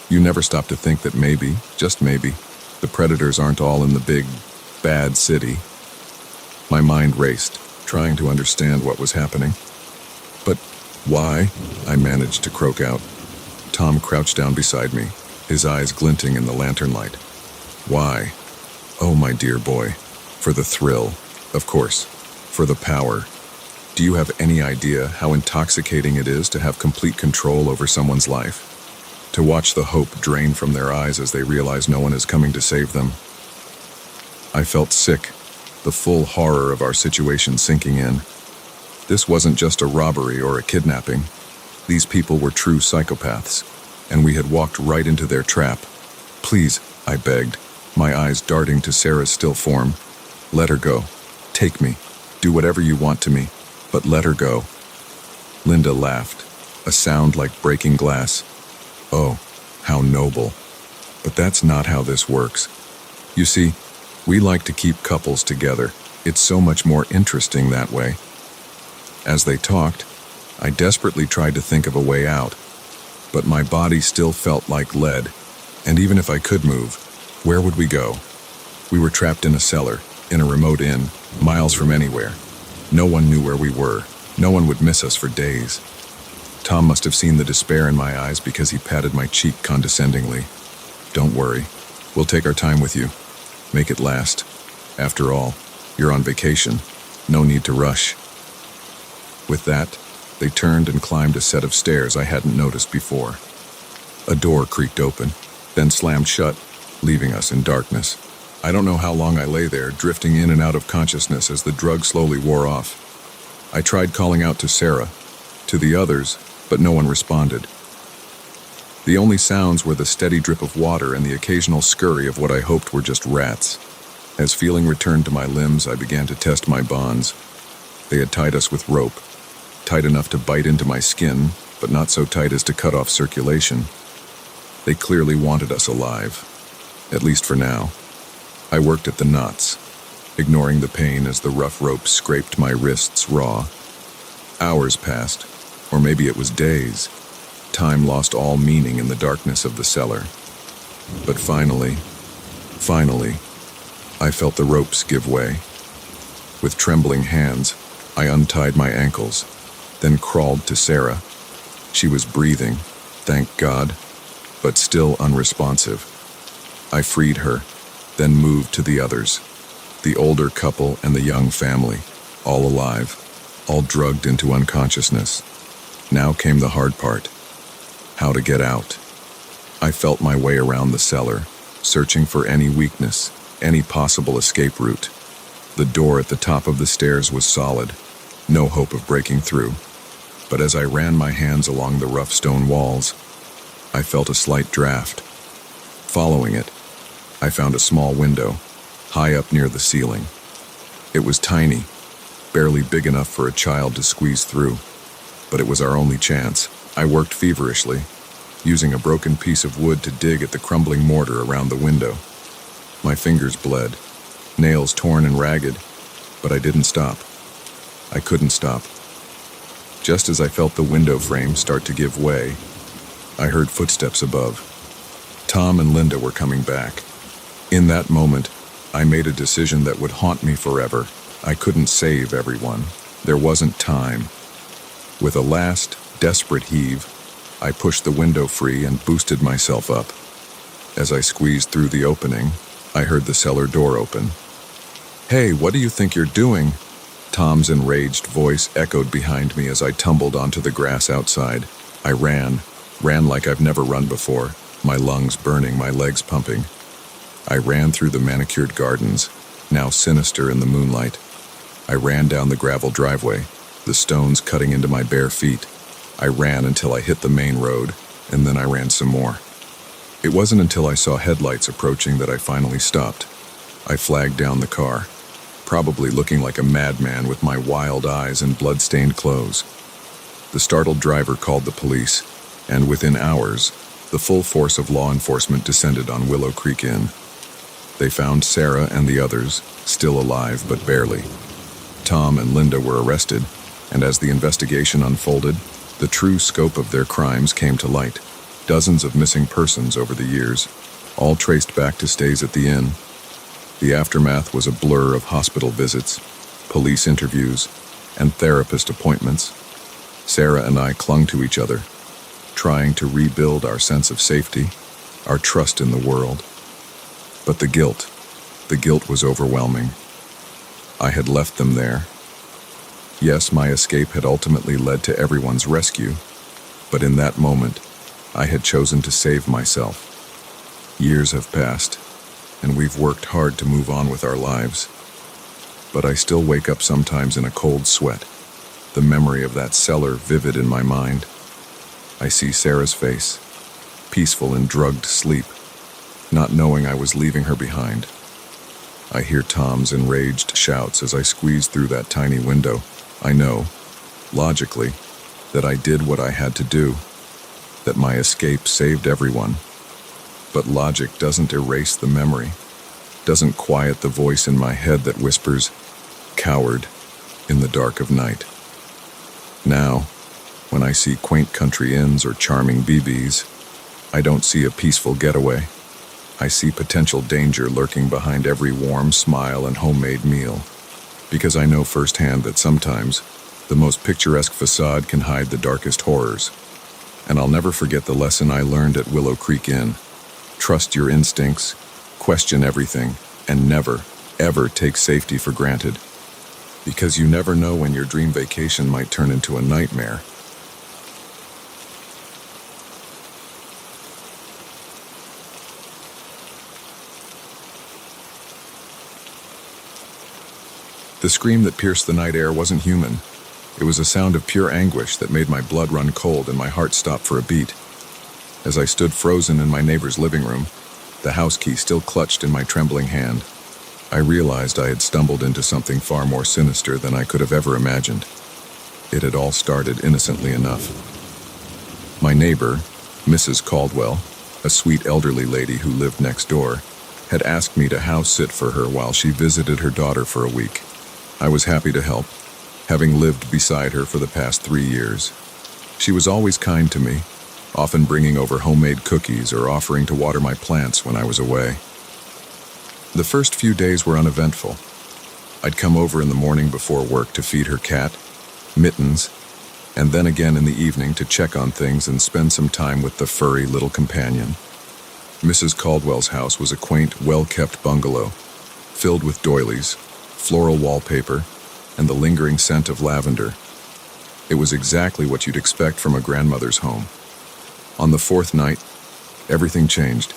"You never stop to think that maybe, just maybe, the predators aren't all in the big, bad city." My mind raced, trying to understand what was happening. "But why?" I managed to croak out. Tom crouched down beside me, his eyes glinting in the lantern light. "Why? Oh, my dear boy. For the thrill, of course. For the power. Do you have any idea how intoxicating it is to have complete control over someone's life? To watch the hope drain from their eyes as they realize no one is coming to save them?" I felt sick, the full horror of our situation sinking in. This wasn't just a robbery or a kidnapping. These people were true psychopaths, and we had walked right into their trap. "Please," I begged, my eyes darting to Sarah's still form. "Let her go. Take me. Do whatever you want to me, but let her go." Linda laughed, a sound like breaking glass. "Oh, how noble. But that's not how this works. You see, we like to keep couples together. It's so much more interesting that way." As they talked, I desperately tried to think of a way out, but my body still felt like lead, and even if I could move, where would we go? We were trapped in a cellar, in a remote inn, miles from anywhere. No one knew where we were. No one would miss us for days. Tom must have seen the despair in my eyes because he patted my cheek condescendingly. "Don't worry. We'll take our time with you. Make it last. After all, you're on vacation. No need to rush." With that, they turned and climbed a set of stairs I hadn't noticed before. A door creaked open, then slammed shut, leaving us in darkness. I don't know how long I lay there, drifting in and out of consciousness as the drug slowly wore off. I tried calling out to Sarah, to the others, but no one responded. The only sounds were the steady drip of water and the occasional scurry of what I hoped were just rats. As feeling returned to my limbs, I began to test my bonds. They had tied us with rope, tight enough to bite into my skin, but not so tight as to cut off circulation. They clearly wanted us alive, at least for now. I worked at the knots, ignoring the pain as the rough rope scraped my wrists raw. Hours passed, or maybe it was days. Time lost all meaning in the darkness of the cellar. But finally, I felt the ropes give way. With trembling hands, I untied my ankles, then crawled to Sarah. She was breathing, thank God, but still unresponsive. I freed her, then moved to the others, the older couple and the young family, all alive, all drugged into unconsciousness. Now came the hard part. How to get out. I felt my way around the cellar, searching for any weakness, any possible escape route. The door at the top of the stairs was solid, no hope of breaking through. But as I ran my hands along the rough stone walls, I felt a slight draft. Following it, I found a small window, high up near the ceiling. It was tiny, barely big enough for a child to squeeze through. But it was our only chance. I worked feverishly, using a broken piece of wood to dig at the crumbling mortar around the window. My fingers bled, nails torn and ragged, but I didn't stop. I couldn't stop. Just as I felt the window frame start to give way, I heard footsteps above. Tom and Linda were coming back. In that moment, I made a decision that would haunt me forever. I couldn't save everyone. There wasn't time. With a last, desperate heave, I pushed the window free and boosted myself up. As I squeezed through the opening, I heard the cellar door open. "Hey, what do you think you're doing?" Tom's enraged voice echoed behind me as I tumbled onto the grass outside. I ran like I've never run before, my lungs burning, my legs pumping. I ran through the manicured gardens, now sinister in the moonlight. I ran down the gravel driveway, the stones cutting into my bare feet. I ran until I hit the main road, and then I ran some more. It wasn't until I saw headlights approaching that I finally stopped. I flagged down the car, probably looking like a madman with my wild eyes and blood-stained clothes. The startled driver called the police, and within hours, the full force of law enforcement descended on Willow Creek Inn. They found Sarah and the others, still alive but barely. Tom and Linda were arrested, and as the investigation unfolded, the true scope of their crimes came to light. Dozens of missing persons over the years, all traced back to stays at the inn. The aftermath was a blur of hospital visits, police interviews, and therapist appointments. Sarah and I clung to each other, trying to rebuild our sense of safety, our trust in the world. But the guilt was overwhelming. I had left them there. Yes, my escape had ultimately led to everyone's rescue, but in that moment, I had chosen to save myself. Years have passed, and we've worked hard to move on with our lives. But I still wake up sometimes in a cold sweat, the memory of that cellar vivid in my mind. I see Sarah's face, peaceful in drugged sleep, not knowing I was leaving her behind. I hear Tom's enraged shouts as I squeeze through that tiny window. I know, logically, that I did what I had to do, that my escape saved everyone. But logic doesn't erase the memory, doesn't quiet the voice in my head that whispers, "Coward," in the dark of night. Now, when I see quaint country inns or charming BBs, I don't see a peaceful getaway. I see potential danger lurking behind every warm smile and homemade meal, because I know firsthand that sometimes the most picturesque facade can hide the darkest horrors. And I'll never forget the lesson I learned at Willow Creek Inn. Trust your instincts, question everything, and never, ever take safety for granted. Because you never know when your dream vacation might turn into a nightmare. The scream that pierced the night air wasn't human. It was a sound of pure anguish that made my blood run cold and my heart stop for a beat. As I stood frozen in my neighbor's living room, the house key still clutched in my trembling hand, I realized I had stumbled into something far more sinister than I could have ever imagined. It had all started innocently enough. My neighbor, Mrs. Caldwell, a sweet elderly lady who lived next door, had asked me to house sit for her while she visited her daughter for a week. I was happy to help, having lived beside her for the past 3 years. She was always kind to me, often bringing over homemade cookies or offering to water my plants when I was away. The first few days were uneventful. I'd come over in the morning before work to feed her cat, Mittens, and then again in the evening to check on things and spend some time with the furry little companion. Mrs. Caldwell's house was a quaint, well-kept bungalow, filled with doilies, floral wallpaper, and the lingering scent of lavender. It was exactly what you'd expect from a grandmother's home. On the 4th night, everything changed.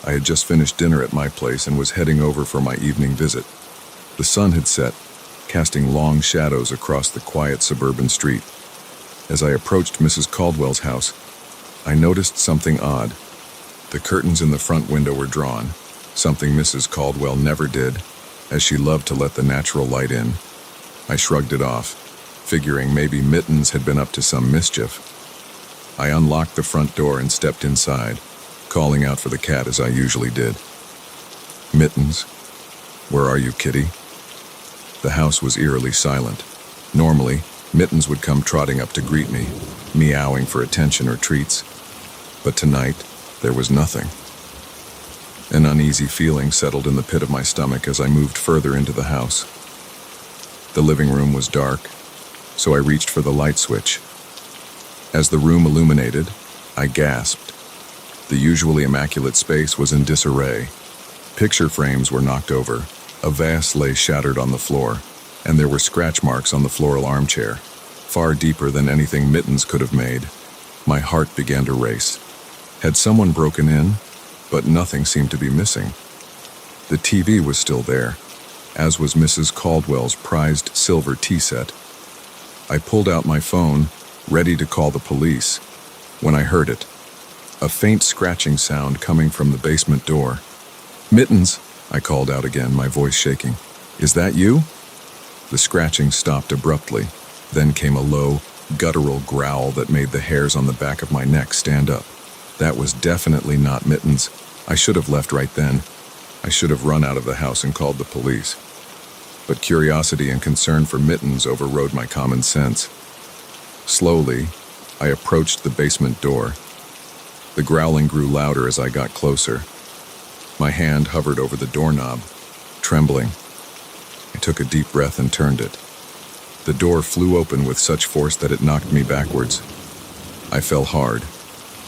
I had just finished dinner at my place and was heading over for my evening visit. The sun had set, casting long shadows across the quiet suburban street. As I approached Mrs. Caldwell's house, I noticed something odd. The curtains in the front window were drawn, something Mrs. Caldwell never did, as she loved to let the natural light in. I shrugged it off, figuring maybe Mittens had been up to some mischief. I unlocked the front door and stepped inside, calling out for the cat as I usually did. "Mittens, where are you, kitty?" The house was eerily silent. Normally, Mittens would come trotting up to greet me, meowing for attention or treats. But tonight, there was nothing. An uneasy feeling settled in the pit of my stomach as I moved further into the house. The living room was dark, so I reached for the light switch. As the room illuminated, I gasped. The usually immaculate space was in disarray. Picture frames were knocked over, a vase lay shattered on the floor, and there were scratch marks on the floral armchair, far deeper than anything Mittens could have made. My heart began to race. Had someone broken in? But nothing seemed to be missing. The TV was still there, as was Mrs. Caldwell's prized silver tea set. I pulled out my phone, ready to call the police, when I heard it. A faint scratching sound coming from the basement door. "Mittens," I called out again, my voice shaking. "Is that you?" The scratching stopped abruptly. Then came a low, guttural growl that made the hairs on the back of my neck stand up. That was definitely not Mittens. I should have left right then. I should have run out of the house and called the police. But curiosity and concern for Mittens overrode my common sense. Slowly, I approached the basement door. The growling grew louder as I got closer. My hand hovered over the doorknob, trembling. I took a deep breath and turned it. The door flew open with such force that it knocked me backwards. I fell hard,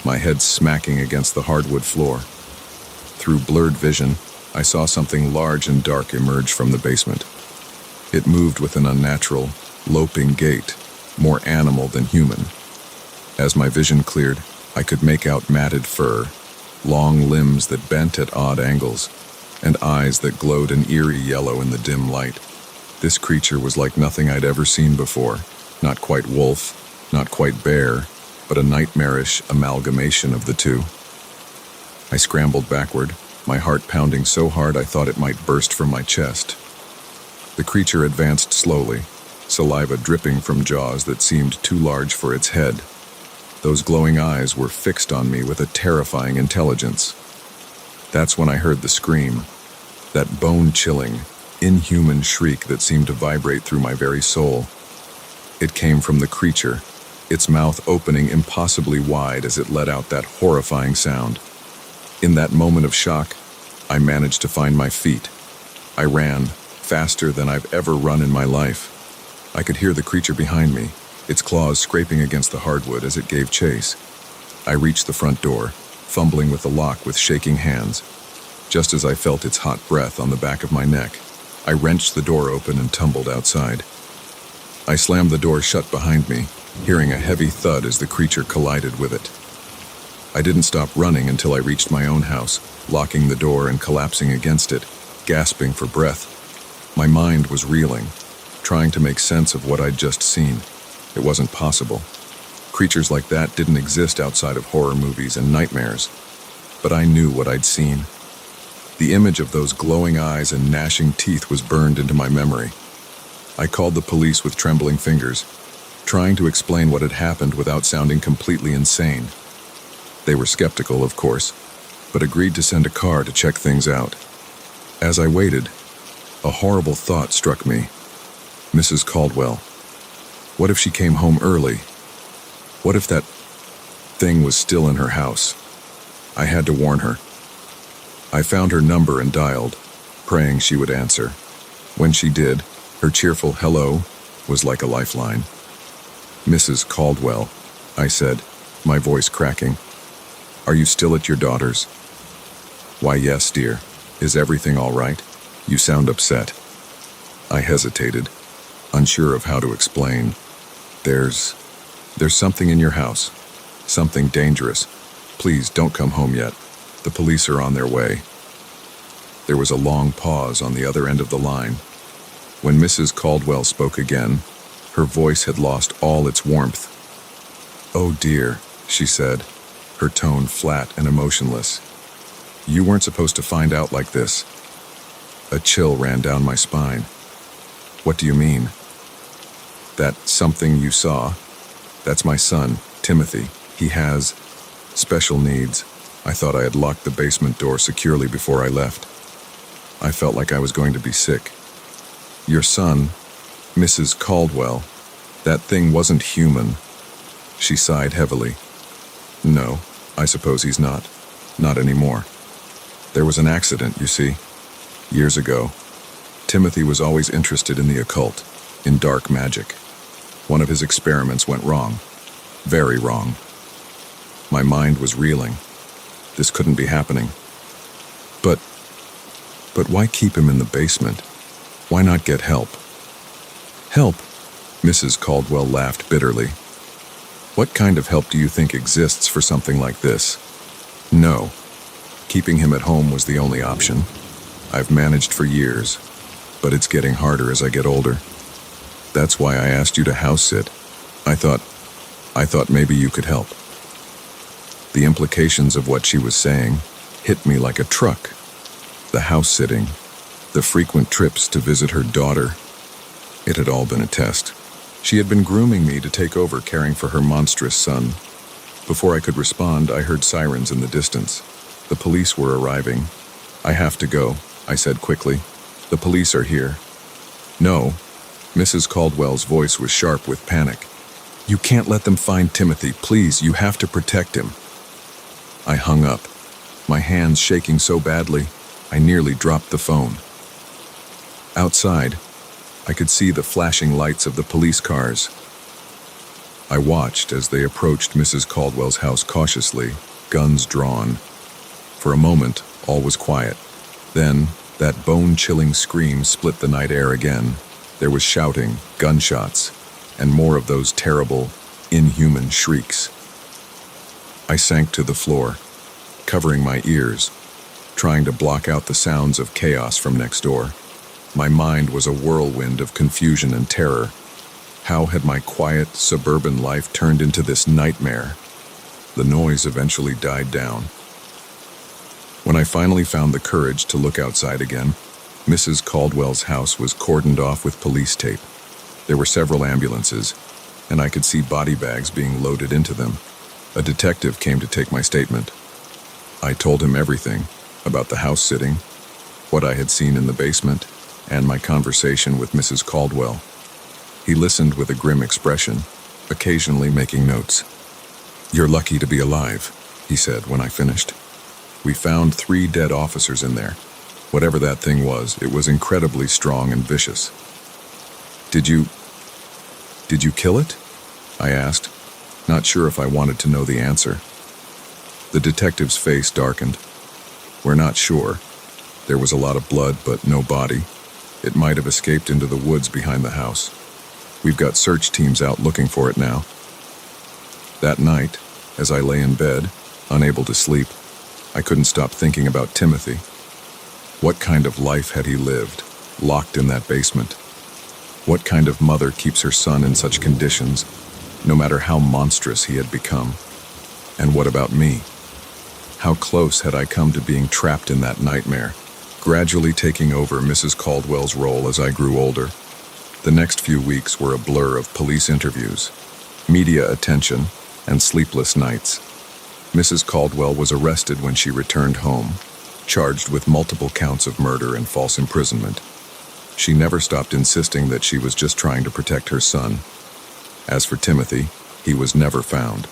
my head smacking against the hardwood floor. Through blurred vision, I saw something large and dark emerge from the basement. It moved with an unnatural, loping gait, more animal than human. As my vision cleared, I could make out matted fur, long limbs that bent at odd angles, and eyes that glowed an eerie yellow in the dim light. This creature was like nothing I'd ever seen before. Not quite wolf, not quite bear, but a nightmarish amalgamation of the two. I scrambled backward, my heart pounding so hard I thought it might burst from my chest. The creature advanced slowly, saliva dripping from jaws that seemed too large for its head. Those glowing eyes were fixed on me with a terrifying intelligence. That's when I heard the scream, that bone-chilling, inhuman shriek that seemed to vibrate through my very soul. It came from the creature, its mouth opening impossibly wide as it let out that horrifying sound. In that moment of shock, I managed to find my feet. I ran, faster than I've ever run in my life. I could hear the creature behind me, its claws scraping against the hardwood as it gave chase. I reached the front door, fumbling with the lock with shaking hands. Just as I felt its hot breath on the back of my neck, I wrenched the door open and tumbled outside. I slammed the door shut behind me, hearing a heavy thud as the creature collided with it. I didn't stop running until I reached my own house, locking the door and collapsing against it, gasping for breath. My mind was reeling, trying to make sense of what I'd just seen. It wasn't possible. Creatures like that didn't exist outside of horror movies and nightmares. But I knew what I'd seen. The image of those glowing eyes and gnashing teeth was burned into my memory. I called the police with trembling fingers, trying to explain what had happened without sounding completely insane. They were skeptical, of course, but agreed to send a car to check things out. As I waited, a horrible thought struck me. Mrs. Caldwell. What if she came home early? What if that thing was still in her house? I had to warn her. I found her number and dialed, praying she would answer. When she did, her cheerful hello was like a lifeline. "Mrs. Caldwell," I said, my voice cracking. "Are you still at your daughter's?" "Why, yes, dear. Is everything all right? You sound upset." I hesitated, unsure of how to explain. There's something in your house. Something dangerous. Please don't come home yet. The police are on their way." There was a long pause on the other end of the line. When Mrs. Caldwell spoke again, her voice had lost all its warmth. "Oh dear," she said, her tone flat and emotionless. "You weren't supposed to find out like this." A chill ran down my spine. "What do you mean?" That something you saw, that's my son, Timothy. He has special needs. I thought I had locked the basement door securely before I left. I felt like I was going to be sick. Your son, Mrs. Caldwell, that thing wasn't human. She sighed heavily. No, I suppose he's not. Not anymore. There was an accident, you see. Years ago. Timothy was always interested in the occult, in dark magic. One of his experiments went wrong. Very wrong. My mind was reeling. This couldn't be happening. But why keep him in the basement? Why not get help? Help? Mrs. Caldwell laughed bitterly. What kind of help do you think exists for something like this? No. Keeping him at home was the only option. I've managed for years, but it's getting harder as I get older. That's why I asked you to house sit. I thought maybe you could help. The implications of what she was saying hit me like a truck. The house sitting, the frequent trips to visit her daughter. It had all been a test. She had been grooming me to take over caring for her monstrous son. Before I could respond, I heard sirens in the distance. The police were arriving. I have to go, I said quickly. The police are here. No. Mrs. Caldwell's voice was sharp with panic. You can't let them find Timothy. Please, you have to protect him. I hung up, my hands shaking so badly, I nearly dropped the phone. Outside, I could see the flashing lights of the police cars. I watched as they approached Mrs. Caldwell's house cautiously, guns drawn. For a moment, all was quiet. Then, that bone-chilling scream split the night air again. There was shouting, gunshots, and more of those terrible, inhuman shrieks. I sank to the floor, covering my ears, trying to block out the sounds of chaos from next door. My mind was a whirlwind of confusion and terror. How had my quiet, suburban life turned into this nightmare? The noise eventually died down. When I finally found the courage to look outside again, Mrs. Caldwell's house was cordoned off with police tape. There were several ambulances, and I could see body bags being loaded into them. A detective came to take my statement. I told him everything about the house sitting, what I had seen in the basement, and my conversation with Mrs. Caldwell. He listened with a grim expression, occasionally making notes. You're lucky to be alive, he said when I finished. We found 3 dead officers in there. Whatever that thing was, it was incredibly strong and vicious. Did you kill it? I asked, not sure if I wanted to know the answer. The detective's face darkened. We're not sure. There was a lot of blood, but no body. It might have escaped into the woods behind the house. We've got search teams out looking for it now. That night, as I lay in bed, unable to sleep, I couldn't stop thinking about Timothy. What kind of life had he lived, locked in that basement? What kind of mother keeps her son in such conditions, no matter how monstrous he had become? And what about me? How close had I come to being trapped in that nightmare, gradually taking over Mrs. Caldwell's role as I grew older? The next few weeks were a blur of police interviews, media attention, and sleepless nights. Mrs. Caldwell was arrested when she returned home, charged with multiple counts of murder and false imprisonment. She never stopped insisting that she was just trying to protect her son. As for Timothy, he was never found.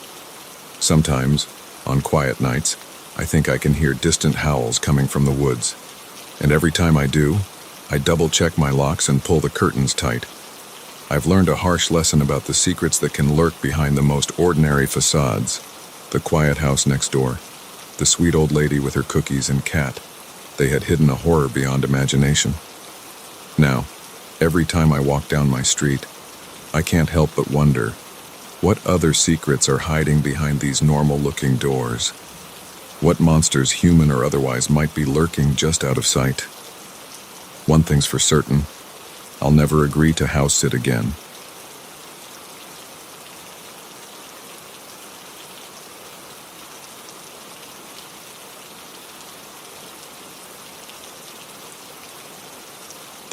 Sometimes, on quiet nights, I think I can hear distant howls coming from the woods. And every time I do, I double-check my locks and pull the curtains tight. I've learned a harsh lesson about the secrets that can lurk behind the most ordinary facades. The quiet house next door, the sweet old lady with her cookies and cat. They had hidden a horror beyond imagination. Now, every time I walk down my street, I can't help but wonder, what other secrets are hiding behind these normal-looking doors? What monsters, human or otherwise, might be lurking just out of sight? One thing's for certain, I'll never agree to house sit again.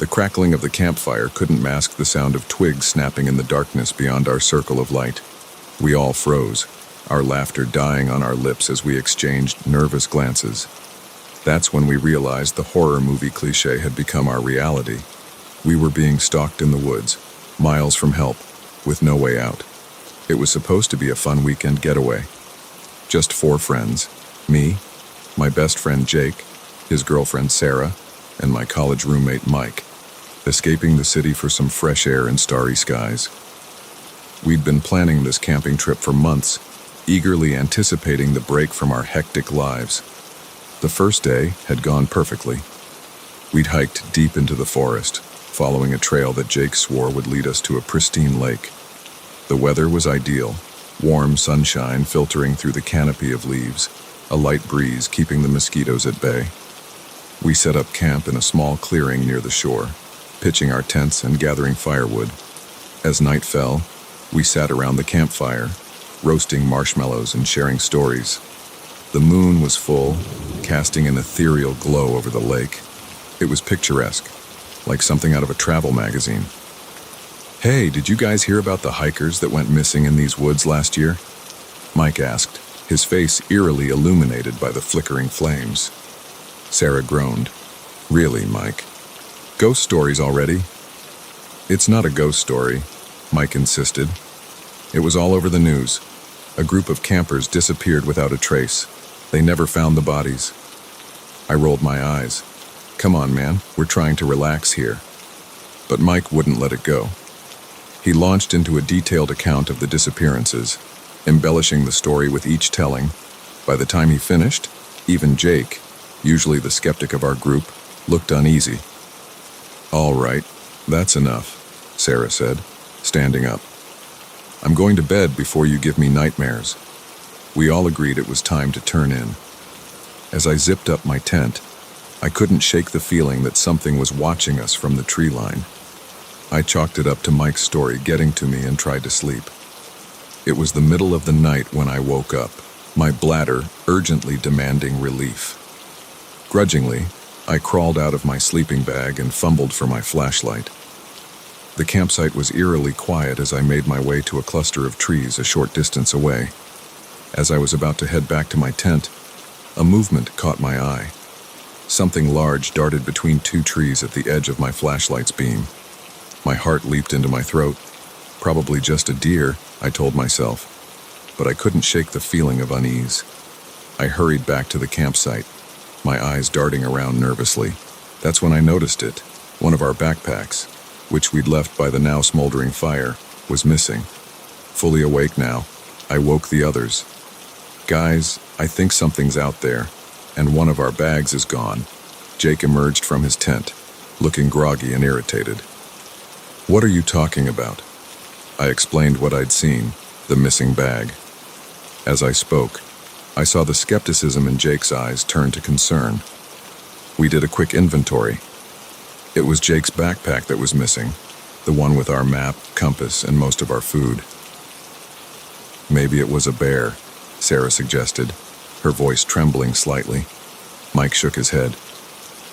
The crackling of the campfire couldn't mask the sound of twigs snapping in the darkness beyond our circle of light. We all froze, our laughter dying on our lips as we exchanged nervous glances. That's when we realized the horror movie cliché had become our reality. We were being stalked in the woods, miles from help, with no way out. It was supposed to be a fun weekend getaway. Just 4 friends, me, my best friend Jake, his girlfriend Sarah, and my college roommate Mike, escaping the city for some fresh air and starry skies. We'd been planning this camping trip for months, eagerly anticipating the break from our hectic lives. The first day had gone perfectly. We'd hiked deep into the forest, following a trail that Jake swore would lead us to a pristine lake. The weather was ideal, warm sunshine filtering through the canopy of leaves, a light breeze keeping the mosquitoes at bay. We set up camp in a small clearing near the shore, pitching our tents and gathering firewood. As night fell, we sat around the campfire, roasting marshmallows and sharing stories. The moon was full, casting an ethereal glow over the lake. It was picturesque, like something out of a travel magazine. "Hey, did you guys hear about the hikers that went missing in these woods last year?" Mike asked, his face eerily illuminated by the flickering flames. Sarah groaned. "Really, Mike? Ghost stories already?" "It's not a ghost story," Mike insisted. "It was all over the news. A group of campers disappeared without a trace. They never found the bodies." I rolled my eyes. "Come on, man, we're trying to relax here." But Mike wouldn't let it go. He launched into a detailed account of the disappearances, embellishing the story with each telling. By the time he finished, even Jake, usually the skeptic of our group, looked uneasy. "All right, that's enough," Sarah said, standing up. "I'm going to bed before you give me nightmares." We all agreed it was time to turn in. As I zipped up my tent, I couldn't shake the feeling that something was watching us from the tree line. I chalked it up to Mike's story getting to me and tried to sleep. It was the middle of the night when I woke up, my bladder urgently demanding relief. Grudgingly, I crawled out of my sleeping bag and fumbled for my flashlight. The campsite was eerily quiet as I made my way to a cluster of trees a short distance away. As I was about to head back to my tent, a movement caught my eye. Something large darted between 2 trees at the edge of my flashlight's beam. My heart leaped into my throat. Probably just a deer, I told myself, but I couldn't shake the feeling of unease. I hurried back to the campsite, my eyes darting around nervously. That's when I noticed it. One of our backpacks, which we'd left by the now smoldering fire, was missing. Fully awake now, I woke the others. "Guys, I think something's out there, and one of our bags is gone." Jake emerged from his tent, looking groggy and irritated. "What are you talking about?" I explained what I'd seen, the missing bag. As I spoke, I saw the skepticism in Jake's eyes turn to concern. We did a quick inventory. It was Jake's backpack that was missing, the one with our map, compass, and most of our food. "Maybe it was a bear," Sarah suggested, her voice trembling slightly. Mike shook his head.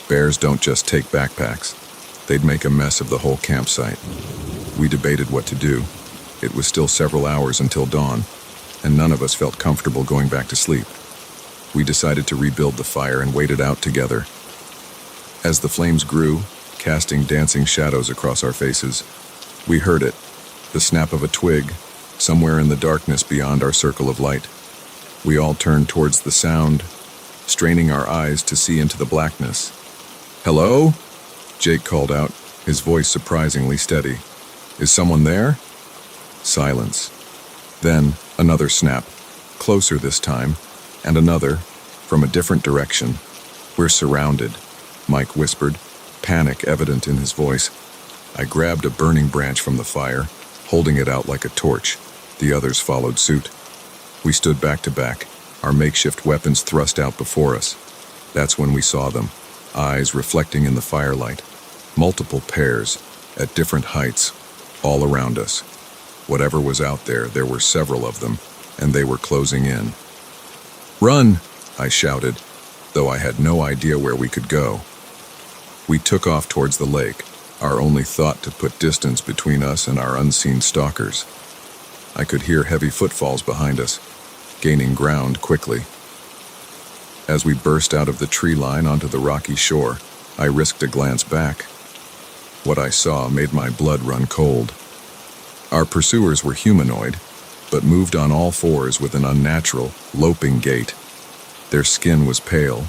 "Bears don't just take backpacks. They'd make a mess of the whole campsite." We debated what to do. It was still several hours until dawn, and none of us felt comfortable going back to sleep. We decided to rebuild the fire and wait it out together. As the flames grew, casting dancing shadows across our faces, we heard it, the snap of a twig, somewhere in the darkness beyond our circle of light. We all turned towards the sound, straining our eyes to see into the blackness. "Hello?" Jake called out, his voice surprisingly steady. "Is someone there?" Silence. Then another snap, closer this time, and another, from a different direction. "We're surrounded," Mike whispered, panic evident in his voice. I grabbed a burning branch from the fire, holding it out like a torch. The others followed suit. We stood back to back, our makeshift weapons thrust out before us. That's when we saw them, eyes reflecting in the firelight. Multiple pairs, at different heights, all around us. Whatever was out there, there were several of them, and they were closing in. "Run!" I shouted, though I had no idea where we could go. We took off towards the lake, our only thought to put distance between us and our unseen stalkers. I could hear heavy footfalls behind us, gaining ground quickly. As we burst out of the tree line onto the rocky shore, I risked a glance back. What I saw made my blood run cold. Our pursuers were humanoid, but moved on all fours with an unnatural, loping gait. Their skin was pale,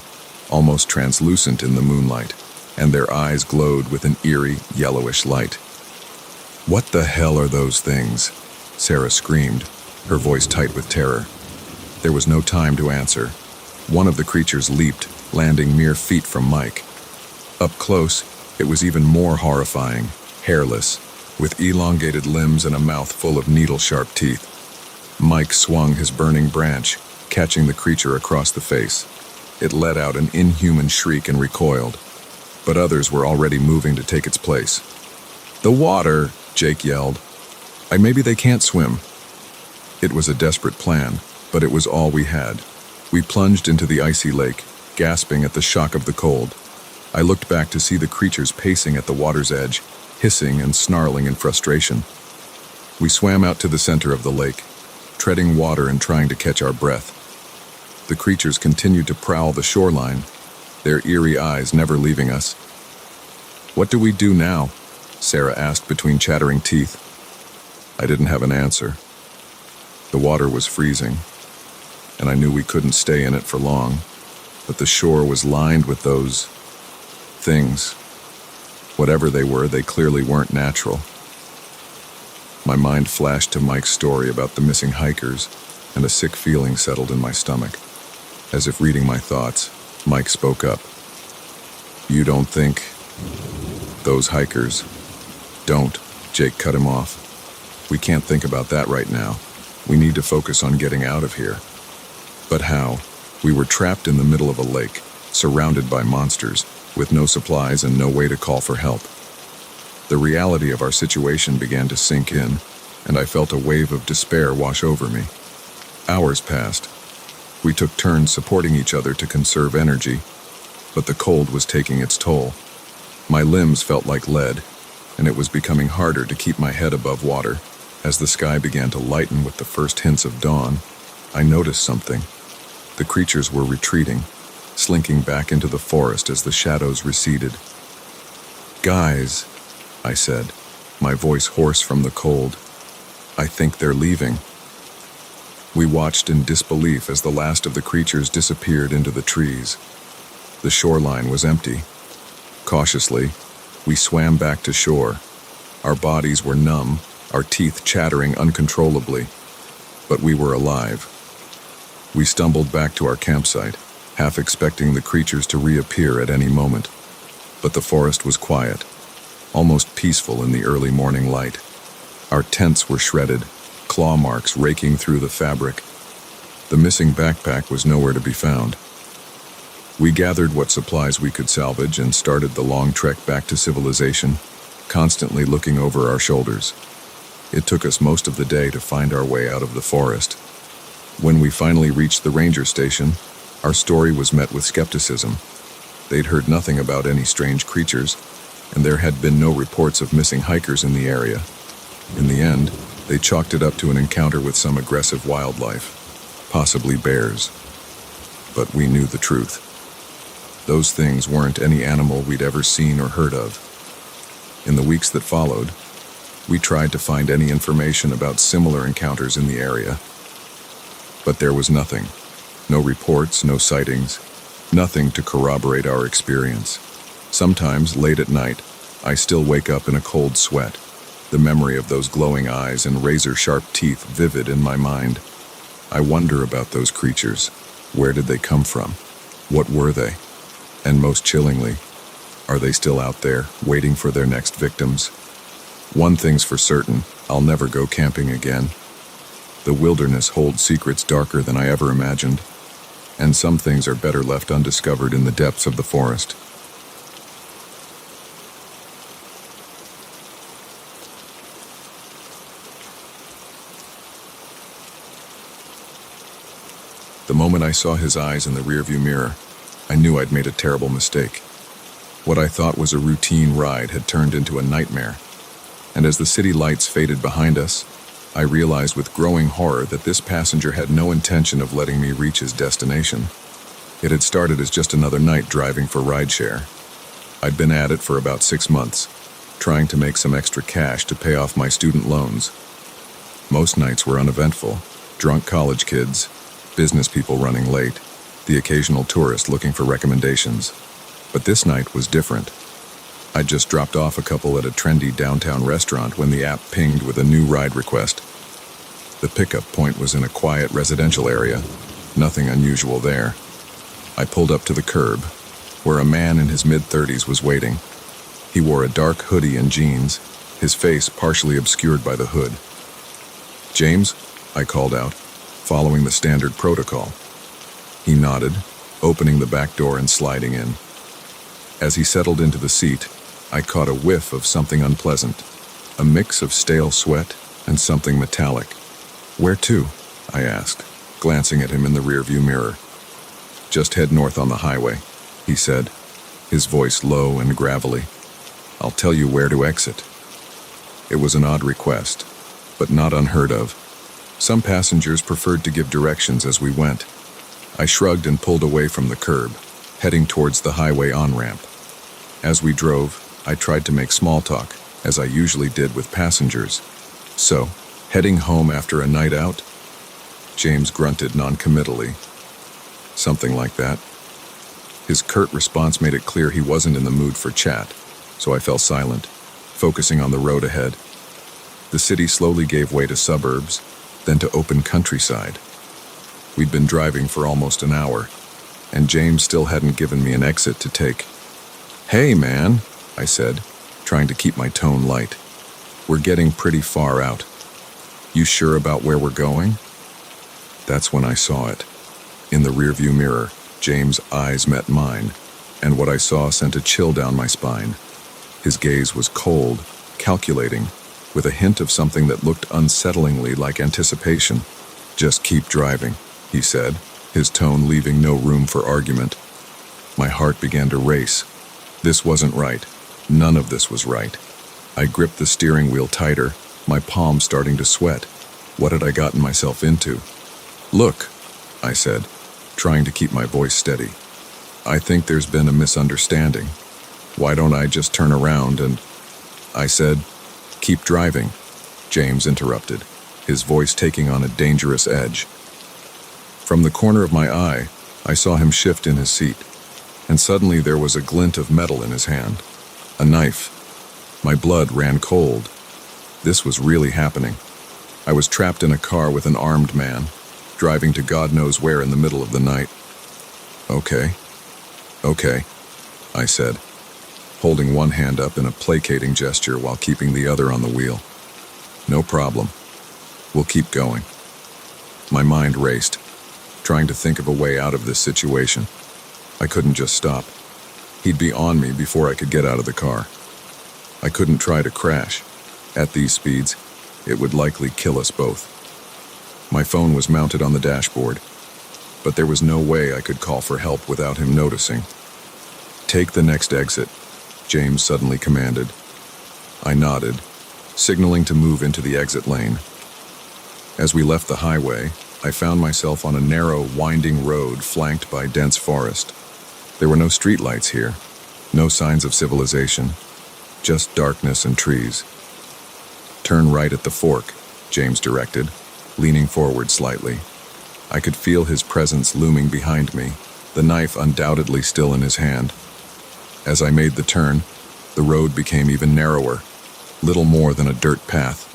almost translucent in the moonlight, and their eyes glowed with an eerie, yellowish light. "What the hell are those things?" Sarah screamed, her voice tight with terror. There was no time to answer. One of the creatures leaped, landing mere feet from Mike. Up close, it was even more horrifying, hairless, with elongated limbs and a mouth full of needle-sharp teeth. Mike swung his burning branch, catching the creature across the face. It let out an inhuman shriek and recoiled, but others were already moving to take its place. "The water!" Jake yelled. Maybe they can't swim." It was a desperate plan, but it was all we had. We plunged into the icy lake, gasping at the shock of the cold. I looked back to see the creatures pacing at the water's edge, hissing and snarling in frustration. We swam out to the center of the lake, treading water and trying to catch our breath. The creatures continued to prowl the shoreline, their eerie eyes never leaving us. "What do we do now?" Sarah asked between chattering teeth. I didn't have an answer. The water was freezing, and I knew we couldn't stay in it for long, but the shore was lined with those things. Whatever they were, they clearly weren't natural. My mind flashed to Mike's story about the missing hikers, and a sick feeling settled in my stomach. As if reading my thoughts, Mike spoke up. "You don't think those hikers..." "Don't," Jake cut him off. "We can't think about that right now. We need to focus on getting out of here." But how? We were trapped in the middle of a lake, surrounded by monsters, with no supplies and no way to call for help. The reality of our situation began to sink in, and I felt a wave of despair wash over me. Hours passed. We took turns supporting each other to conserve energy, but the cold was taking its toll. My limbs felt like lead, and it was becoming harder to keep my head above water. As the sky began to lighten with the first hints of dawn, I noticed something. The creatures were retreating, slinking back into the forest as the shadows receded. "Guys," I said, my voice hoarse from the cold, "I think they're leaving." We watched in disbelief as the last of the creatures disappeared into the trees. The shoreline was empty. Cautiously, we swam back to shore. Our bodies were numb, our teeth chattering uncontrollably, but we were alive. We stumbled back to our campsite, half expecting the creatures to reappear at any moment. But the forest was quiet, almost peaceful in the early morning light. Our tents were shredded, claw marks raking through the fabric. The missing backpack was nowhere to be found. We gathered what supplies we could salvage and started the long trek back to civilization, constantly looking over our shoulders. It took us most of the day to find our way out of the forest. When we finally reached the ranger station, our story was met with skepticism. They'd heard nothing about any strange creatures, and there had been no reports of missing hikers in the area. In the end, they chalked it up to an encounter with some aggressive wildlife, possibly bears. But we knew the truth. Those things weren't any animal we'd ever seen or heard of. In the weeks that followed, we tried to find any information about similar encounters in the area. But there was nothing. No reports, no sightings, nothing to corroborate our experience. Sometimes, late at night, I still wake up in a cold sweat, the memory of those glowing eyes and razor-sharp teeth vivid in my mind. I wonder about those creatures. Where did they come from? What were they? And most chillingly, are they still out there, waiting for their next victims? One thing's for certain, I'll never go camping again. The wilderness holds secrets darker than I ever imagined, and some things are better left undiscovered in the depths of the forest. The moment I saw his eyes in the rearview mirror, I knew I'd made a terrible mistake. What I thought was a routine ride had turned into a nightmare, and as the city lights faded behind us, I realized with growing horror that this passenger had no intention of letting me reach his destination. It had started as just another night driving for rideshare. I'd been at it for about 6 months, trying to make some extra cash to pay off my student loans. Most nights were uneventful: drunk college kids, business people running late, the occasional tourist looking for recommendations. But this night was different. I'd just dropped off a couple at a trendy downtown restaurant when the app pinged with a new ride request. The pickup point was in a quiet residential area, nothing unusual there. I pulled up to the curb, where a man in his mid-30s was waiting. He wore a dark hoodie and jeans, his face partially obscured by the hood. "James?" I called out, following the standard protocol. He nodded, opening the back door and sliding in. As he settled into the seat, I caught a whiff of something unpleasant, a mix of stale sweat and something metallic. "Where to?" I asked, glancing at him in the rearview mirror. "Just head north on the highway," he said, his voice low and gravelly. "I'll tell you where to exit." It was an odd request, but not unheard of. Some passengers preferred to give directions as we went. I shrugged and pulled away from the curb, heading towards the highway on-ramp. As we drove, I tried to make small talk, as I usually did with passengers. "So, heading home after a night out?" James grunted non-committally. "Something like that." His curt response made it clear he wasn't in the mood for chat, so I fell silent, focusing on the road ahead. The city slowly gave way to suburbs, then to open countryside. We'd been driving for almost an hour, and James still hadn't given me an exit to take. "Hey, man," I said, trying to keep my tone light. "We're getting pretty far out. You sure about where we're going?" That's when I saw it. In the rearview mirror, James' eyes met mine, and what I saw sent a chill down my spine. His gaze was cold, calculating, with a hint of something that looked unsettlingly like anticipation. "Just keep driving," he said, his tone leaving no room for argument. My heart began to race. This wasn't right. None of this was right. I gripped the steering wheel tighter, my palms starting to sweat. What had I gotten myself into? "Look," I said, trying to keep my voice steady. "I think there's been a misunderstanding. Why don't I just turn around and—" I said. "Keep driving," James interrupted, his voice taking on a dangerous edge. From the corner of my eye, I saw him shift in his seat, and suddenly there was a glint of metal in his hand. A knife. My blood ran cold. This was really happening. I was trapped in a car with an armed man, driving to God knows where in the middle of the night. Okay, I said, holding one hand up in a placating gesture while keeping the other on the wheel. "No problem. We'll keep going." My mind raced, trying to think of a way out of this situation. I couldn't just stop. He'd be on me before I could get out of the car. I couldn't try to crash. At these speeds, it would likely kill us both. My phone was mounted on the dashboard, but there was no way I could call for help without him noticing. "Take the next exit," James suddenly commanded. I nodded, signaling to move into the exit lane. As we left the highway, I found myself on a narrow, winding road flanked by dense forest. There were no streetlights here, no signs of civilization, just darkness and trees. "Turn right at the fork," James directed, leaning forward slightly. I could feel his presence looming behind me, the knife undoubtedly still in his hand. As I made the turn, the road became even narrower, little more than a dirt path.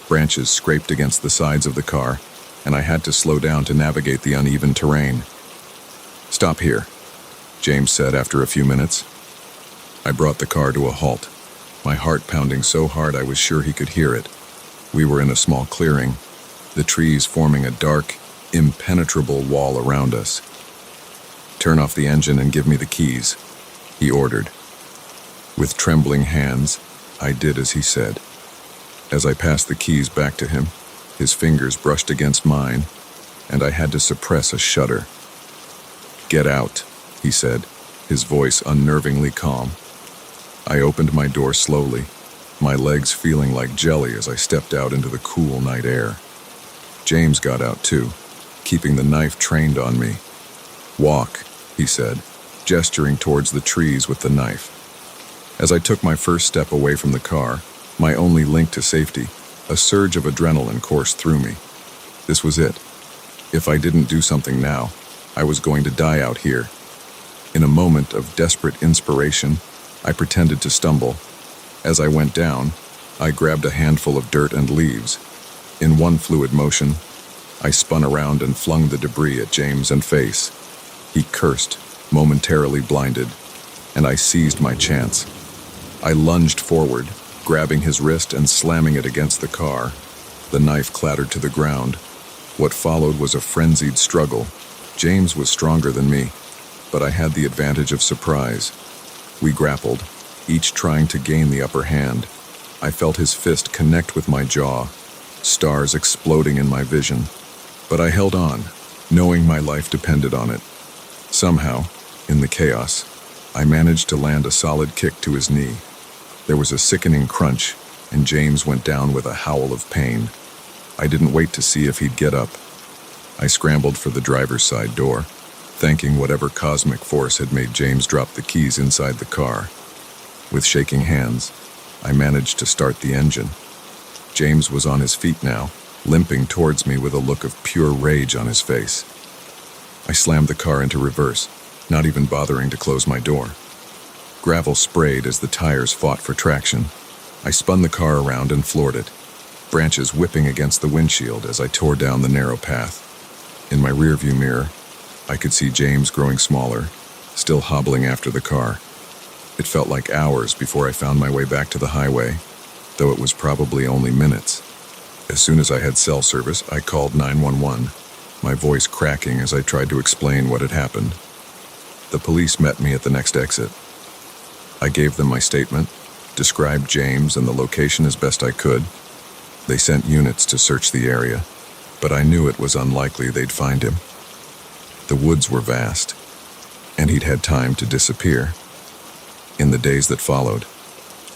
Branches scraped against the sides of the car, and I had to slow down to navigate the uneven terrain. "Stop here," James said after a few minutes. I brought the car to a halt, my heart pounding so hard I was sure he could hear it. We were in a small clearing, the trees forming a dark, impenetrable wall around us. "Turn off the engine and give me the keys," he ordered. With trembling hands, I did as he said. As I passed the keys back to him, his fingers brushed against mine, and I had to suppress a shudder. "Get out," he said, his voice unnervingly calm. I opened my door slowly, my legs feeling like jelly as I stepped out into the cool night air. James got out too, keeping the knife trained on me. "Walk," he said, gesturing towards the trees with the knife. As I took my first step away from the car, my only link to safety, a surge of adrenaline coursed through me. This was it. If I didn't do something now, I was going to die out here. In a moment of desperate inspiration, I pretended to stumble. As I went down, I grabbed a handful of dirt and leaves. In one fluid motion, I spun around and flung the debris at James and face. He cursed, momentarily blinded, and I seized my chance. I lunged forward, grabbing his wrist and slamming it against the car. The knife clattered to the ground. What followed was a frenzied struggle. James was stronger than me, but I had the advantage of surprise. We grappled, each trying to gain the upper hand. I felt his fist connect with my jaw, stars exploding in my vision. But I held on, knowing my life depended on it. Somehow, in the chaos, I managed to land a solid kick to his knee. There was a sickening crunch, and James went down with a howl of pain. I didn't wait to see if he'd get up. I scrambled for the driver's side door, thanking whatever cosmic force had made James drop the keys inside the car. With shaking hands, I managed to start the engine. James was on his feet now, limping towards me with a look of pure rage on his face. I slammed the car into reverse, not even bothering to close my door. Gravel sprayed as the tires fought for traction. I spun the car around and floored it, branches whipping against the windshield as I tore down the narrow path. In my rearview mirror, I could see James growing smaller, still hobbling after the car. It felt like hours before I found my way back to the highway, though it was probably only minutes. As soon as I had cell service, I called 911, my voice cracking as I tried to explain what had happened. The police met me at the next exit. I gave them my statement, described James and the location as best I could. They sent units to search the area, but I knew it was unlikely they'd find him. The woods were vast, and he'd had time to disappear. In the days that followed,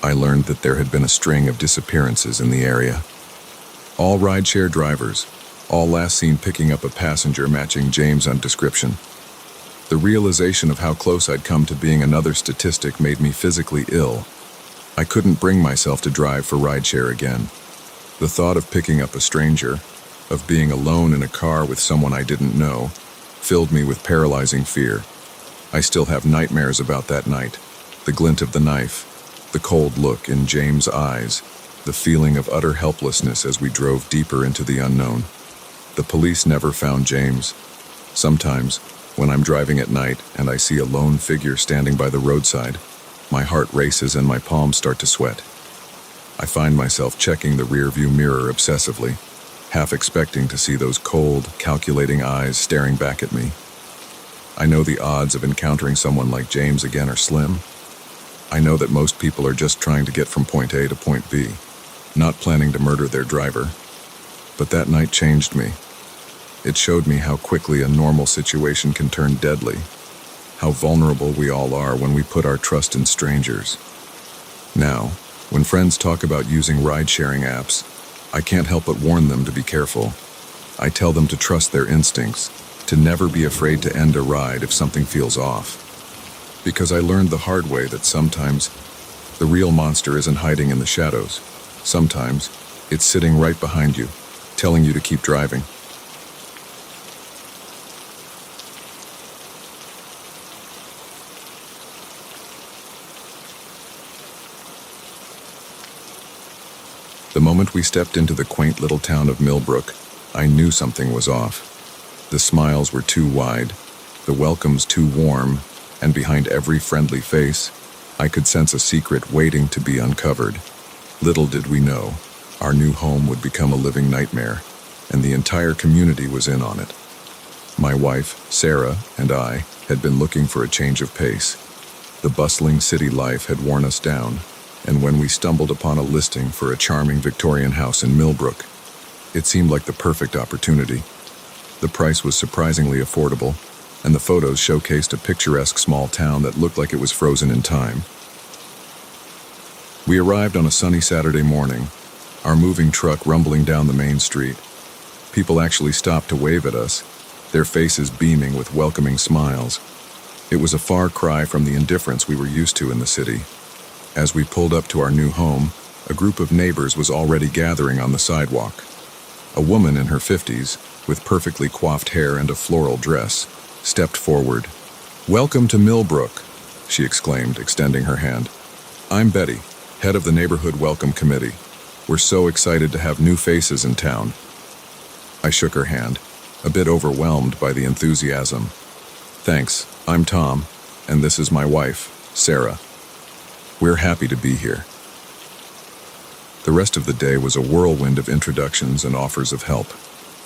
I learned that there had been a string of disappearances in the area. All rideshare drivers, all last seen picking up a passenger matching James on description. The realization of how close I'd come to being another statistic made me physically ill. I couldn't bring myself to drive for rideshare again. The thought of picking up a stranger, of being alone in a car with someone I didn't know, filled me with paralyzing fear. I still have nightmares about that night, the glint of the knife, the cold look in James' eyes, the feeling of utter helplessness as we drove deeper into the unknown. The police never found James. Sometimes, when I'm driving at night and I see a lone figure standing by the roadside, my heart races and my palms start to sweat. I find myself checking the rearview mirror obsessively, half expecting to see those cold, calculating eyes staring back at me. I know the odds of encountering someone like James again are slim. I know that most people are just trying to get from point A to point B, not planning to murder their driver. But that night changed me. It showed me how quickly a normal situation can turn deadly, how vulnerable we all are when we put our trust in strangers. Now, when friends talk about using ride-sharing apps, I can't help but warn them to be careful. I tell them to trust their instincts, to never be afraid to end a ride if something feels off. Because I learned the hard way that sometimes the real monster isn't hiding in the shadows. Sometimes it's sitting right behind you, telling you to keep driving. The moment we stepped into the quaint little town of Millbrook, I knew something was off. The smiles were too wide, the welcomes too warm, and behind every friendly face, I could sense a secret waiting to be uncovered. Little did we know, our new home would become a living nightmare, and the entire community was in on it. My wife, Sarah, and I had been looking for a change of pace. The bustling city life had worn us down, and when we stumbled upon a listing for a charming Victorian house in Millbrook, it seemed like the perfect opportunity. The price was surprisingly affordable, and the photos showcased a picturesque small town that looked like it was frozen in time. We arrived on a sunny Saturday morning, our moving truck rumbling down the main street. People actually stopped to wave at us, their faces beaming with welcoming smiles. It was a far cry from the indifference we were used to in the city. As we pulled up to our new home, a group of neighbors was already gathering on the sidewalk. A woman in her 50s, with perfectly coiffed hair and a floral dress, stepped forward. "Welcome to Millbrook," she exclaimed, extending her hand. "I'm Betty, head of the Neighborhood Welcome Committee. We're so excited to have new faces in town." I shook her hand, a bit overwhelmed by the enthusiasm. "Thanks, I'm Tom, and this is my wife, Sarah. We're happy to be here." The rest of the day was a whirlwind of introductions and offers of help.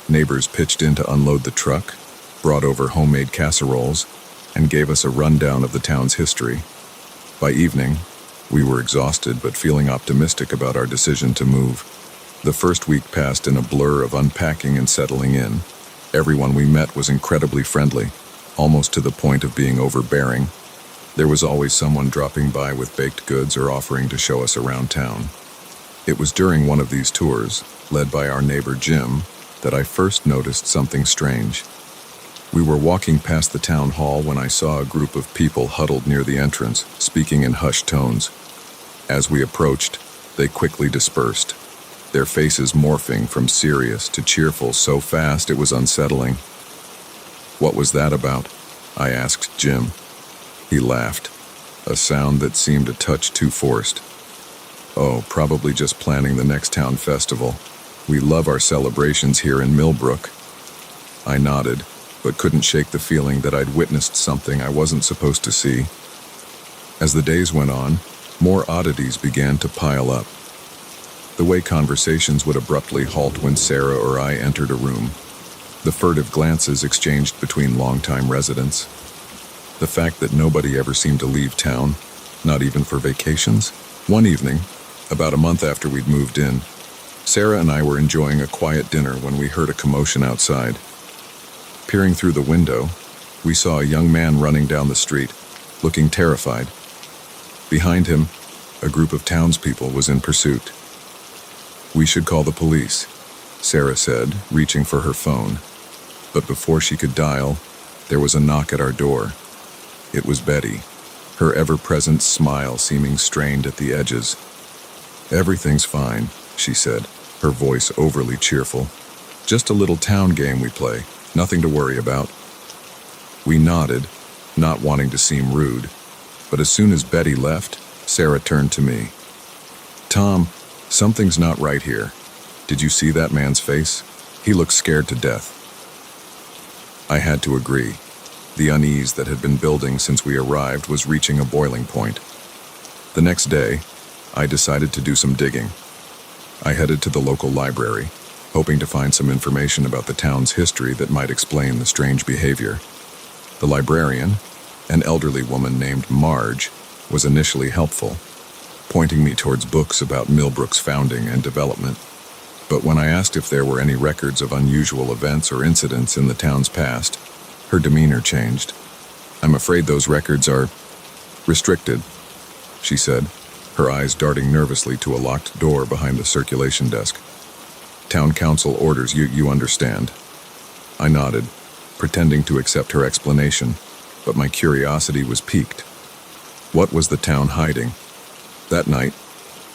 Neighbors pitched in to unload the truck, brought over homemade casseroles, and gave us a rundown of the town's history. By evening, we were exhausted but feeling optimistic about our decision to move. The first week passed in a blur of unpacking and settling in. Everyone we met was incredibly friendly, almost to the point of being overbearing. There was always someone dropping by with baked goods or offering to show us around town. It was during one of these tours, led by our neighbor Jim, that I first noticed something strange. We were walking past the town hall when I saw a group of people huddled near the entrance, speaking in hushed tones. As we approached, they quickly dispersed, their faces morphing from serious to cheerful so fast it was unsettling. "What was that about?" I asked Jim. He laughed, a sound that seemed a touch too forced. "Oh, probably just planning the next town festival. We love our celebrations here in Millbrook." I nodded, but couldn't shake the feeling that I'd witnessed something I wasn't supposed to see. As the days went on, more oddities began to pile up. The way conversations would abruptly halt when Sarah or I entered a room. The furtive glances exchanged between longtime residents. The fact that nobody ever seemed to leave town, not even for vacations. One evening, about a month after we'd moved in, Sarah and I were enjoying a quiet dinner when we heard a commotion outside. Peering through the window, we saw a young man running down the street, looking terrified. Behind him, a group of townspeople was in pursuit. "We should call the police," Sarah said, reaching for her phone. But before she could dial, there was a knock at our door. It was Betty, her ever-present smile seeming strained at the edges. "Everything's fine," she said, her voice overly cheerful. "Just a little town game we play, nothing to worry about." We nodded, not wanting to seem rude, but as soon as Betty left, Sarah turned to me. "Tom, something's not right here. Did you see that man's face? He looked scared to death." I had to agree. The unease that had been building since we arrived was reaching a boiling point. The next day, I decided to do some digging. I headed to the local library, hoping to find some information about the town's history that might explain the strange behavior. The librarian, an elderly woman named Marge, was initially helpful, pointing me towards books about Millbrook's founding and development. But when I asked if there were any records of unusual events or incidents in the town's past, her demeanor changed. "I'm afraid those records are restricted," she said, her eyes darting nervously to a locked door behind the circulation desk. "Town council orders, you understand." I nodded, pretending to accept her explanation, but my curiosity was piqued. What was the town hiding? That night,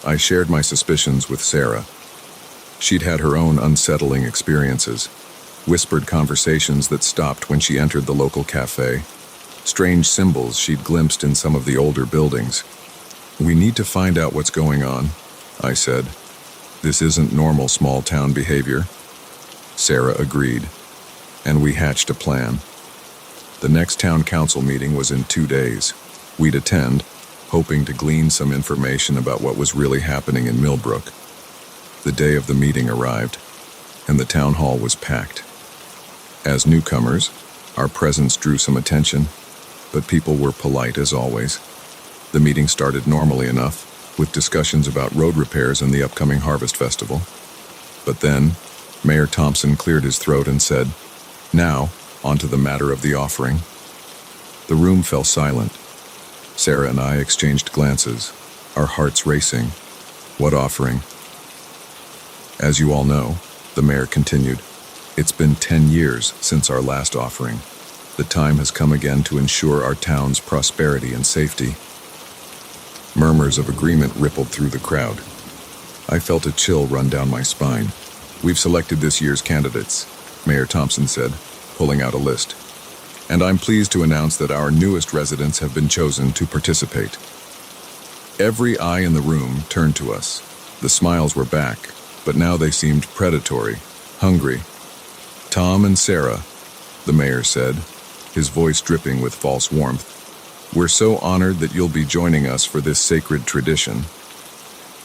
I shared my suspicions with Sarah. She'd had her own unsettling experiences, whispered conversations that stopped when she entered the local cafe, strange symbols she'd glimpsed in some of the older buildings. "We need to find out what's going on," I said. "This isn't normal small-town behavior." Sarah agreed, and we hatched a plan. The next town council meeting was in 2 days. We'd attend, hoping to glean some information about what was really happening in Millbrook. The day of the meeting arrived, and the town hall was packed. As newcomers, our presence drew some attention, but people were polite as always. The meeting started normally enough, with discussions about road repairs and the upcoming Harvest Festival. But then, Mayor Thompson cleared his throat and said, "Now, on to the matter of the offering." The room fell silent. Sarah and I exchanged glances, our hearts racing. What offering? As you all know, the mayor continued, it's been 10 years since our last offering. The time has come again to ensure our town's prosperity and safety. Murmurs of agreement rippled through the crowd. I felt a chill run down my spine. We've selected this year's candidates, Mayor Thompson said, pulling out a list. And I'm pleased to announce that our newest residents have been chosen to participate. Every eye in the room turned to us. The smiles were back, but now they seemed predatory, hungry. Tom and Sarah, the mayor said, his voice dripping with false warmth, we're so honored that you'll be joining us for this sacred tradition.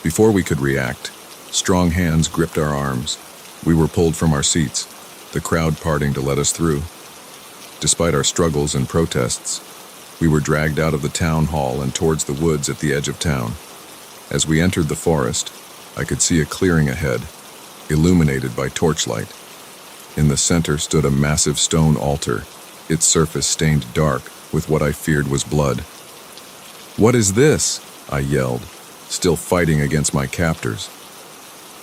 Before we could react, strong hands gripped our arms. We were pulled from our seats, the crowd parting to let us through. Despite our struggles and protests, we were dragged out of the town hall and towards the woods at the edge of town. As we entered the forest, I could see a clearing ahead, illuminated by torchlight. In the center stood a massive stone altar, its surface stained dark with what I feared was blood. "What is this?" I yelled, still fighting against my captors.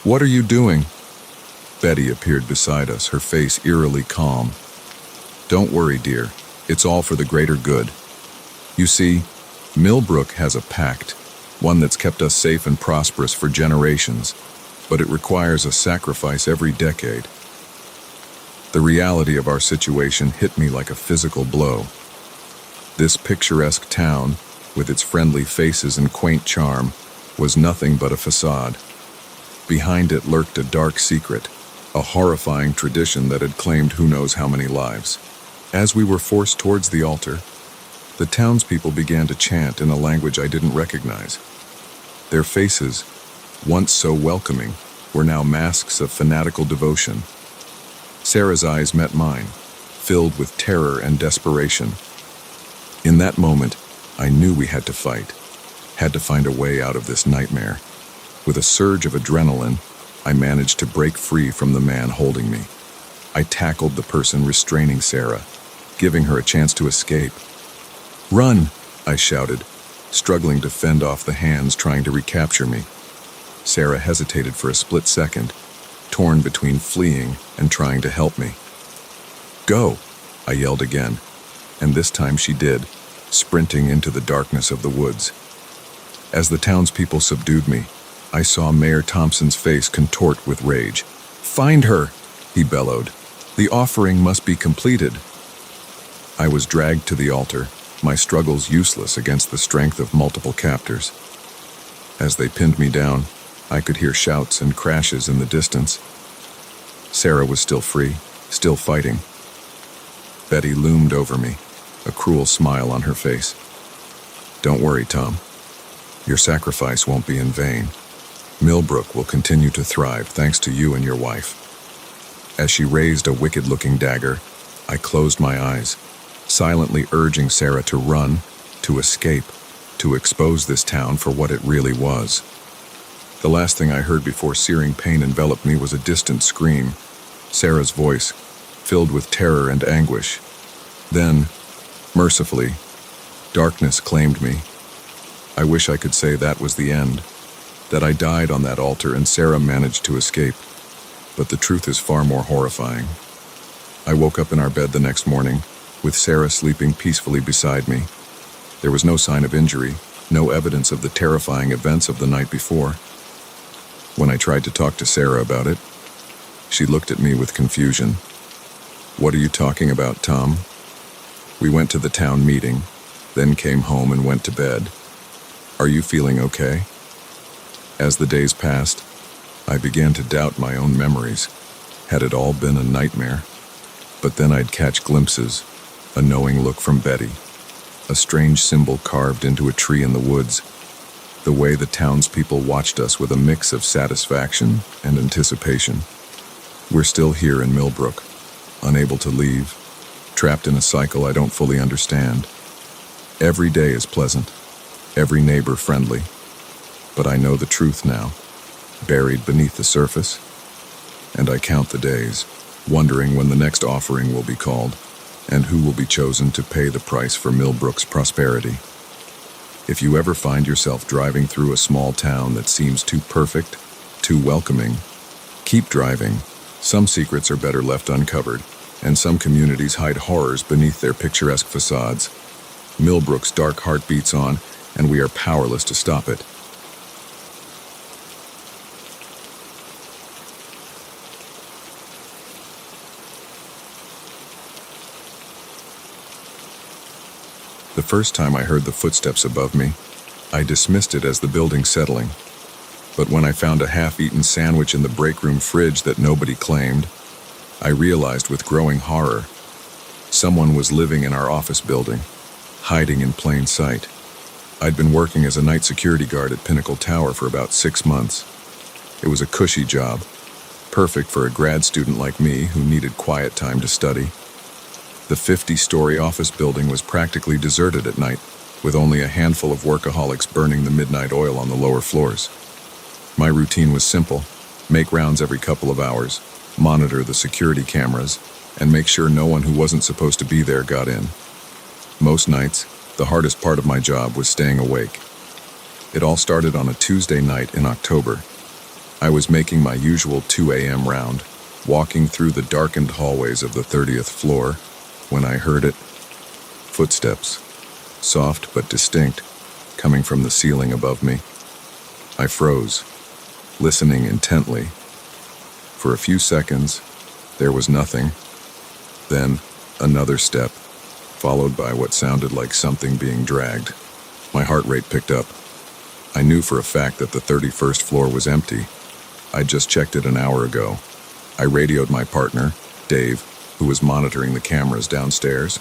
"What are you doing?" Betty appeared beside us, her face eerily calm. "Don't worry, dear. It's all for the greater good. You see, Millbrook has a pact, one that's kept us safe and prosperous for generations, but it requires a sacrifice every decade." The reality of our situation hit me like a physical blow. This picturesque town, with its friendly faces and quaint charm, was nothing but a facade. Behind it lurked a dark secret, a horrifying tradition that had claimed who knows how many lives. As we were forced towards the altar, the townspeople began to chant in a language I didn't recognize. Their faces, once so welcoming, were now masks of fanatical devotion. Sarah's eyes met mine, filled with terror and desperation. In that moment, I knew we had to fight, had to find a way out of this nightmare. With a surge of adrenaline, I managed to break free from the man holding me. I tackled the person restraining Sarah, giving her a chance to escape. "Run!" I shouted, struggling to fend off the hands trying to recapture me. Sarah hesitated for a split second, torn between fleeing and trying to help me. "Go!" I yelled again, and this time she did, sprinting into the darkness of the woods. As the townspeople subdued me, I saw Mayor Thompson's face contort with rage. "Find her!" he bellowed. "The offering must be completed." I was dragged to the altar, my struggles useless against the strength of multiple captors. As they pinned me down, I could hear shouts and crashes in the distance. Sarah was still free, still fighting. Betty loomed over me, a cruel smile on her face. "Don't worry, Tom. Your sacrifice won't be in vain. Millbrook will continue to thrive thanks to you and your wife." As she raised a wicked-looking dagger, I closed my eyes, silently urging Sarah to run, to escape, to expose this town for what it really was. The last thing I heard before searing pain enveloped me was a distant scream, Sarah's voice, filled with terror and anguish. Then, mercifully, darkness claimed me. I wish I could say that was the end, that I died on that altar and Sarah managed to escape, but the truth is far more horrifying. I woke up in our bed the next morning, with Sarah sleeping peacefully beside me. There was no sign of injury, no evidence of the terrifying events of the night before. When I tried to talk to Sarah about it, she looked at me with confusion. "What are you talking about, Tom? We went to the town meeting, then came home and went to bed. Are you feeling okay?" As the days passed, I began to doubt my own memories. Had it all been a nightmare? But then I'd catch glimpses, a knowing look from Betty, a strange symbol carved into a tree in the woods, the way the townspeople watched us with a mix of satisfaction and anticipation. We're still here in Millbrook, unable to leave, trapped in a cycle I don't fully understand. Every day is pleasant, every neighbor friendly, but I know the truth now, buried beneath the surface, and I count the days, wondering when the next offering will be called. and who will be chosen to pay the price for Millbrook's prosperity. If you ever find yourself driving through a small town that seems too perfect, too welcoming, keep driving. Some secrets are better left uncovered, and some communities hide horrors beneath their picturesque facades. Millbrook's dark heart beats on, and we are powerless to stop it. The first time I heard the footsteps above me, I dismissed it as the building settling. But when I found a half-eaten sandwich in the break room fridge that nobody claimed, I realized with growing horror, someone was living in our office building, hiding in plain sight. I'd been working as a night security guard at Pinnacle Tower for about 6 months. It was a cushy job, perfect for a grad student like me who needed quiet time to study. The 50-story office building was practically deserted at night, with only a handful of workaholics burning the midnight oil on the lower floors. My routine was simple: make rounds every couple of hours, monitor the security cameras, and make sure no one who wasn't supposed to be there got in. Most nights, the hardest part of my job was staying awake. It all started on a Tuesday night in October. I was making my usual 2 a.m. round, walking through the darkened hallways of the 30th floor, when I heard it. Footsteps, soft but distinct, coming from the ceiling above me. I froze, listening intently. For a few seconds, there was nothing. Then, another step, followed by what sounded like something being dragged. My heart rate picked up. I knew for a fact that the 31st floor was empty. I'd just checked it an hour ago. I radioed my partner, Dave, who was monitoring the cameras downstairs.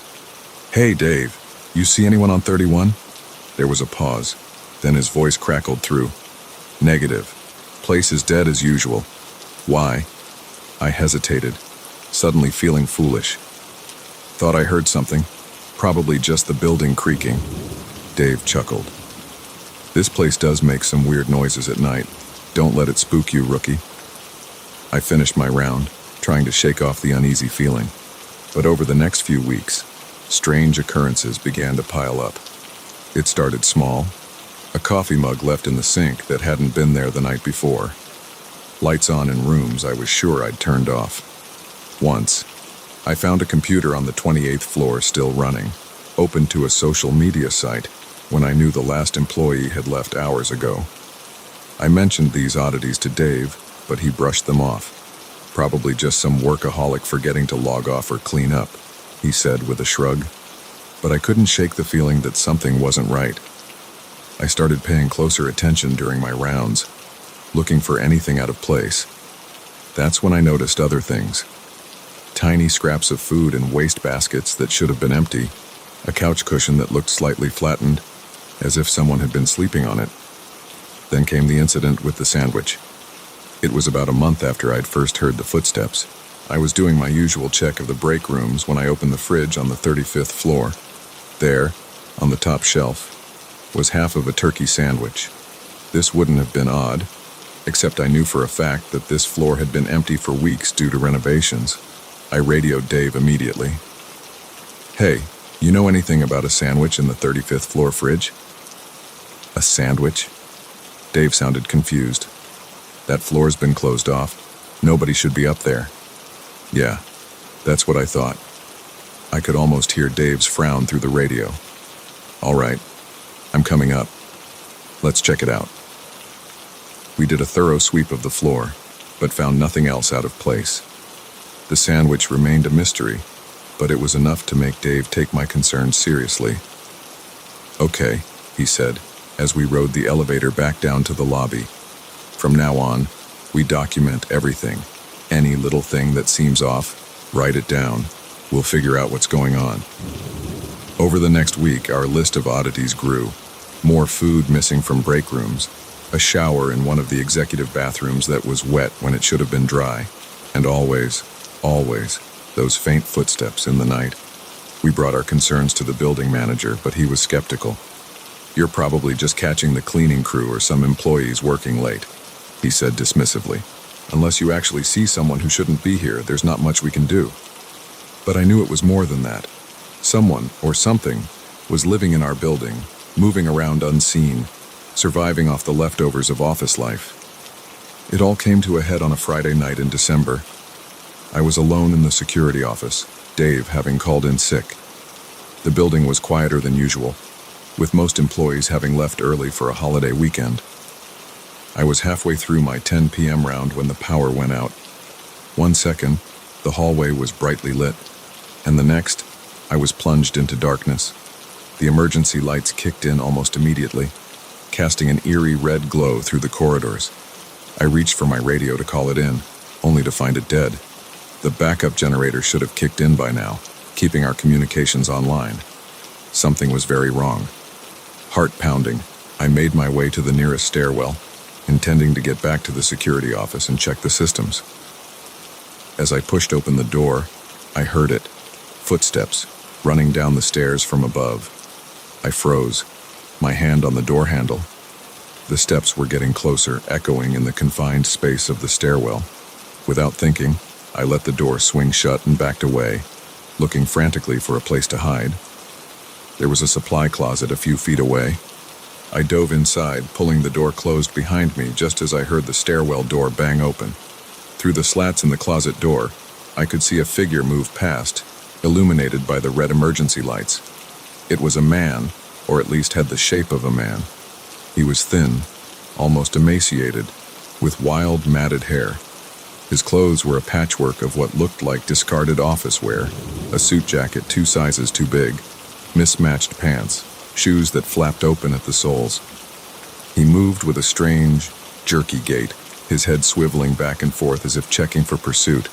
"Hey, Dave, you see anyone on 31? There was a pause. Then his voice crackled through. "Negative. Place is dead as usual." "Why?" I hesitated, suddenly feeling foolish. "Thought I heard something. Probably just the building creaking." Dave chuckled. "This place does make some weird noises at night. Don't let it spook you, rookie." I finished my round, trying to shake off the uneasy feeling. But over the next few weeks, strange occurrences began to pile up. It started small: a coffee mug left in the sink that hadn't been there the night before. Lights on in rooms I was sure I'd turned off. Once, I found a computer on the 28th floor still running, open to a social media site, when I knew the last employee had left hours ago. I mentioned these oddities to Dave, but he brushed them off. "Probably just some workaholic forgetting to log off or clean up," he said with a shrug. But I couldn't shake the feeling that something wasn't right. I started paying closer attention during my rounds, looking for anything out of place. That's when I noticed other things. Tiny scraps of food in waste baskets that should have been empty, a couch cushion that looked slightly flattened, as if someone had been sleeping on it. Then came the incident with the sandwich. It was about a month after I'd first heard the footsteps. I was doing my usual check of the break rooms when I opened the fridge on the 35th floor. There, on the top shelf, was half of a turkey sandwich. This wouldn't have been odd, except I knew for a fact that this floor had been empty for weeks due to renovations. I radioed Dave immediately. "Hey, you know anything about a sandwich in the 35th floor fridge?" "A sandwich?" Dave sounded confused. "That floor's been closed off. Nobody should be up there." "Yeah, that's what I thought." I could almost hear Dave's frown through the radio. "All right, I'm coming up. Let's check it out." We did a thorough sweep of the floor, but found nothing else out of place. The sandwich remained a mystery, but it was enough to make Dave take my concerns seriously. "Okay," he said, as we rode the elevator back down to the lobby. "From now on, we document everything. Any little thing that seems off, write it down. We'll figure out what's going on." Over the next week, our list of oddities grew. More food missing from break rooms, a shower in one of the executive bathrooms that was wet when it should have been dry, and always, those faint footsteps in the night. We brought our concerns to the building manager, but he was skeptical. "You're probably just catching the cleaning crew or some employees working late," he said dismissively. "Unless you actually see someone who shouldn't be here, there's not much we can do." But I knew it was more than that. Someone, or something, was living in our building, moving around unseen, surviving off the leftovers of office life. It all came to a head on a Friday night in December. I was alone in the security office, Dave having called in sick. The building was quieter than usual, with most employees having left early for a holiday weekend. I was halfway through my 10 p.m. round when the power went out. 1 second, the hallway was brightly lit, and the next, I was plunged into darkness. The emergency lights kicked in almost immediately, casting an eerie red glow through the corridors. I reached for my radio to call it in, only to find it dead. The backup generator should have kicked in by now, keeping our communications online. Something was very wrong. Heart pounding, I made my way to the nearest stairwell, intending to get back to the security office and check the systems. As I pushed open the door, I heard it. Footsteps, running down the stairs from above. I froze, my hand on the door handle. The steps were getting closer, echoing in the confined space of the stairwell. Without thinking, I let the door swing shut and backed away, looking frantically for a place to hide. There was a supply closet a few feet away. I dove inside, pulling the door closed behind me just as I heard the stairwell door bang open. Through the slats in the closet door, I could see a figure move past, illuminated by the red emergency lights. It was a man, or at least had the shape of a man. He was thin, almost emaciated, with wild, matted hair. His clothes were a patchwork of what looked like discarded office wear, a suit jacket 2 sizes too big, mismatched pants, shoes that flapped open at the soles. He moved with a strange, jerky gait, his head swiveling back and forth as if checking for pursuit.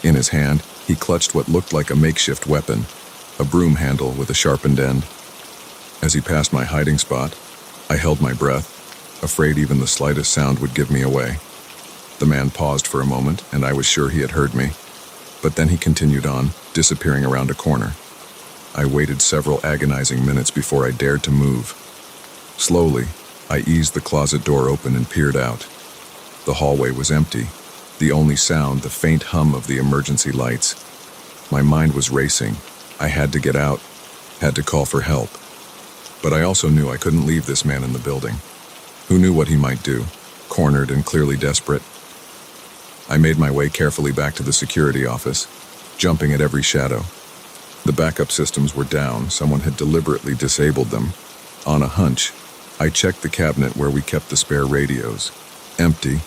In his hand, he clutched what looked like a makeshift weapon, a broom handle with a sharpened end. As he passed my hiding spot, I held my breath, afraid even the slightest sound would give me away. The man paused for a moment, and I was sure he had heard me. But then he continued on, disappearing around a corner. I waited several agonizing minutes before I dared to move. Slowly, I eased the closet door open and peered out. The hallway was empty, the only sound the faint hum of the emergency lights. My mind was racing. I had to get out, had to call for help. But I also knew I couldn't leave this man in the building. Who knew what he might do, cornered and clearly desperate? I made my way carefully back to the security office, jumping at every shadow. The backup systems were down. Someone had deliberately disabled them. On a hunch, I checked the cabinet where we kept the spare radios. Empty.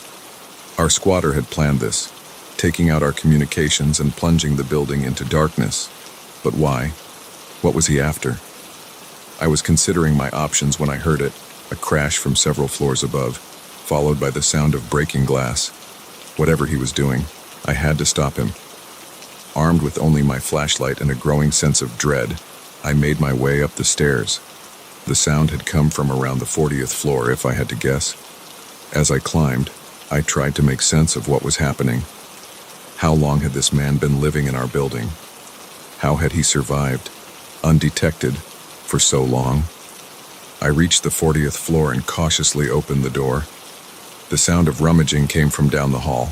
Our squatter had planned this, taking out our communications and plunging the building into darkness. But why? What was he after? I was considering my options when I heard it, a crash from several floors above, followed by the sound of breaking glass. Whatever he was doing, I had to stop him. Armed with only my flashlight and a growing sense of dread, I made my way up the stairs. The sound had come from around the 40th floor, if I had to guess. As I climbed, I tried to make sense of what was happening. How long had this man been living in our building? How had he survived, undetected, for so long? I reached the 40th floor and cautiously opened the door. The sound of rummaging came from down the hall.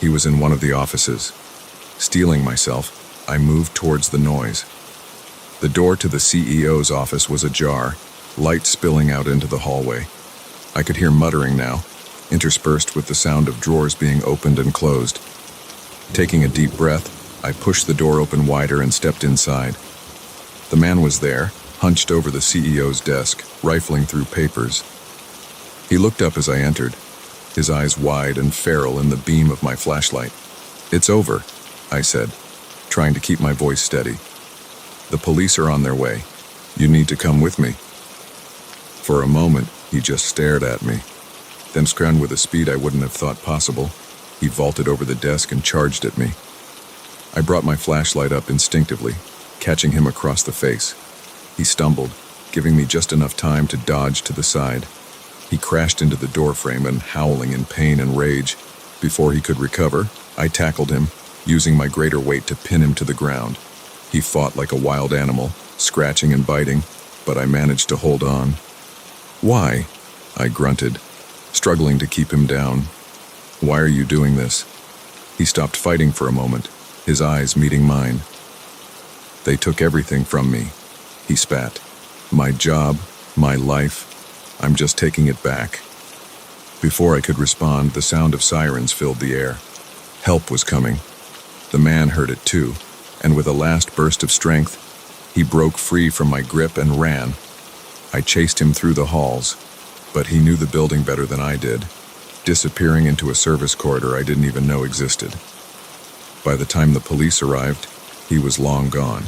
He was in one of the offices. Steeling myself, I moved towards the noise. The door to the CEO's office was ajar, light spilling out into the hallway. I could hear muttering now, interspersed with the sound of drawers being opened and closed. Taking a deep breath, I pushed the door open wider and stepped inside. The man was there, hunched over the CEO's desk, rifling through papers. He looked up as I entered, his eyes wide and feral in the beam of my flashlight. "It's over," I said, trying to keep my voice steady. "The police are on their way. You need to come with me." For a moment, he just stared at me. Then scrambled with a speed I wouldn't have thought possible. He vaulted over the desk and charged at me. I brought my flashlight up instinctively, catching him across the face. He stumbled, giving me just enough time to dodge to the side. He crashed into the doorframe and howling in pain and rage. Before he could recover, I tackled him, using my greater weight to pin him to the ground. He fought like a wild animal, scratching and biting, but I managed to hold on. "Why?" I grunted, struggling to keep him down. "Why are you doing this?" He stopped fighting for a moment, his eyes meeting mine. They took everything from me, he spat. My job, my life, I'm just taking it back. Before I could respond, the sound of sirens filled the air. Help was coming. The man heard it too, and with a last burst of strength, he broke free from my grip and ran. I chased him through the halls, but he knew the building better than I did, disappearing into a service corridor I didn't even know existed. By the time the police arrived, he was long gone.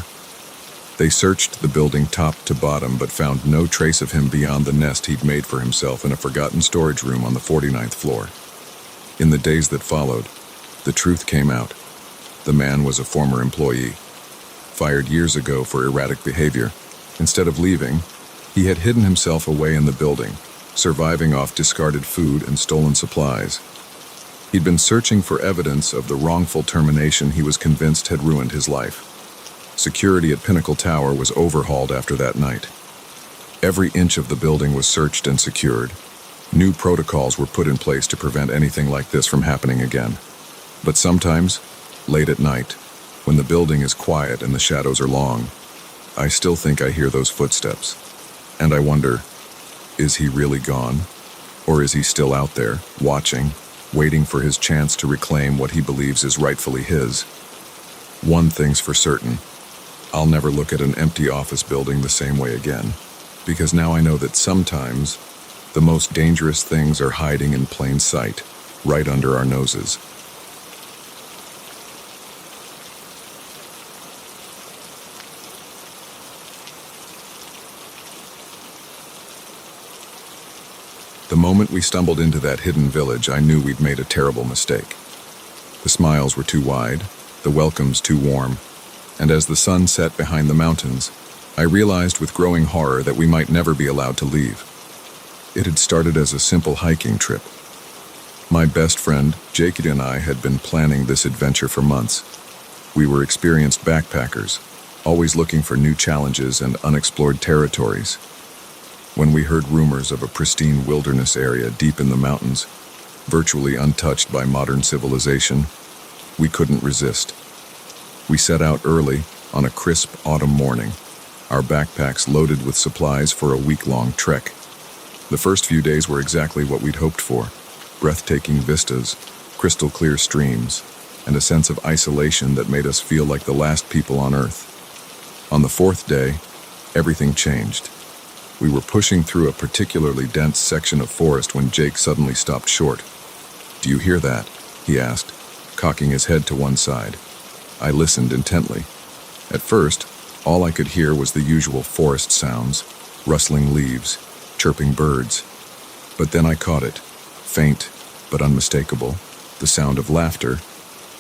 They searched the building top to bottom but found no trace of him beyond the nest he'd made for himself in a forgotten storage room on the 49th floor. In the days that followed, the truth came out. The man was a former employee, fired years ago for erratic behavior. Instead of leaving, he had hidden himself away in the building, surviving off discarded food and stolen supplies. He'd been searching for evidence of the wrongful termination he was convinced had ruined his life. Security at Pinnacle Tower was overhauled after that night. Every inch of the building was searched and secured. New protocols were put in place to prevent anything like this from happening again. But sometimes, late at night, when the building is quiet and the shadows are long, I still think I hear those footsteps. And I wonder, is he really gone? Or is he still out there, watching, waiting for his chance to reclaim what he believes is rightfully his? One thing's for certain. I'll never look at an empty office building the same way again, because now I know that sometimes the most dangerous things are hiding in plain sight, right under our noses. The moment we stumbled into that hidden village, I knew we'd made a terrible mistake. The smiles were too wide, the welcomes too warm, and as the sun set behind the mountains, I realized with growing horror that we might never be allowed to leave. It had started as a simple hiking trip. My best friend, Jake, and I had been planning this adventure for months. We were experienced backpackers, always looking for new challenges and unexplored territories. When we heard rumors of a pristine wilderness area deep in the mountains, virtually untouched by modern civilization, we couldn't resist. We set out early on a crisp autumn morning, our backpacks loaded with supplies for a week-long trek. The first few days were exactly what we'd hoped for: breathtaking vistas, crystal-clear streams, and a sense of isolation that made us feel like the last people on Earth. On the fourth day, everything changed. We were pushing through a particularly dense section of forest when Jake suddenly stopped short. "Do you hear that?" he asked, cocking his head to one side. I listened intently. At first, all I could hear was the usual forest sounds, rustling leaves, chirping birds. But then I caught it, faint but unmistakable, the sound of laughter.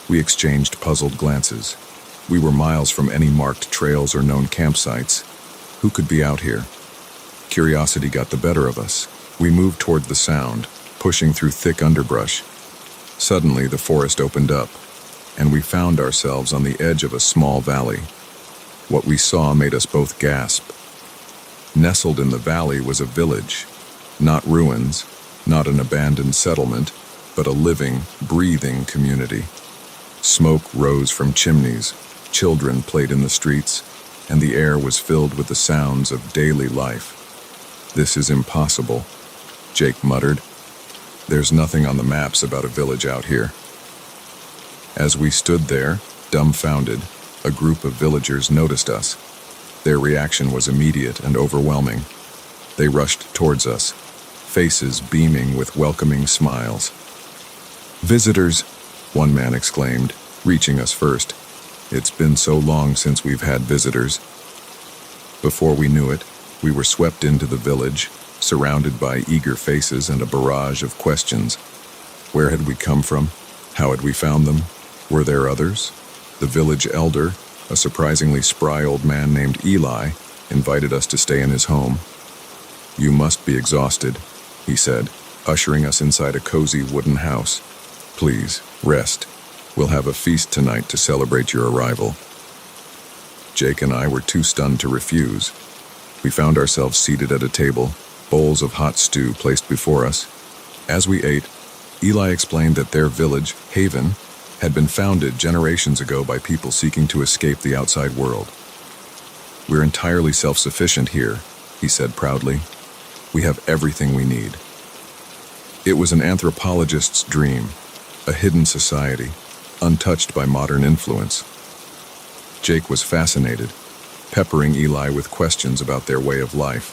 We exchanged puzzled glances. We were miles from any marked trails or known campsites. Who could be out here? Curiosity got the better of us. We moved toward the sound, pushing through thick underbrush. Suddenly, the forest opened up, and we found ourselves on the edge of a small valley. What we saw made us both gasp. Nestled in the valley was a village, not ruins, not an abandoned settlement, but a living, breathing community. Smoke rose from chimneys, children played in the streets, and the air was filled with the sounds of daily life. "This is impossible," Jake muttered. "There's nothing on the maps about a village out here." As we stood there, dumbfounded, a group of villagers noticed us. Their reaction was immediate and overwhelming. They rushed towards us, faces beaming with welcoming smiles. "Visitors," one man exclaimed, reaching us first. "It's been so long since we've had visitors." Before we knew it, we were swept into the village, surrounded by eager faces and a barrage of questions. Where had we come from? How had we found them? Were there others? The village elder, a surprisingly spry old man named Eli, invited us to stay in his home. "You must be exhausted," he said, ushering us inside a cozy wooden house. "Please, rest. We'll have a feast tonight to celebrate your arrival." Jake and I were too stunned to refuse. We found ourselves seated at a table, bowls of hot stew placed before us. As we ate, Eli explained that their village, Haven, had been founded generations ago by people seeking to escape the outside world. "We're entirely self-sufficient here," he said proudly. "We have everything we need." It was an anthropologist's dream, a hidden society, untouched by modern influence. Jake was fascinated, peppering Eli with questions about their way of life.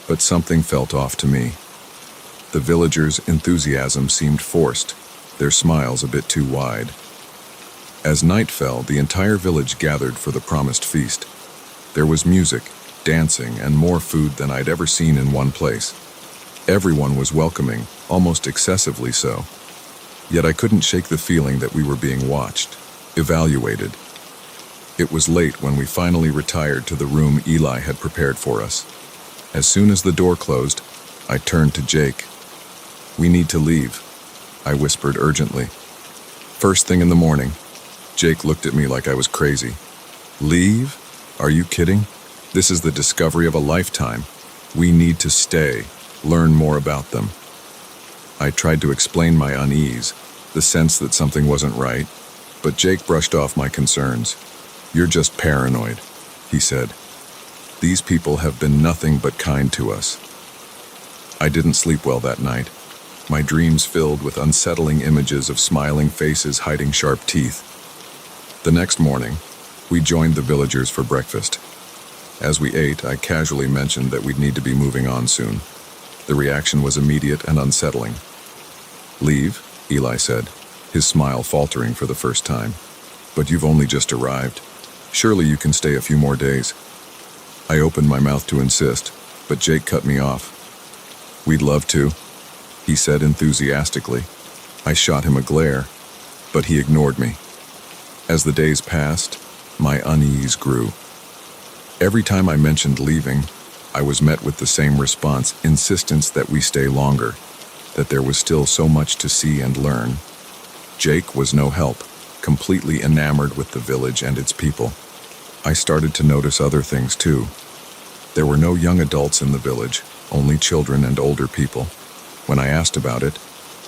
But something felt off to me. The villagers' enthusiasm seemed forced, their smiles a bit too wide. As night fell, the entire village gathered for the promised feast. There was music, dancing, and more food than I'd ever seen in one place. Everyone was welcoming, almost excessively so. Yet I couldn't shake the feeling that we were being watched, evaluated. It was late when we finally retired to the room Eli had prepared for us. As soon as the door closed, I turned to Jake. "We need to leave," I whispered urgently. "First thing in the morning." Jake looked at me like I was crazy. "Leave? Are you kidding? This is the discovery of a lifetime. We need to stay, learn more about them." I tried to explain my unease, the sense that something wasn't right, but Jake brushed off my concerns. "You're just paranoid," he said. "These people have been nothing but kind to us." I didn't sleep well that night, my dreams filled with unsettling images of smiling faces hiding sharp teeth. The next morning, we joined the villagers for breakfast. As we ate, I casually mentioned that we'd need to be moving on soon. The reaction was immediate and unsettling. "Leave?" Eli said, his smile faltering for the first time. "But you've only just arrived. Surely you can stay a few more days." I opened my mouth to insist, but Jake cut me off. "We'd love to," he said enthusiastically. I shot him a glare, but he ignored me. As the days passed, my unease grew. Every time I mentioned leaving, I was met with the same response, insistence that we stay longer, that there was still so much to see and learn. Jake was no help, completely enamored with the village and its people. I started to notice other things too. There were no young adults in the village, only children and older people. When I asked about it,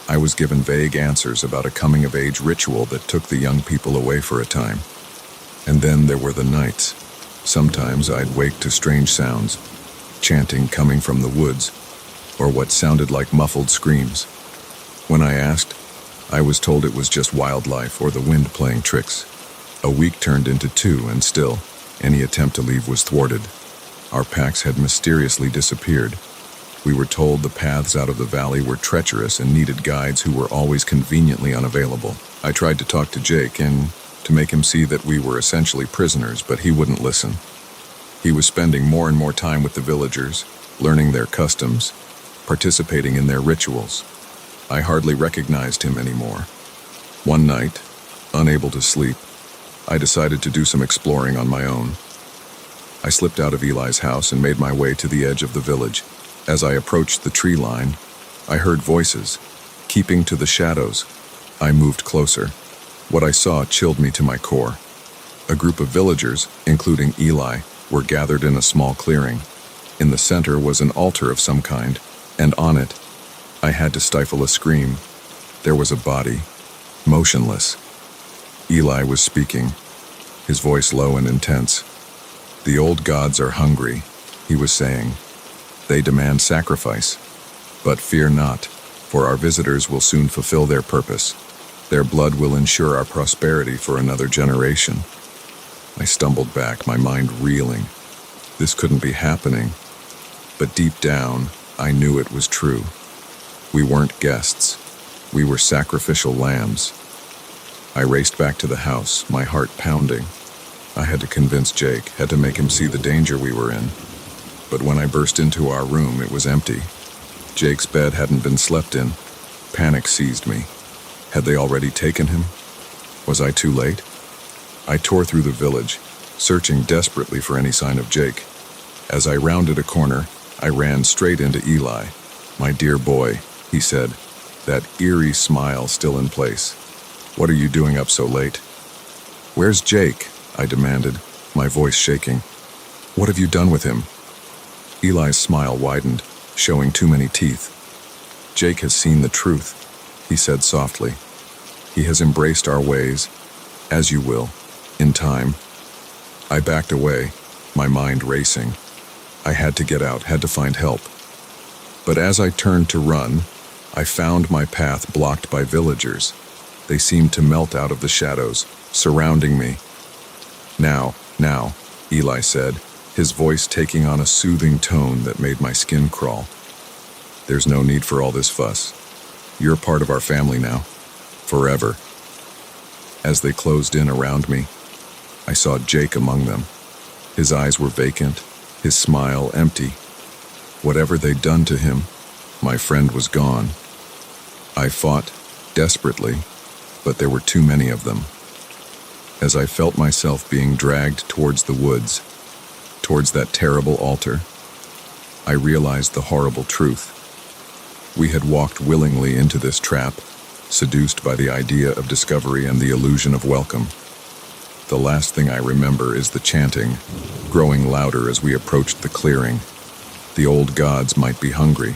I was given vague answers about a coming-of-age ritual that took the young people away for a time. And then there were the nights. Sometimes I'd wake to strange sounds, chanting coming from the woods, or what sounded like muffled screams. When I asked, I was told it was just wildlife or the wind playing tricks. A week turned into 2, and still, any attempt to leave was thwarted. Our packs had mysteriously disappeared. We were told the paths out of the valley were treacherous and needed guides who were always conveniently unavailable. I tried to talk to Jake and to make him see that we were essentially prisoners, but he wouldn't listen. He was spending more and more time with the villagers, learning their customs, participating in their rituals. I hardly recognized him anymore. One night, unable to sleep, I decided to do some exploring on my own. I slipped out of Eli's house and made my way to the edge of the village. As I approached the tree line, I heard voices, keeping to the shadows. I moved closer. What I saw chilled me to my core. A group of villagers, including Eli, were gathered in a small clearing. In the center was an altar of some kind, and on it, I had to stifle a scream. There was a body, motionless. Eli was speaking, his voice low and intense. "The old gods are hungry," he was saying. "They demand sacrifice. But fear not, for our visitors will soon fulfill their purpose. Their blood will ensure our prosperity for another generation." I stumbled back, my mind reeling. This couldn't be happening. But deep down, I knew it was true. We weren't guests. We were sacrificial lambs. I raced back to the house, my heart pounding. I had to convince Jake, had to make him see the danger we were in. But when I burst into our room, it was empty. Jake's bed hadn't been slept in. Panic seized me. Had they already taken him? Was I too late? I tore through the village, searching desperately for any sign of Jake. As I rounded a corner, I ran straight into Eli. "My dear boy," he said, that eerie smile still in place. "What are you doing up so late?" "Where's Jake?" I demanded, my voice shaking. "What have you done with him?" Eli's smile widened, showing too many teeth. "Jake has seen the truth," he said softly. "He has embraced our ways, as you will, in time." I backed away, my mind racing. I had to get out, had to find help. But as I turned to run, I found my path blocked by villagers. They seemed to melt out of the shadows, surrounding me. Now, Eli said, his voice taking on a soothing tone that made my skin crawl. There's no need for all this fuss. You're part of our family now. Forever. As they closed in around me, I saw Jake among them. His eyes were vacant, his smile empty. Whatever they'd done to him, my friend was gone. I fought, desperately, but there were too many of them. As I felt myself being dragged towards the woods, towards that terrible altar, I realized the horrible truth. We had walked willingly into this trap, seduced by the idea of discovery and the illusion of welcome. The last thing I remember is the chanting, growing louder as we approached the clearing. The old gods might be hungry,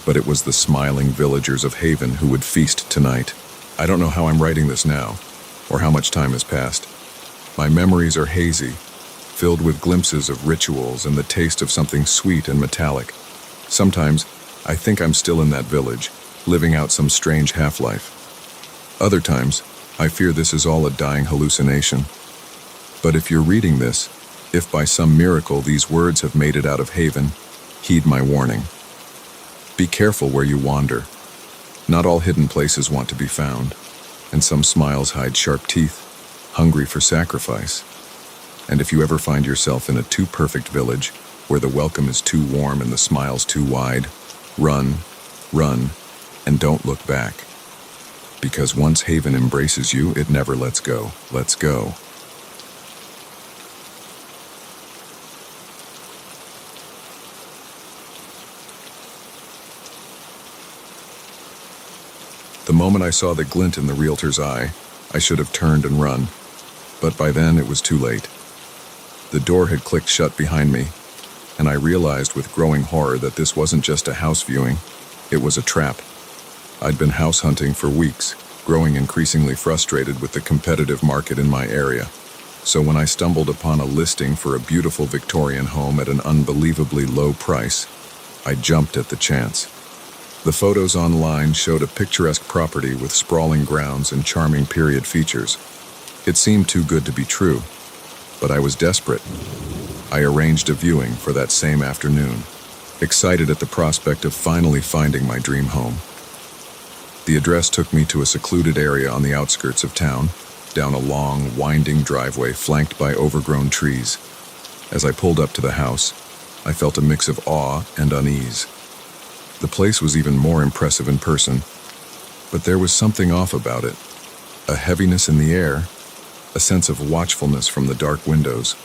but it was the smiling villagers of Haven who would feast tonight. I don't know how I'm writing this now, or how much time has passed. My memories are hazy, filled with glimpses of rituals and the taste of something sweet and metallic. Sometimes, I think I'm still in that village, living out some strange half-life. Other times, I fear this is all a dying hallucination. But if you're reading this, if by some miracle these words have made it out of Haven, heed my warning. Be careful where you wander. Not all hidden places want to be found, and some smiles hide sharp teeth, hungry for sacrifice. And if you ever find yourself in a too perfect village, where the welcome is too warm and the smiles too wide, run, and don't look back. Because once Haven embraces you, it never lets go. Let's go. The moment I saw the glint in the realtor's eye, I should have turned and run. But by then it was too late. The door had clicked shut behind me, and I realized with growing horror that this wasn't just a house viewing, it was a trap. I'd been house hunting for weeks, growing increasingly frustrated with the competitive market in my area. So when I stumbled upon a listing for a beautiful Victorian home at an unbelievably low price, I jumped at the chance. The photos online showed a picturesque property with sprawling grounds and charming period features. It seemed too good to be true, but I was desperate. I arranged a viewing for that same afternoon, excited at the prospect of finally finding my dream home. The address took me to a secluded area on the outskirts of town, down a long, winding driveway flanked by overgrown trees. As I pulled up to the house, I felt a mix of awe and unease. The place was even more impressive in person, but there was something off about it. A heaviness in the air, a sense of watchfulness from the dark windows.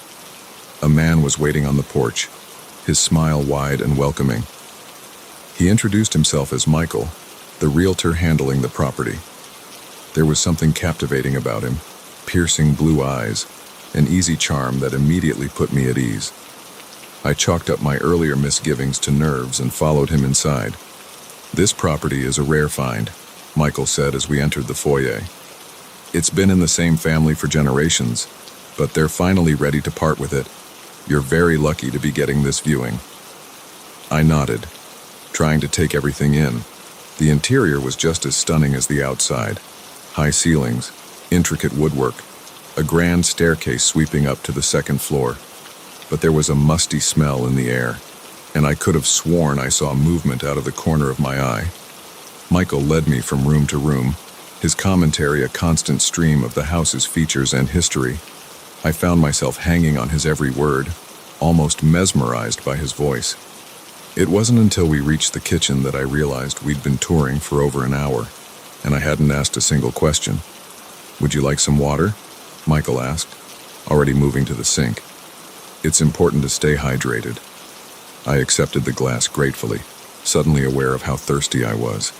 A man was waiting on the porch, his smile wide and welcoming. He introduced himself as Michael, the realtor handling the property. There was something captivating about him, piercing blue eyes, an easy charm that immediately put me at ease. I chalked up my earlier misgivings to nerves and followed him inside. "This property is a rare find," Michael said as we entered the foyer. "It's been in the same family for generations, but they're finally ready to part with it. You're very lucky to be getting this viewing." I nodded, trying to take everything in. The interior was just as stunning as the outside. High ceilings, intricate woodwork, a grand staircase sweeping up to the second floor. But there was a musty smell in the air, and I could have sworn I saw movement out of the corner of my eye. Michael led me from room to room, his commentary a constant stream of the house's features and history. I found myself hanging on his every word, almost mesmerized by his voice. It wasn't until we reached the kitchen that I realized we'd been touring for over an hour, and I hadn't asked a single question. "Would you like some water?" Michael asked, already moving to the sink. "It's important to stay hydrated." I accepted the glass gratefully, suddenly aware of how thirsty I was.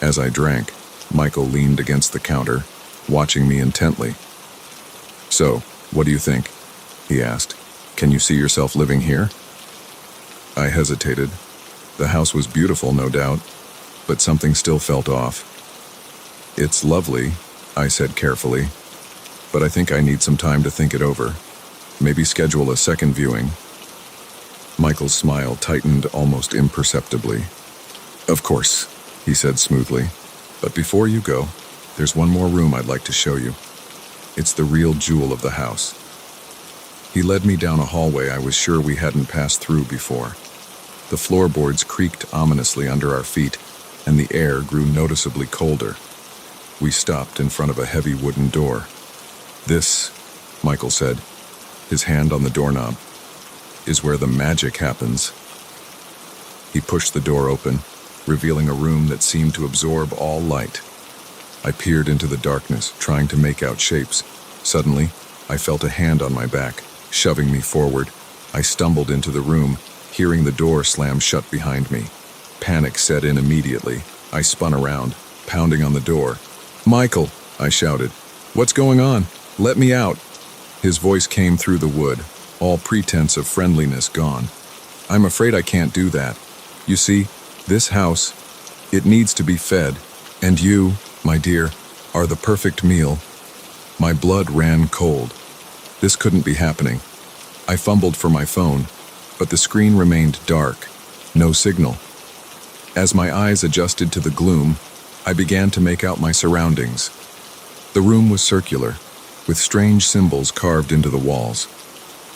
As I drank, Michael leaned against the counter, watching me intently. "So, what do you think?" he asked. "Can you see yourself living here?" I hesitated. The house was beautiful, no doubt, but something still felt off. "It's lovely," I said carefully, "but I think I need some time to think it over." Maybe schedule a second viewing. Michael's smile tightened almost imperceptibly. Of course, he said smoothly. But before you go, there's one more room I'd like to show you. It's the real jewel of the house. He led me down a hallway I was sure we hadn't passed through before. The floorboards creaked ominously under our feet, and the air grew noticeably colder. We stopped in front of a heavy wooden door. This, Michael said, his hand on the doorknob, is where the magic happens. He pushed the door open, revealing a room that seemed to absorb all light. I peered into the darkness, trying to make out shapes. Suddenly, I felt a hand on my back, shoving me forward. I stumbled into the room, hearing the door slam shut behind me. Panic set in immediately. I spun around, pounding on the door. "Michael," I shouted. "What's going on? Let me out." His voice came through the wood, all pretense of friendliness gone. "I'm afraid I can't do that. You see, this house, it needs to be fed, and you, my dear, are the perfect meal." My blood ran cold. This couldn't be happening. I fumbled for my phone, but the screen remained dark, no signal. As my eyes adjusted to the gloom, I began to make out my surroundings. The room was circular, with strange symbols carved into the walls.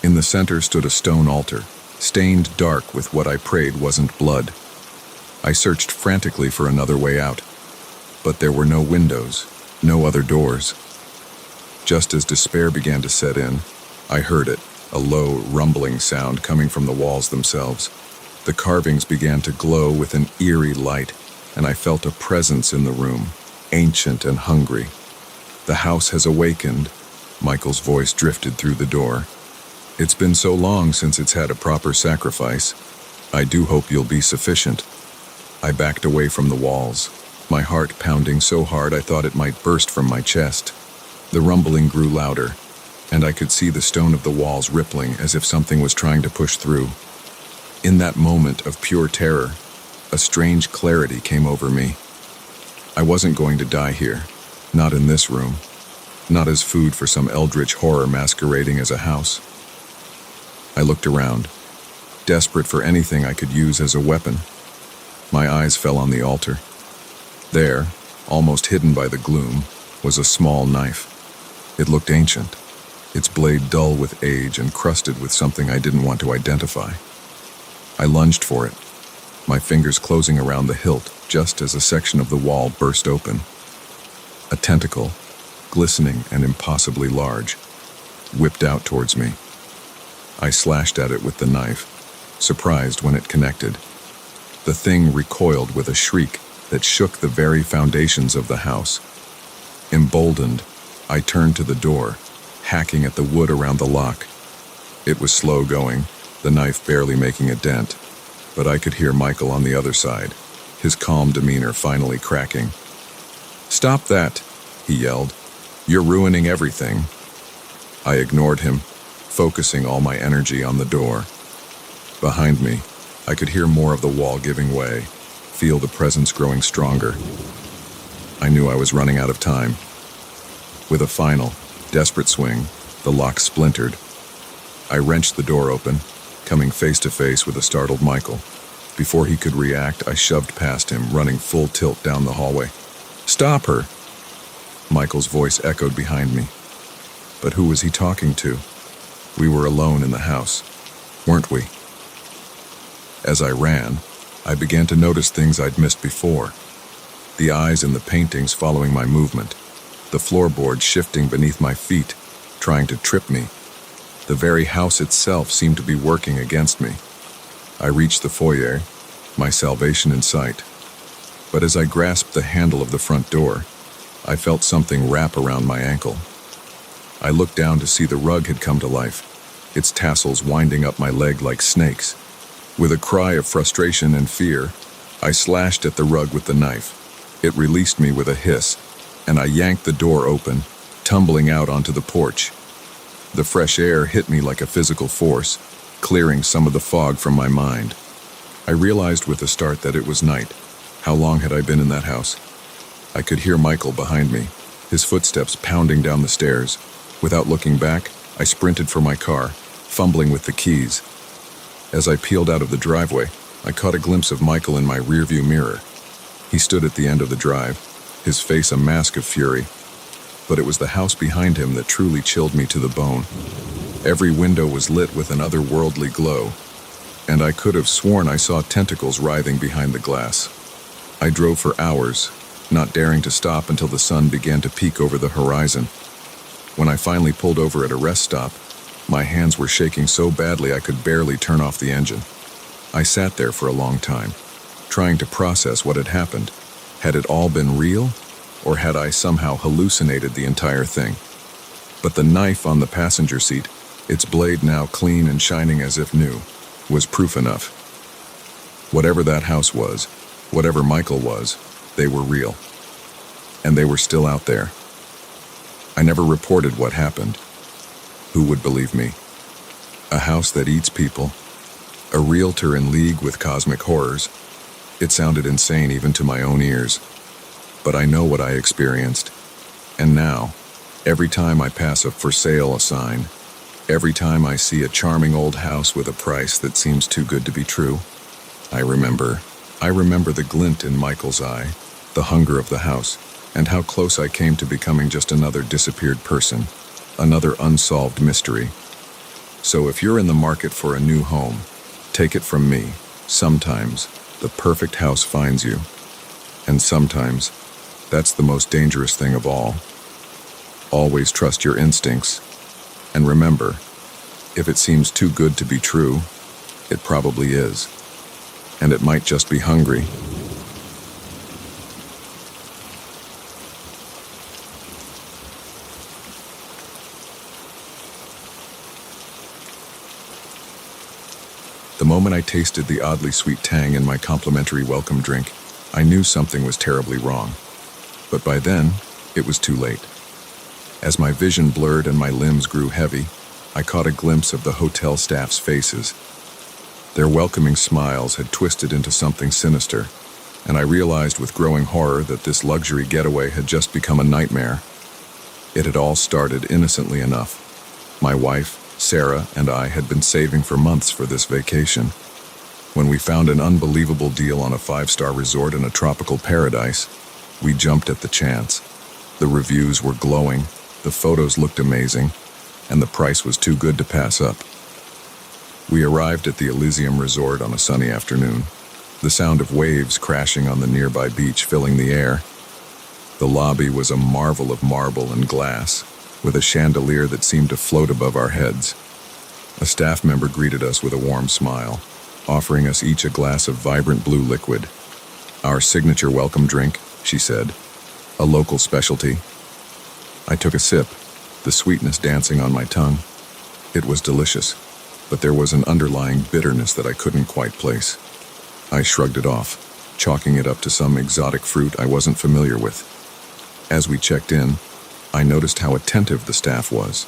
In the center stood a stone altar, stained dark with what I prayed wasn't blood. I searched frantically for another way out, but there were no windows, no other doors. Just as despair began to set in, I heard it, a low, rumbling sound coming from the walls themselves. The carvings began to glow with an eerie light, and I felt a presence in the room, ancient and hungry. "The house has awakened," Michael's voice drifted through the door. "It's been so long since it's had a proper sacrifice. I do hope you'll be sufficient." I backed away from the walls, my heart pounding so hard I thought it might burst from my chest. The rumbling grew louder, and I could see the stone of the walls rippling as if something was trying to push through. In that moment of pure terror, a strange clarity came over me. I wasn't going to die here, not in this room, not as food for some eldritch horror masquerading as a house. I looked around, desperate for anything I could use as a weapon. My eyes fell on the altar. There, almost hidden by the gloom, was a small knife. It looked ancient, its blade dull with age and crusted with something I didn't want to identify. I lunged for it, my fingers closing around the hilt just as a section of the wall burst open. A tentacle, glistening and impossibly large, whipped out towards me. I slashed at it with the knife, surprised when it connected. The thing recoiled with a shriek that shook the very foundations of the house. Emboldened, I turned to the door, hacking at the wood around the lock. It was slow going, the knife barely making a dent, but I could hear Michael on the other side, his calm demeanor finally cracking. "Stop that," he yelled. "You're ruining everything." I ignored him, focusing all my energy on the door. Behind me, I could hear more of the wall giving way, feel the presence growing stronger. I knew I was running out of time. With a final, desperate swing, the lock splintered. I wrenched the door open, coming face to face with a startled Michael. Before he could react, I shoved past him, running full tilt down the hallway. "Stop her!" Michael's voice echoed behind me. But who was he talking to? We were alone in the house, weren't we? As I ran, I began to notice things I'd missed before. The eyes in the paintings following my movement, the floorboards shifting beneath my feet, trying to trip me. The very house itself seemed to be working against me. I reached the foyer, my salvation in sight. But as I grasped the handle of the front door, I felt something wrap around my ankle. I looked down to see the rug had come to life, its tassels winding up my leg like snakes. With a cry of frustration and fear, I slashed at the rug with the knife. It released me with a hiss, and I yanked the door open, tumbling out onto the porch. The fresh air hit me like a physical force, clearing some of the fog from my mind. I realized with a start that it was night. How long had I been in that house? I could hear Michael behind me, his footsteps pounding down the stairs. Without looking back, I sprinted for my car, fumbling with the keys. As I peeled out of the driveway, I caught a glimpse of Michael in my rearview mirror. He stood at the end of the drive, his face a mask of fury. But it was the house behind him that truly chilled me to the bone. Every window was lit with an otherworldly glow, and I could have sworn I saw tentacles writhing behind the glass. I drove for hours, not daring to stop until the sun began to peek over the horizon. When I finally pulled over at a rest stop, my hands were shaking so badly I could barely turn off the engine. I sat there for a long time, trying to process what had happened. Had it all been real, or had I somehow hallucinated the entire thing? But the knife on the passenger seat, its blade now clean and shining as if new, was proof enough. Whatever that house was, whatever Michael was, they were real. And they were still out there. I never reported what happened. Who would believe me? A house that eats people. A realtor in league with cosmic horrors. It sounded insane even to my own ears. But I know what I experienced. And now, every time I pass a for sale sign, every time I see a charming old house with a price that seems too good to be true, I remember the glint in Michael's eye, the hunger of the house, and how close I came to becoming just another disappeared person, another unsolved mystery. So if you're in the market for a new home, take it from me, sometimes the perfect house finds you. And sometimes, that's the most dangerous thing of all. Always trust your instincts. And remember, if it seems too good to be true, it probably is. And it might just be hungry. The moment I tasted the oddly sweet tang in my complimentary welcome drink, I knew something was terribly wrong. But by then, it was too late. As my vision blurred and my limbs grew heavy, I caught a glimpse of the hotel staff's faces. Their welcoming smiles had twisted into something sinister, and I realized with growing horror that this luxury getaway had just become a nightmare. It had all started innocently enough. My wife, Sarah, and I had been saving for months for this vacation. When we found an unbelievable deal on a 5-star resort in a tropical paradise, we jumped at the chance. The reviews were glowing, the photos looked amazing, and the price was too good to pass up. We arrived at the Elysium Resort on a sunny afternoon, the sound of waves crashing on the nearby beach filling the air. The lobby was a marvel of marble and glass, with a chandelier that seemed to float above our heads. A staff member greeted us with a warm smile, offering us each a glass of vibrant blue liquid. "Our signature welcome drink," she said. "A local specialty." I took a sip, the sweetness dancing on my tongue. It was delicious, but there was an underlying bitterness that I couldn't quite place. I shrugged it off, chalking it up to some exotic fruit I wasn't familiar with. As we checked in, I noticed how attentive the staff was.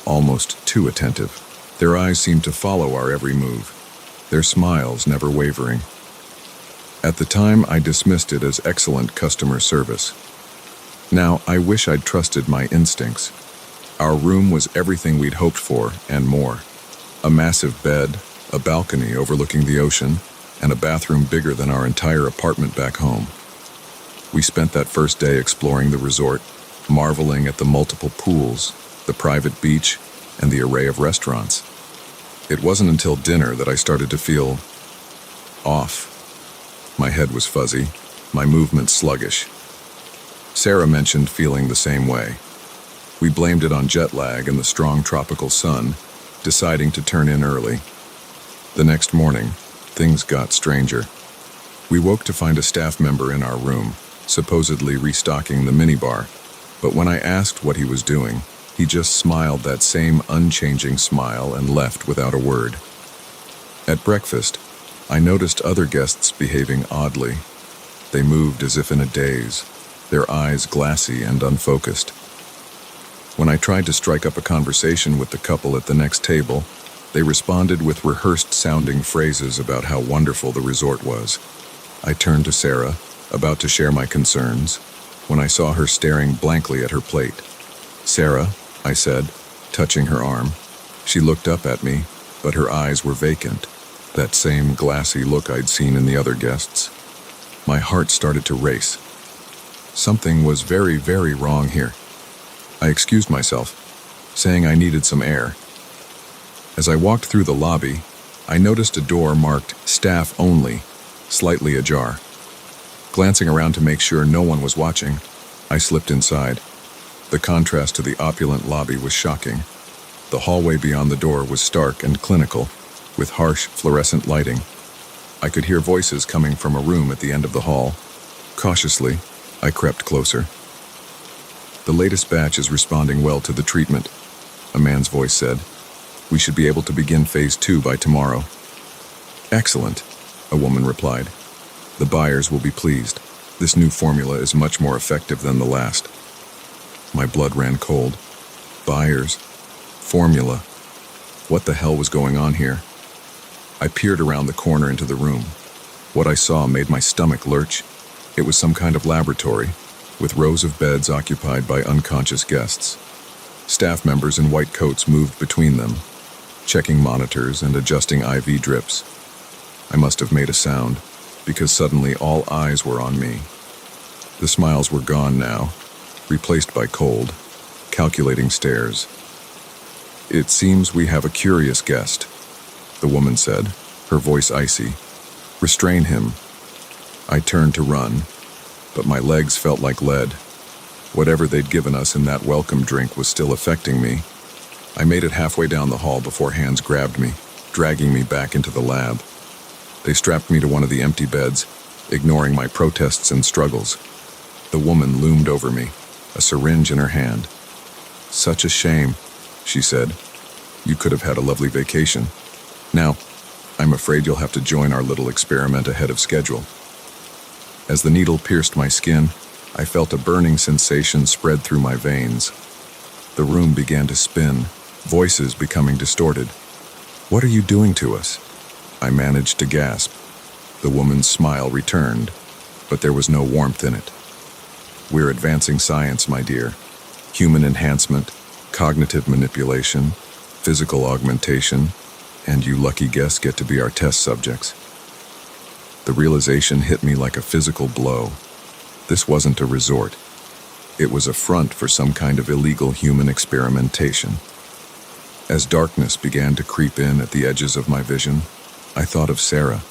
Almost too attentive. Their eyes seemed to follow our every move, their smiles never wavering. At the time, I dismissed it as excellent customer service. Now, I wish I'd trusted my instincts. Our room was everything we'd hoped for, and more. A massive bed, a balcony overlooking the ocean, and a bathroom bigger than our entire apartment back home. We spent that first day exploring the resort, marveling at the multiple pools, the private beach, and the array of restaurants. It wasn't until dinner that I started to feel off. My head was fuzzy, my movements sluggish. Sarah mentioned feeling the same way. We blamed it on jet lag and the strong tropical sun, deciding to turn in early. The next morning, things got stranger. We woke to find a staff member in our room, supposedly restocking the minibar, but when I asked what he was doing, he just smiled that same unchanging smile and left without a word. At breakfast, I noticed other guests behaving oddly. They moved as if in a daze, their eyes glassy and unfocused. When I tried to strike up a conversation with the couple at the next table, they responded with rehearsed-sounding phrases about how wonderful the resort was. I turned to Sarah, about to share my concerns, when I saw her staring blankly at her plate. "Sarah," I said, touching her arm. She looked up at me, but her eyes were vacant, that same glassy look I'd seen in the other guests. My heart started to race. Something was very, very wrong here. I excused myself, saying I needed some air. As I walked through the lobby, I noticed a door marked "Staff Only," slightly ajar. Glancing around to make sure no one was watching, I slipped inside. The contrast to the opulent lobby was shocking. The hallway beyond the door was stark and clinical, with harsh fluorescent lighting. I could hear voices coming from a room at the end of the hall. Cautiously, I crept closer. "The latest batch is responding well to the treatment," a man's voice said. "We should be able to begin phase 2 by tomorrow." "Excellent," a woman replied. "The buyers will be pleased. This new formula is much more effective than the last." My blood ran cold. Buyers. Formula. What the hell was going on here? I peered around the corner into the room. What I saw made my stomach lurch. It was some kind of laboratory, with rows of beds occupied by unconscious guests. Staff members in white coats moved between them, checking monitors and adjusting IV drips. I must have made a sound, because suddenly all eyes were on me. The smiles were gone now, replaced by cold, calculating stares. "It seems we have a curious guest," the woman said, her voice icy. "Restrain him." I turned to run, but my legs felt like lead. Whatever they'd given us in that welcome drink was still affecting me. I made it halfway down the hall before hands grabbed me, dragging me back into the lab. They strapped me to one of the empty beds, ignoring my protests and struggles. The woman loomed over me, a syringe in her hand. "Such a shame," she said. "You could have had a lovely vacation. Now, I'm afraid you'll have to join our little experiment ahead of schedule." As the needle pierced my skin, I felt a burning sensation spread through my veins. The room began to spin, voices becoming distorted. "What are you doing to us?" I managed to gasp. The woman's smile returned, but there was no warmth in it. "We're advancing science, my dear. Human enhancement, cognitive manipulation, physical augmentation, and you lucky guests get to be our test subjects." The realization hit me like a physical blow. This wasn't a resort. It was a front for some kind of illegal human experimentation. As darkness began to creep in at the edges of my vision, I thought of Sarah.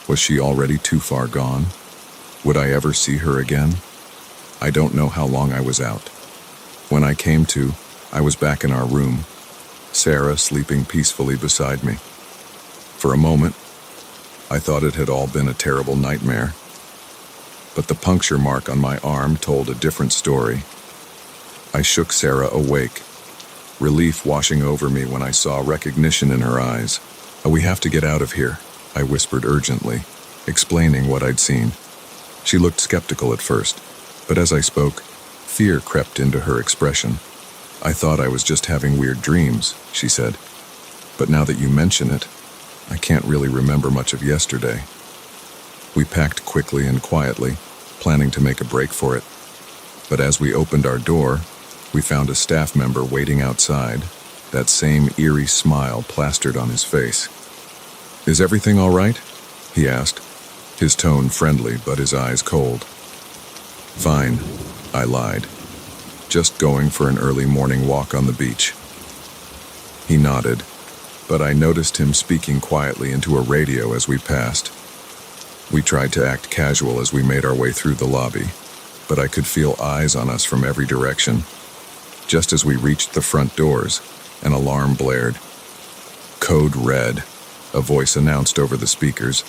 Was she already too far gone? Would I ever see her again? I don't know how long I was out. When I came to, I was back in our room, Sarah sleeping peacefully beside me. For a moment, I thought it had all been a terrible nightmare. But the puncture mark on my arm told a different story. I shook Sarah awake, relief washing over me when I saw recognition in her eyes. "We have to get out of here," I whispered urgently, explaining what I'd seen. She looked skeptical at first, but as I spoke, fear crept into her expression. "I thought I was just having weird dreams," she said. "But now that you mention it, I can't really remember much of yesterday." We packed quickly and quietly, planning to make a break for it. But as we opened our door, we found a staff member waiting outside, that same eerie smile plastered on his face. "Is everything all right?" he asked, his tone friendly but his eyes cold. "Fine," I lied. "Just going for an early morning walk on the beach." He nodded, but I noticed him speaking quietly into a radio as we passed. We tried to act casual as we made our way through the lobby, but I could feel eyes on us from every direction. Just as we reached the front doors, an alarm blared. "Code red," a voice announced over the speakers.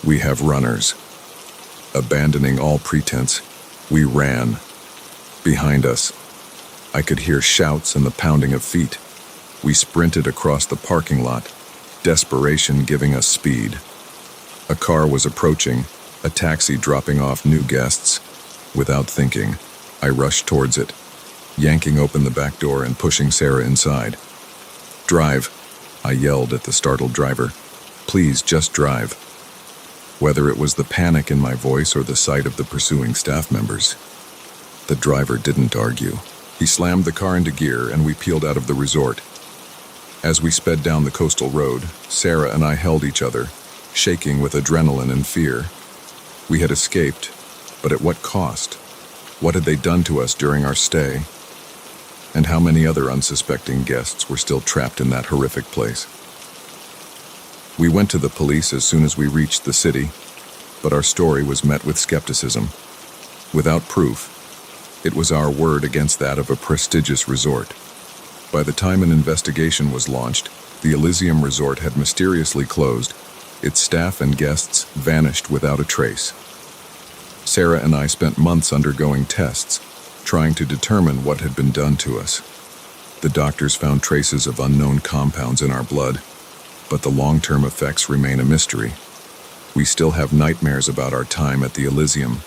"We have runners." Abandoning all pretense, we ran. Behind us, I could hear shouts and the pounding of feet. We sprinted across the parking lot, desperation giving us speed. A car was approaching, a taxi dropping off new guests. Without thinking, I rushed towards it, yanking open the back door and pushing Sarah inside. "Drive," I yelled at the startled driver. "Please, just drive." Whether it was the panic in my voice or the sight of the pursuing staff members, the driver didn't argue. He slammed the car into gear and we peeled out of the resort. As we sped down the coastal road, Sarah and I held each other, shaking with adrenaline and fear. We had escaped, but at what cost? What had they done to us during our stay? And how many other unsuspecting guests were still trapped in that horrific place? We went to the police as soon as we reached the city, but our story was met with skepticism. Without proof, it was our word against that of a prestigious resort. By the time an investigation was launched, the Elysium Resort had mysteriously closed. Its staff and guests vanished without a trace. Sarah and I spent months undergoing tests, trying to determine what had been done to us. The doctors found traces of unknown compounds in our blood, but the long-term effects remain a mystery. We still have nightmares about our time at the Elysium.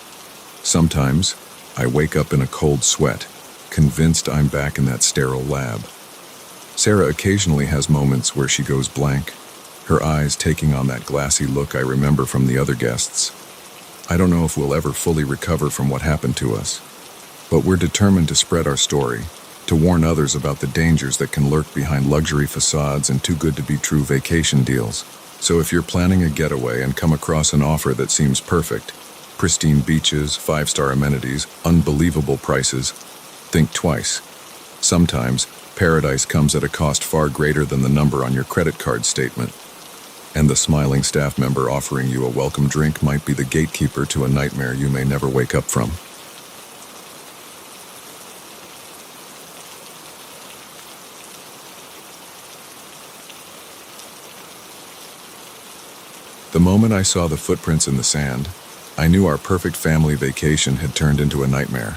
Sometimes, I wake up in a cold sweat, convinced I'm back in that sterile lab. Sarah occasionally has moments where she goes blank, her eyes taking on that glassy look I remember from the other guests. I don't know if we'll ever fully recover from what happened to us, but we're determined to spread our story, to warn others about the dangers that can lurk behind luxury facades and too-good-to-be-true vacation deals. So if you're planning a getaway and come across an offer that seems perfect, pristine beaches, 5-star amenities, unbelievable prices, think twice. Sometimes, paradise comes at a cost far greater than the number on your credit card statement. And the smiling staff member offering you a welcome drink might be the gatekeeper to a nightmare you may never wake up from. The moment I saw the footprints in the sand, I knew our perfect family vacation had turned into a nightmare.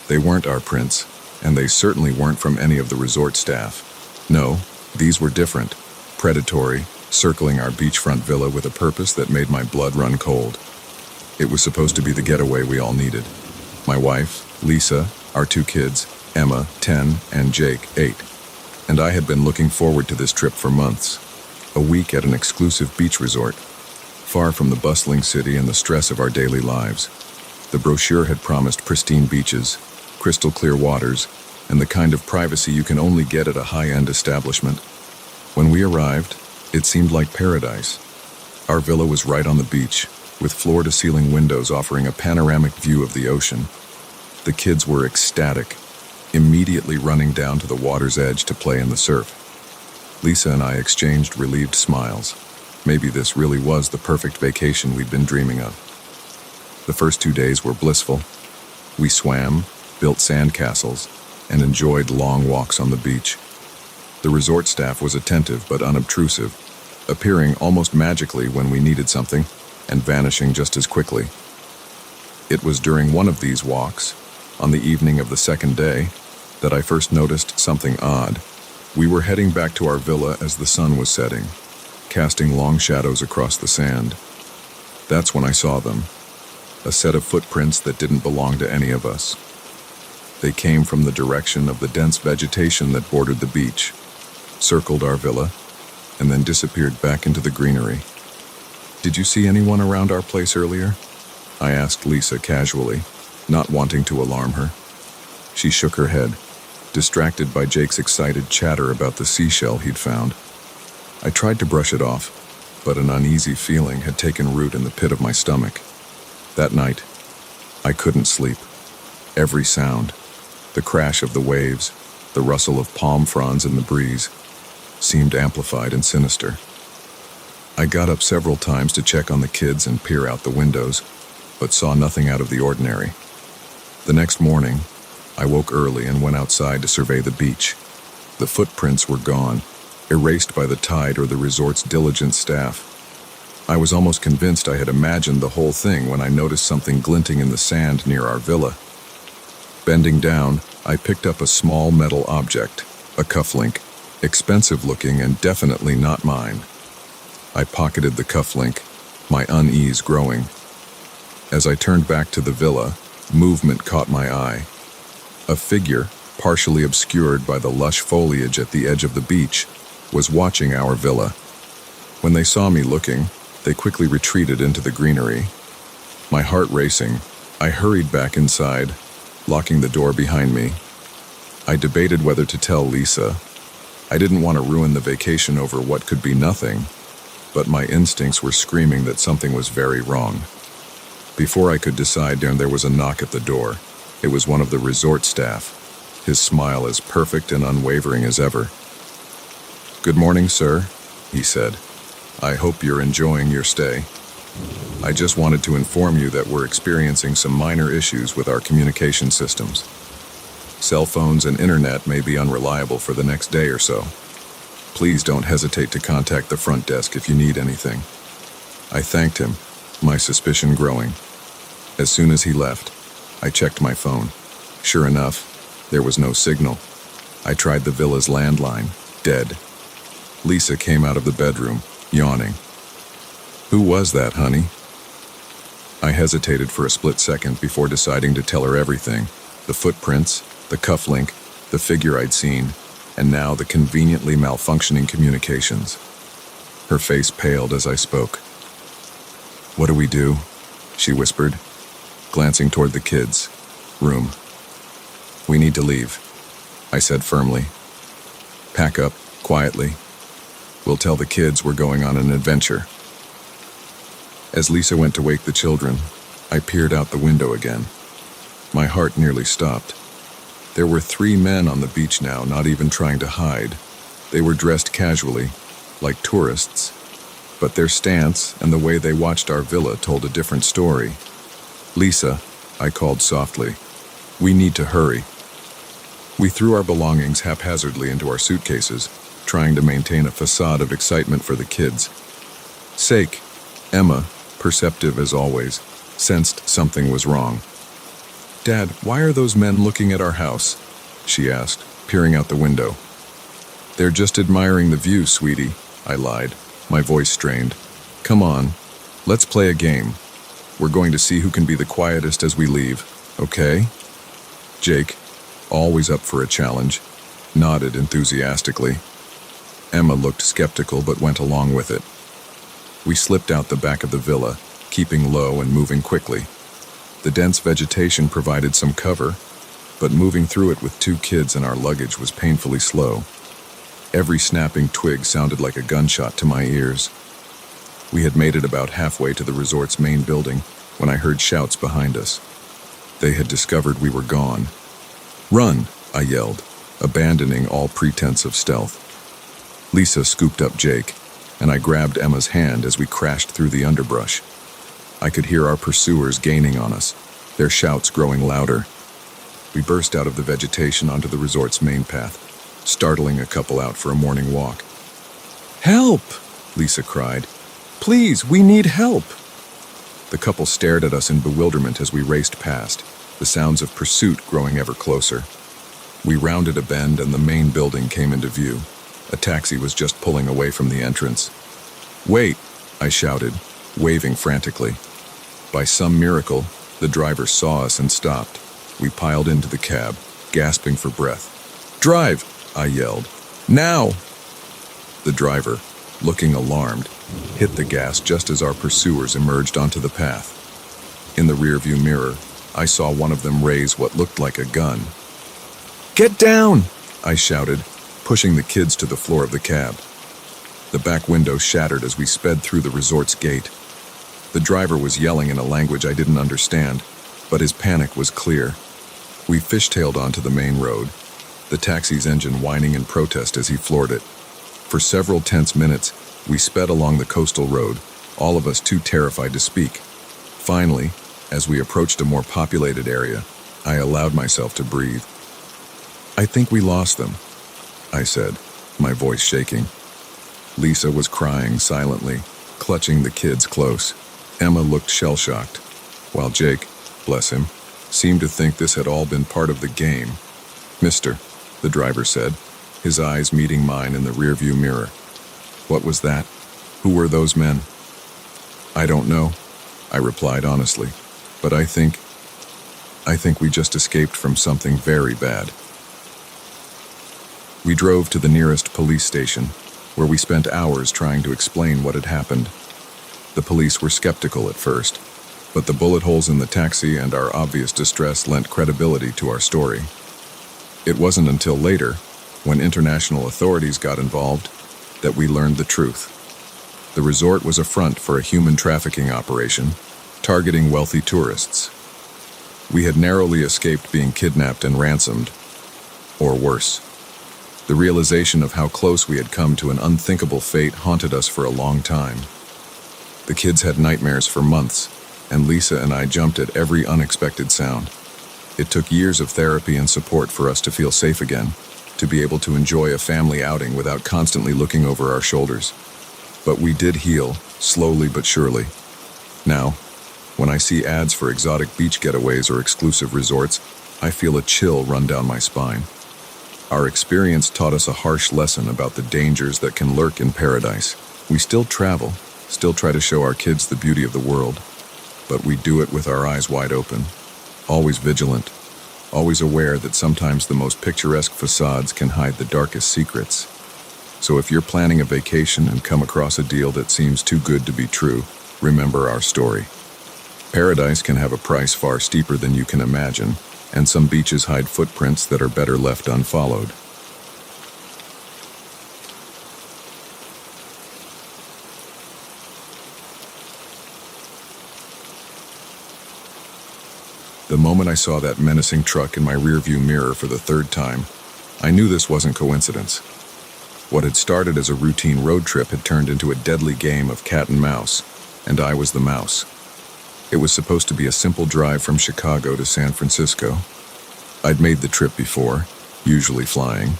They weren't our prints, and they certainly weren't from any of the resort staff. No, these were different, predatory, circling our beachfront villa with a purpose that made my blood run cold. It was supposed to be the getaway we all needed. My wife, Lisa, our 2 kids, Emma, 10, and Jake, 8. And I had been looking forward to this trip for months. A week at an exclusive beach resort, far from the bustling city and the stress of our daily lives. The brochure had promised pristine beaches, crystal clear waters, and the kind of privacy you can only get at a high-end establishment. When we arrived, it seemed like paradise. Our villa was right on the beach, with floor-to-ceiling windows offering a panoramic view of the ocean. The kids were ecstatic, immediately running down to the water's edge to play in the surf. Lisa and I exchanged relieved smiles. Maybe this really was the perfect vacation we'd been dreaming of. The first 2 days were blissful. We swam, built sandcastles, and enjoyed long walks on the beach. The resort staff was attentive but unobtrusive, appearing almost magically when we needed something and vanishing just as quickly. It was during one of these walks, on the evening of the second day, that I first noticed something odd. We were heading back to our villa as the sun was setting, casting long shadows across the sand. That's when I saw them, a set of footprints that didn't belong to any of us. They came from the direction of the dense vegetation that bordered the beach, circled our villa, and then disappeared back into the greenery. "Did you see anyone around our place earlier?" I asked Lisa casually, not wanting to alarm her. She shook her head, distracted by Jake's excited chatter about the seashell he'd found. I tried to brush it off, but an uneasy feeling had taken root in the pit of my stomach. That night, I couldn't sleep. Every sound, the crash of the waves, the rustle of palm fronds in the breeze, seemed amplified and sinister. I got up several times to check on the kids and peer out the windows, but saw nothing out of the ordinary. The next morning, I woke early and went outside to survey the beach. The footprints were gone, erased by the tide or the resort's diligent staff. I was almost convinced I had imagined the whole thing when I noticed something glinting in the sand near our villa. Bending down, I picked up a small metal object, a cufflink, expensive looking and definitely not mine. I pocketed the cufflink, my unease growing. As I turned back to the villa, movement caught my eye. A figure, partially obscured by the lush foliage at the edge of the beach, was watching our villa. When they saw me looking, they quickly retreated into the greenery. My heart racing, I hurried back inside, locking the door behind me. I debated whether to tell Lisa. I didn't want to ruin the vacation over what could be nothing, but my instincts were screaming that something was very wrong. Before I could decide, there was a knock at the door. It was one of the resort staff, his smile as perfect and unwavering as ever. "Good morning, sir," he said. "I hope you're enjoying your stay. I just wanted to inform you that we're experiencing some minor issues with our communication systems. Cell phones and internet may be unreliable for the next day or so. Please don't hesitate to contact the front desk if you need anything." I thanked him, my suspicion growing. As soon as he left, I checked my phone. Sure enough, there was no signal. I tried the villa's landline, dead. Lisa came out of the bedroom, yawning. "Who was that, honey?" I hesitated for a split second before deciding to tell her everything. The footprints, the cufflink, the figure I'd seen, and now the conveniently malfunctioning communications. Her face paled as I spoke. "What do we do?" she whispered, glancing toward the kids' room. "We need to leave," I said firmly. "Pack up, quietly. We'll tell the kids we're going on an adventure." As Lisa went to wake the children, I peered out the window again. My heart nearly stopped. There were 3 men on the beach now, not even trying to hide. They were dressed casually, like tourists, but their stance and the way they watched our villa told a different story. "Lisa," I called softly, "we need to hurry." We threw our belongings haphazardly into our suitcases, trying to maintain a facade of excitement for the kids' sake. Emma, perceptive as always, sensed something was wrong. "Dad, why are those men looking at our house?" she asked, peering out the window. "They're just admiring the view, sweetie," I lied, my voice strained. "Come on, let's play a game. We're going to see who can be the quietest as we leave, okay?" Jake, always up for a challenge, nodded enthusiastically. Emma looked skeptical but went along with it. We slipped out the back of the villa, keeping low and moving quickly. The dense vegetation provided some cover, but moving through it with 2 kids and our luggage was painfully slow. Every snapping twig sounded like a gunshot to my ears. We had made it about halfway to the resort's main building when I heard shouts behind us. They had discovered we were gone. "Run!" I yelled, abandoning all pretense of stealth. Lisa scooped up Jake, and I grabbed Emma's hand as we crashed through the underbrush. I could hear our pursuers gaining on us, their shouts growing louder. We burst out of the vegetation onto the resort's main path, startling a couple out for a morning walk. "Help!" Lisa cried. "Please, we need help!" The couple stared at us in bewilderment as we raced past, the sounds of pursuit growing ever closer. We rounded a bend and the main building came into view. A taxi was just pulling away from the entrance. "Wait!" I shouted, waving frantically. By some miracle, the driver saw us and stopped. We piled into the cab, gasping for breath. "Drive!" I yelled. "Now!" The driver, looking alarmed, hit the gas just as our pursuers emerged onto the path. In the rearview mirror, I saw one of them raise what looked like a gun. "Get down!" I shouted, pushing the kids to the floor of the cab. The back window shattered as we sped through the resort's gate. The driver was yelling in a language I didn't understand, but his panic was clear. We fishtailed onto the main road, the taxi's engine whining in protest as he floored it. For several tense minutes, we sped along the coastal road, all of us too terrified to speak. Finally, as we approached a more populated area, I allowed myself to breathe. "I think we lost them," I said, my voice shaking. Lisa was crying silently, clutching the kids close. Emma looked shell-shocked, while Jake, bless him, seemed to think this had all been part of the game. "Mister," the driver said, his eyes meeting mine in the rearview mirror. "What was that? Who were those men?" "I don't know," I replied honestly, "but I think we just escaped from something very bad." We drove to the nearest police station, where we spent hours trying to explain what had happened. The police were skeptical at first, but the bullet holes in the taxi and our obvious distress lent credibility to our story. It wasn't until later, when international authorities got involved, that we learned the truth. The resort was a front for a human trafficking operation, targeting wealthy tourists. We had narrowly escaped being kidnapped and ransomed, or worse. The realization of how close we had come to an unthinkable fate haunted us for a long time. The kids had nightmares for months, and Lisa and I jumped at every unexpected sound. It took years of therapy and support for us to feel safe again, to be able to enjoy a family outing without constantly looking over our shoulders. But we did heal, slowly but surely. Now, when I see ads for exotic beach getaways or exclusive resorts, I feel a chill run down my spine. Our experience taught us a harsh lesson about the dangers that can lurk in paradise. We still travel, still try to show our kids the beauty of the world, but we do it with our eyes wide open, always vigilant, always aware that sometimes the most picturesque facades can hide the darkest secrets. So if you're planning a vacation and come across a deal that seems too good to be true, remember our story. Paradise can have a price far steeper than you can imagine, and some beaches hide footprints that are better left unfollowed. The moment I saw that menacing truck in my rearview mirror for the third time, I knew this wasn't coincidence. What had started as a routine road trip had turned into a deadly game of cat and mouse, and I was the mouse. It was supposed to be a simple drive from Chicago to San Francisco. I'd made the trip before, usually flying,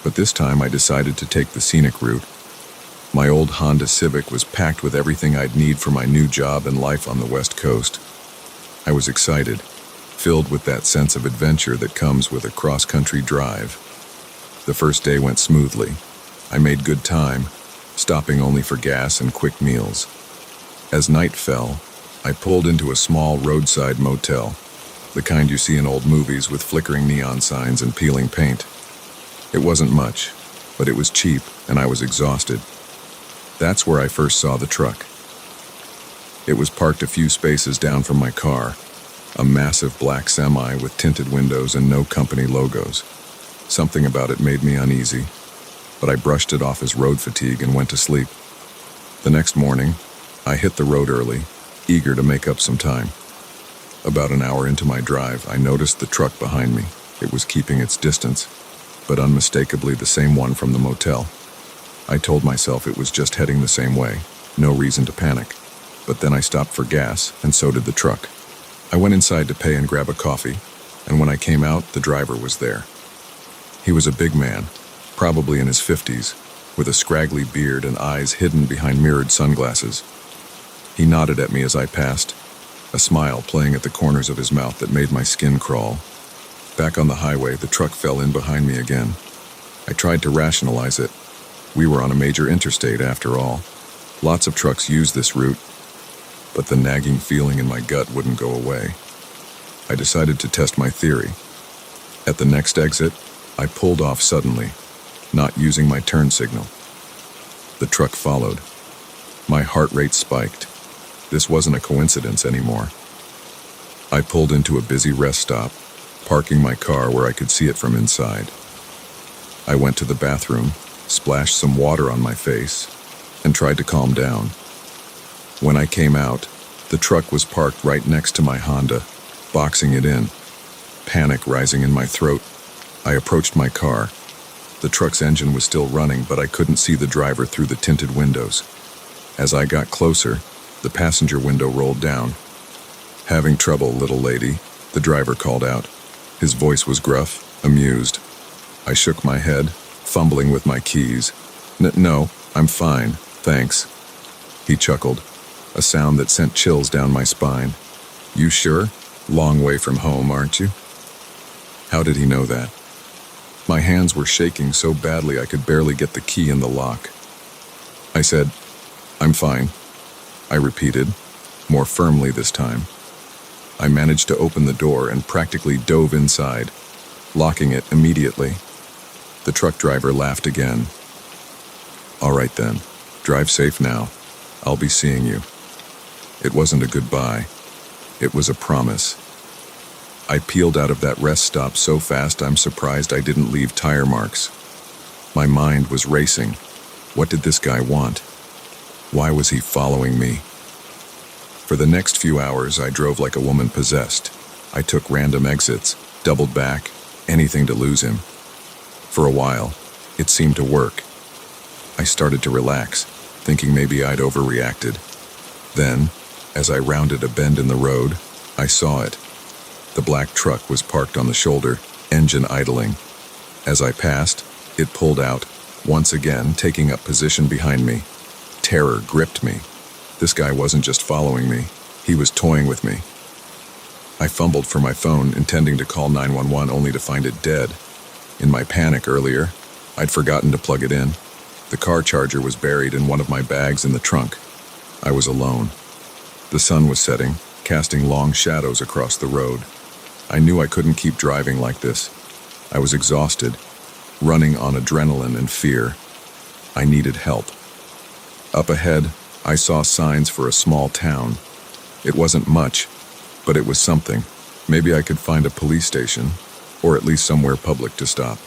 but this time I decided to take the scenic route. My old Honda Civic was packed with everything I'd need for my new job and life on the West Coast. I was excited, filled with that sense of adventure that comes with a cross-country drive. The first day went smoothly. I made good time, stopping only for gas and quick meals. As night fell, I pulled into a small roadside motel, the kind you see in old movies with flickering neon signs and peeling paint. It wasn't much, but it was cheap and I was exhausted. That's where I first saw the truck. It was parked a few spaces down from my car, a massive black semi with tinted windows and no company logos. Something about it made me uneasy, but I brushed it off as road fatigue and went to sleep. The next morning, I hit the road early, eager to make up some time. About an hour into my drive, I noticed the truck behind me. It was keeping its distance, but unmistakably the same one from the motel. I told myself it was just heading the same way, no reason to panic. But then I stopped for gas, and so did the truck. I went inside to pay and grab a coffee, and when I came out, the driver was there. He was a big man, probably in his 50s, with a scraggly beard and eyes hidden behind mirrored sunglasses. He nodded at me as I passed, a smile playing at the corners of his mouth that made my skin crawl. Back on the highway, the truck fell in behind me again. I tried to rationalize it. We were on a major interstate after all. Lots of trucks use this route, but the nagging feeling in my gut wouldn't go away. I decided to test my theory. At the next exit, I pulled off suddenly, not using my turn signal. The truck followed. My heart rate spiked. This wasn't a coincidence anymore. I pulled into a busy rest stop, parking my car where I could see it from inside. I went to the bathroom, splashed some water on my face, and tried to calm down. When I came out, the truck was parked right next to my Honda, boxing it in. Panic rising in my throat, I approached my car. The truck's engine was still running, but I couldn't see the driver through the tinted windows. As I got closer, the passenger window rolled down. "Having trouble, little lady," the driver called out. His voice was gruff, amused. I shook my head, fumbling with my keys. No, I'm fine, thanks." He chuckled, a sound that sent chills down my spine. "You sure? Long way from home, aren't you?" How did he know that? My hands were shaking so badly I could barely get the key in the lock. I said, "I'm fine," I repeated, more firmly this time. I managed to open the door and practically dove inside, locking it immediately. The truck driver laughed again. "All right then, drive safe now. I'll be seeing you." It wasn't a goodbye. It was a promise. I peeled out of that rest stop so fast I'm surprised I didn't leave tire marks. My mind was racing. What did this guy want? Why was he following me? For the next few hours, I drove like a woman possessed. I took random exits, doubled back, anything to lose him. For a while, it seemed to work. I started to relax, thinking maybe I'd overreacted. Then, as I rounded a bend in the road, I saw it. The black truck was parked on the shoulder, engine idling. As I passed, it pulled out, once again taking up position behind me. Terror gripped me. This guy wasn't just following me, he was toying with me. I fumbled for my phone, intending to call 911 only to find it dead. In my panic earlier, I'd forgotten to plug it in. The car charger was buried in one of my bags in the trunk. I was alone. The sun was setting, casting long shadows across the road. I knew I couldn't keep driving like this. I was exhausted, running on adrenaline and fear. I needed help. Up ahead, I saw signs for a small town. It wasn't much, but it was something. Maybe I could find a police station, or at least somewhere public to stop.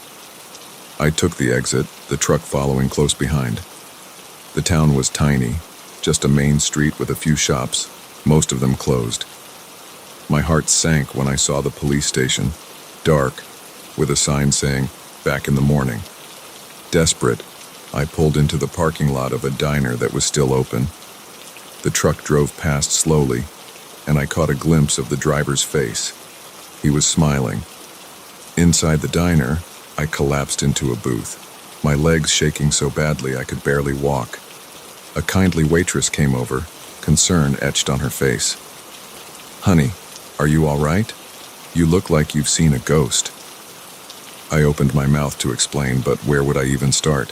I took the exit, the truck following close behind. The town was tiny, just a main street with a few shops, most of them closed. My heart sank when I saw the police station, dark, with a sign saying, "Back in the morning." Desperate, I pulled into the parking lot of a diner that was still open. The truck drove past slowly, and I caught a glimpse of the driver's face. He was smiling. Inside the diner, I collapsed into a booth, my legs shaking so badly I could barely walk. A kindly waitress came over, concern etched on her face. "Honey, are you all right? You look like you've seen a ghost." I opened my mouth to explain, but where would I even start?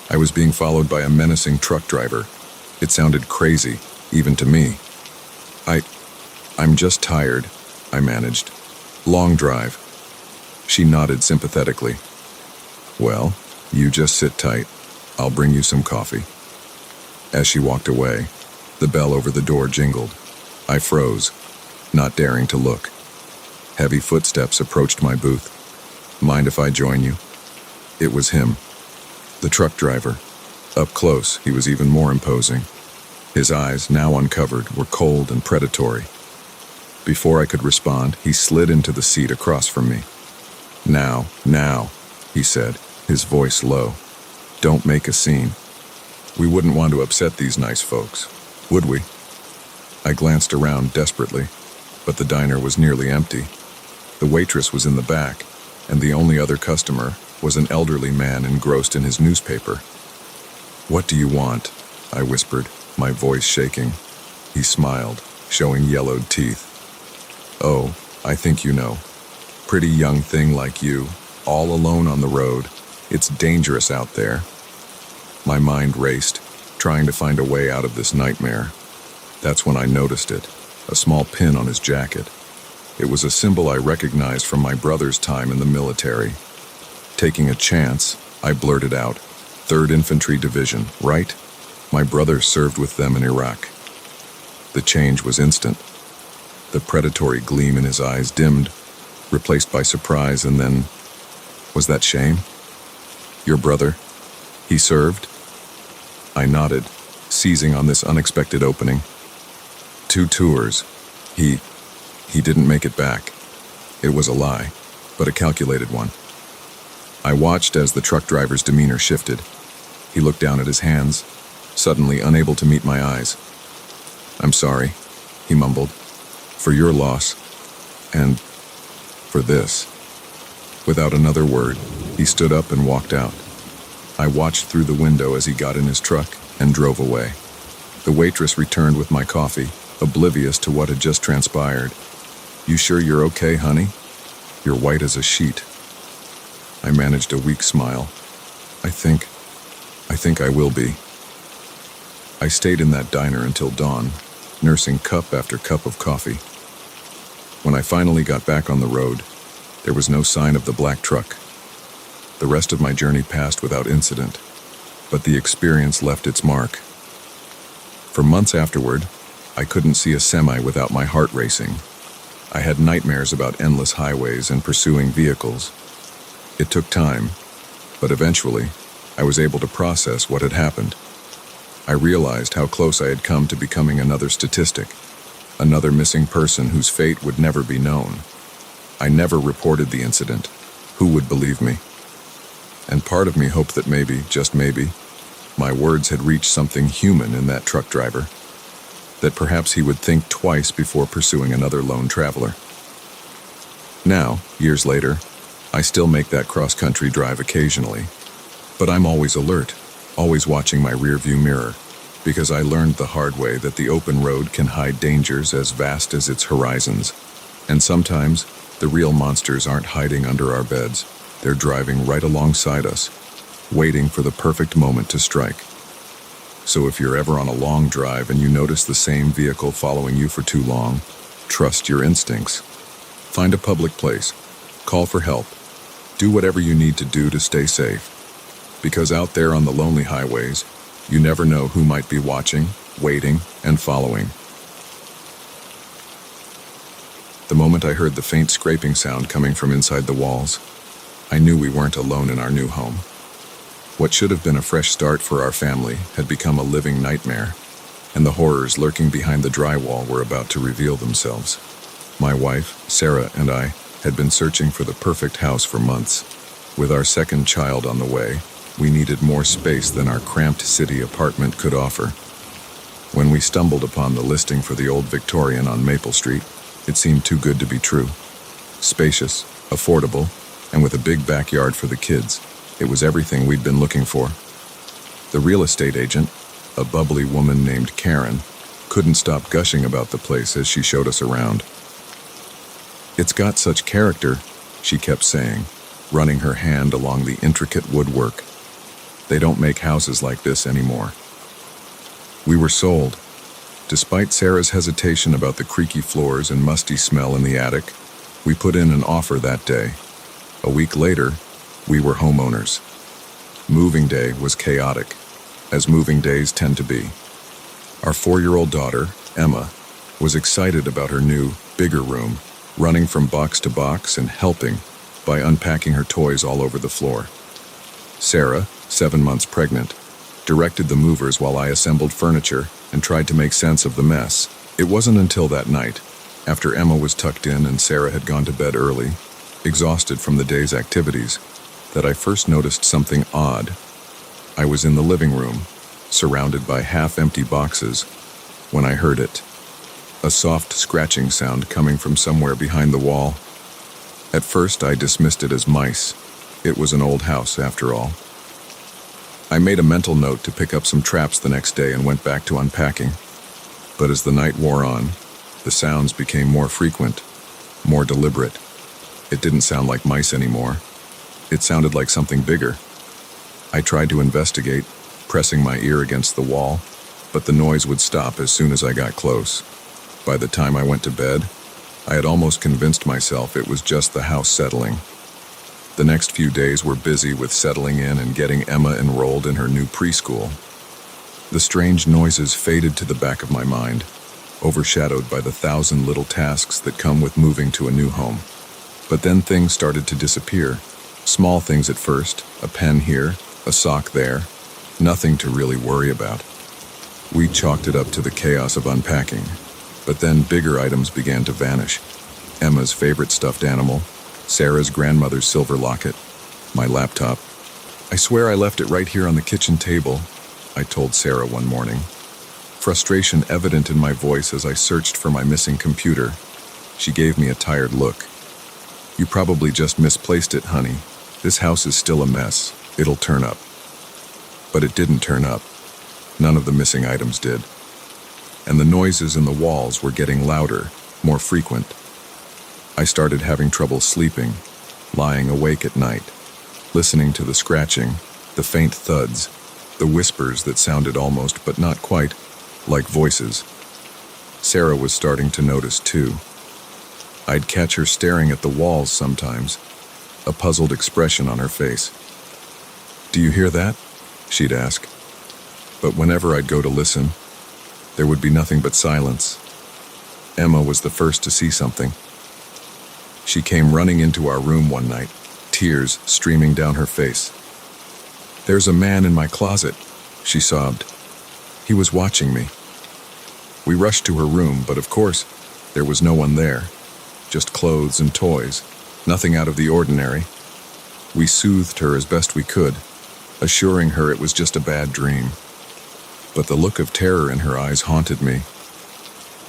I was being followed by a menacing truck driver. It sounded crazy, even to me. I'm just tired, I managed. "Long drive." She nodded sympathetically. "Well, you just sit tight. I'll bring you some coffee." As she walked away, the bell over the door jingled. I froze, not daring to look. Heavy footsteps approached my booth. "Mind if I join you?" It was him, the truck driver. Up close, he was even more imposing. His eyes, now uncovered, were cold and predatory. Before I could respond, he slid into the seat across from me. Now, he said, his voice low. "Don't make a scene. We wouldn't want to upset these nice folks, would we?" I glanced around desperately, but the diner was nearly empty. The waitress was in the back, and the only other customer was an elderly man engrossed in his newspaper. "What do you want?" I whispered, my voice shaking. He smiled, showing yellowed teeth. "Oh, I think you know. Pretty young thing like you, all alone on the road. It's dangerous out there." My mind raced, trying to find a way out of this nightmare. That's when I noticed it, a small pin on his jacket. It was a symbol I recognized from my brother's time in the military. Taking a chance, I blurted out, "3rd Infantry Division, right? My brother served with them in Iraq." The change was instant. The predatory gleam in his eyes dimmed, replaced by surprise, and then, was that shame? "Your brother? He served?" I nodded, seizing on this unexpected opening. "2 tours. He didn't make it back." It was a lie, but a calculated one. I watched as the truck driver's demeanor shifted. He looked down at his hands, suddenly unable to meet my eyes. "I'm sorry," he mumbled, "for your loss, and for this." Without another word, he stood up and walked out. I watched through the window as he got in his truck and drove away. The waitress returned with my coffee, oblivious to what had just transpired. "You sure you're okay, honey? You're white as a sheet." I managed a weak smile. I think I will be." I stayed in that diner until dawn, nursing cup after cup of coffee. When I finally got back on the road, there was no sign of the black truck. The rest of my journey passed without incident, but the experience left its mark. For months afterward, I couldn't see a semi without my heart racing. I had nightmares about endless highways and pursuing vehicles. It took time, but eventually, I was able to process what had happened. I realized how close I had come to becoming another statistic, another missing person whose fate would never be known. I never reported the incident. Who would believe me? And part of me hoped that maybe, just maybe, my words had reached something human in that truck driver, that perhaps he would think twice before pursuing another lone traveler. Now, years later, I still make that cross-country drive occasionally, but I'm always alert, always watching my rearview mirror, because I learned the hard way that the open road can hide dangers as vast as its horizons. And sometimes, the real monsters aren't hiding under our beds. They're driving right alongside us, waiting for the perfect moment to strike. So if you're ever on a long drive and you notice the same vehicle following you for too long, trust your instincts. Find a public place. Call for help. Do whatever you need to do to stay safe. Because out there on the lonely highways, you never know who might be watching, waiting, and following. The moment I heard the faint scraping sound coming from inside the walls, I knew we weren't alone in our new home. What should have been a fresh start for our family had become a living nightmare, and the horrors lurking behind the drywall were about to reveal themselves. My wife, Sarah, and I had been searching for the perfect house for months. With our second child on the way, we needed more space than our cramped city apartment could offer. When we stumbled upon the listing for the old Victorian on Maple Street, it seemed too good to be true. Spacious, affordable, and with a big backyard for the kids, it was everything we'd been looking for. The real estate agent, a bubbly woman named Karen, couldn't stop gushing about the place as she showed us around. "It's got such character," she kept saying, running her hand along the intricate woodwork. "They don't make houses like this anymore." We were sold. Despite Sarah's hesitation about the creaky floors and musty smell in the attic, we put in an offer that day. A week later, we were homeowners. Moving day was chaotic, as moving days tend to be. Our 4-year-old daughter, Emma, was excited about her new, bigger room, running from box to box and helping by unpacking her toys all over the floor. Sarah, 7 months pregnant, directed the movers while I assembled furniture and tried to make sense of the mess. It wasn't until that night, after Emma was tucked in and Sarah had gone to bed early, exhausted from the day's activities, that I first noticed something odd. I was in the living room, surrounded by half-empty boxes, when I heard it. A soft scratching sound coming from somewhere behind the wall. At first, I dismissed it as mice. It was an old house, after all. I made a mental note to pick up some traps the next day and went back to unpacking. But as the night wore on, the sounds became more frequent, more deliberate. It didn't sound like mice anymore. It sounded like something bigger. I tried to investigate, pressing my ear against the wall, but the noise would stop as soon as I got close. By the time I went to bed, I had almost convinced myself it was just the house settling. The next few days were busy with settling in and getting Emma enrolled in her new preschool. The strange noises faded to the back of my mind, overshadowed by the 1,000 little tasks that come with moving to a new home. But then things started to disappear. Small things at first, a pen here, a sock there, nothing to really worry about. We chalked it up to the chaos of unpacking, but then bigger items began to vanish. Emma's favorite stuffed animal, Sarah's grandmother's silver locket, my laptop. "I swear I left it right here on the kitchen table," I told Sarah one morning. Frustration evident in my voice as I searched for my missing computer. She gave me a tired look. "You probably just misplaced it, honey. This house is still a mess. It'll turn up." But it didn't turn up. None of the missing items did. And the noises in the walls were getting louder, more frequent. I started having trouble sleeping, lying awake at night, listening to the scratching, the faint thuds, the whispers that sounded almost, but not quite, like voices. Sarah was starting to notice too. I'd catch her staring at the walls sometimes, a puzzled expression on her face. "Do you hear that?" she'd ask. But whenever I'd go to listen, there would be nothing but silence. Emma was the first to see something. She came running into our room one night, tears streaming down her face. "There's a man in my closet," she sobbed. "He was watching me." We rushed to her room, but of course, there was no one there. Just clothes and toys, nothing out of the ordinary. We soothed her as best we could, assuring her it was just a bad dream. But the look of terror in her eyes haunted me.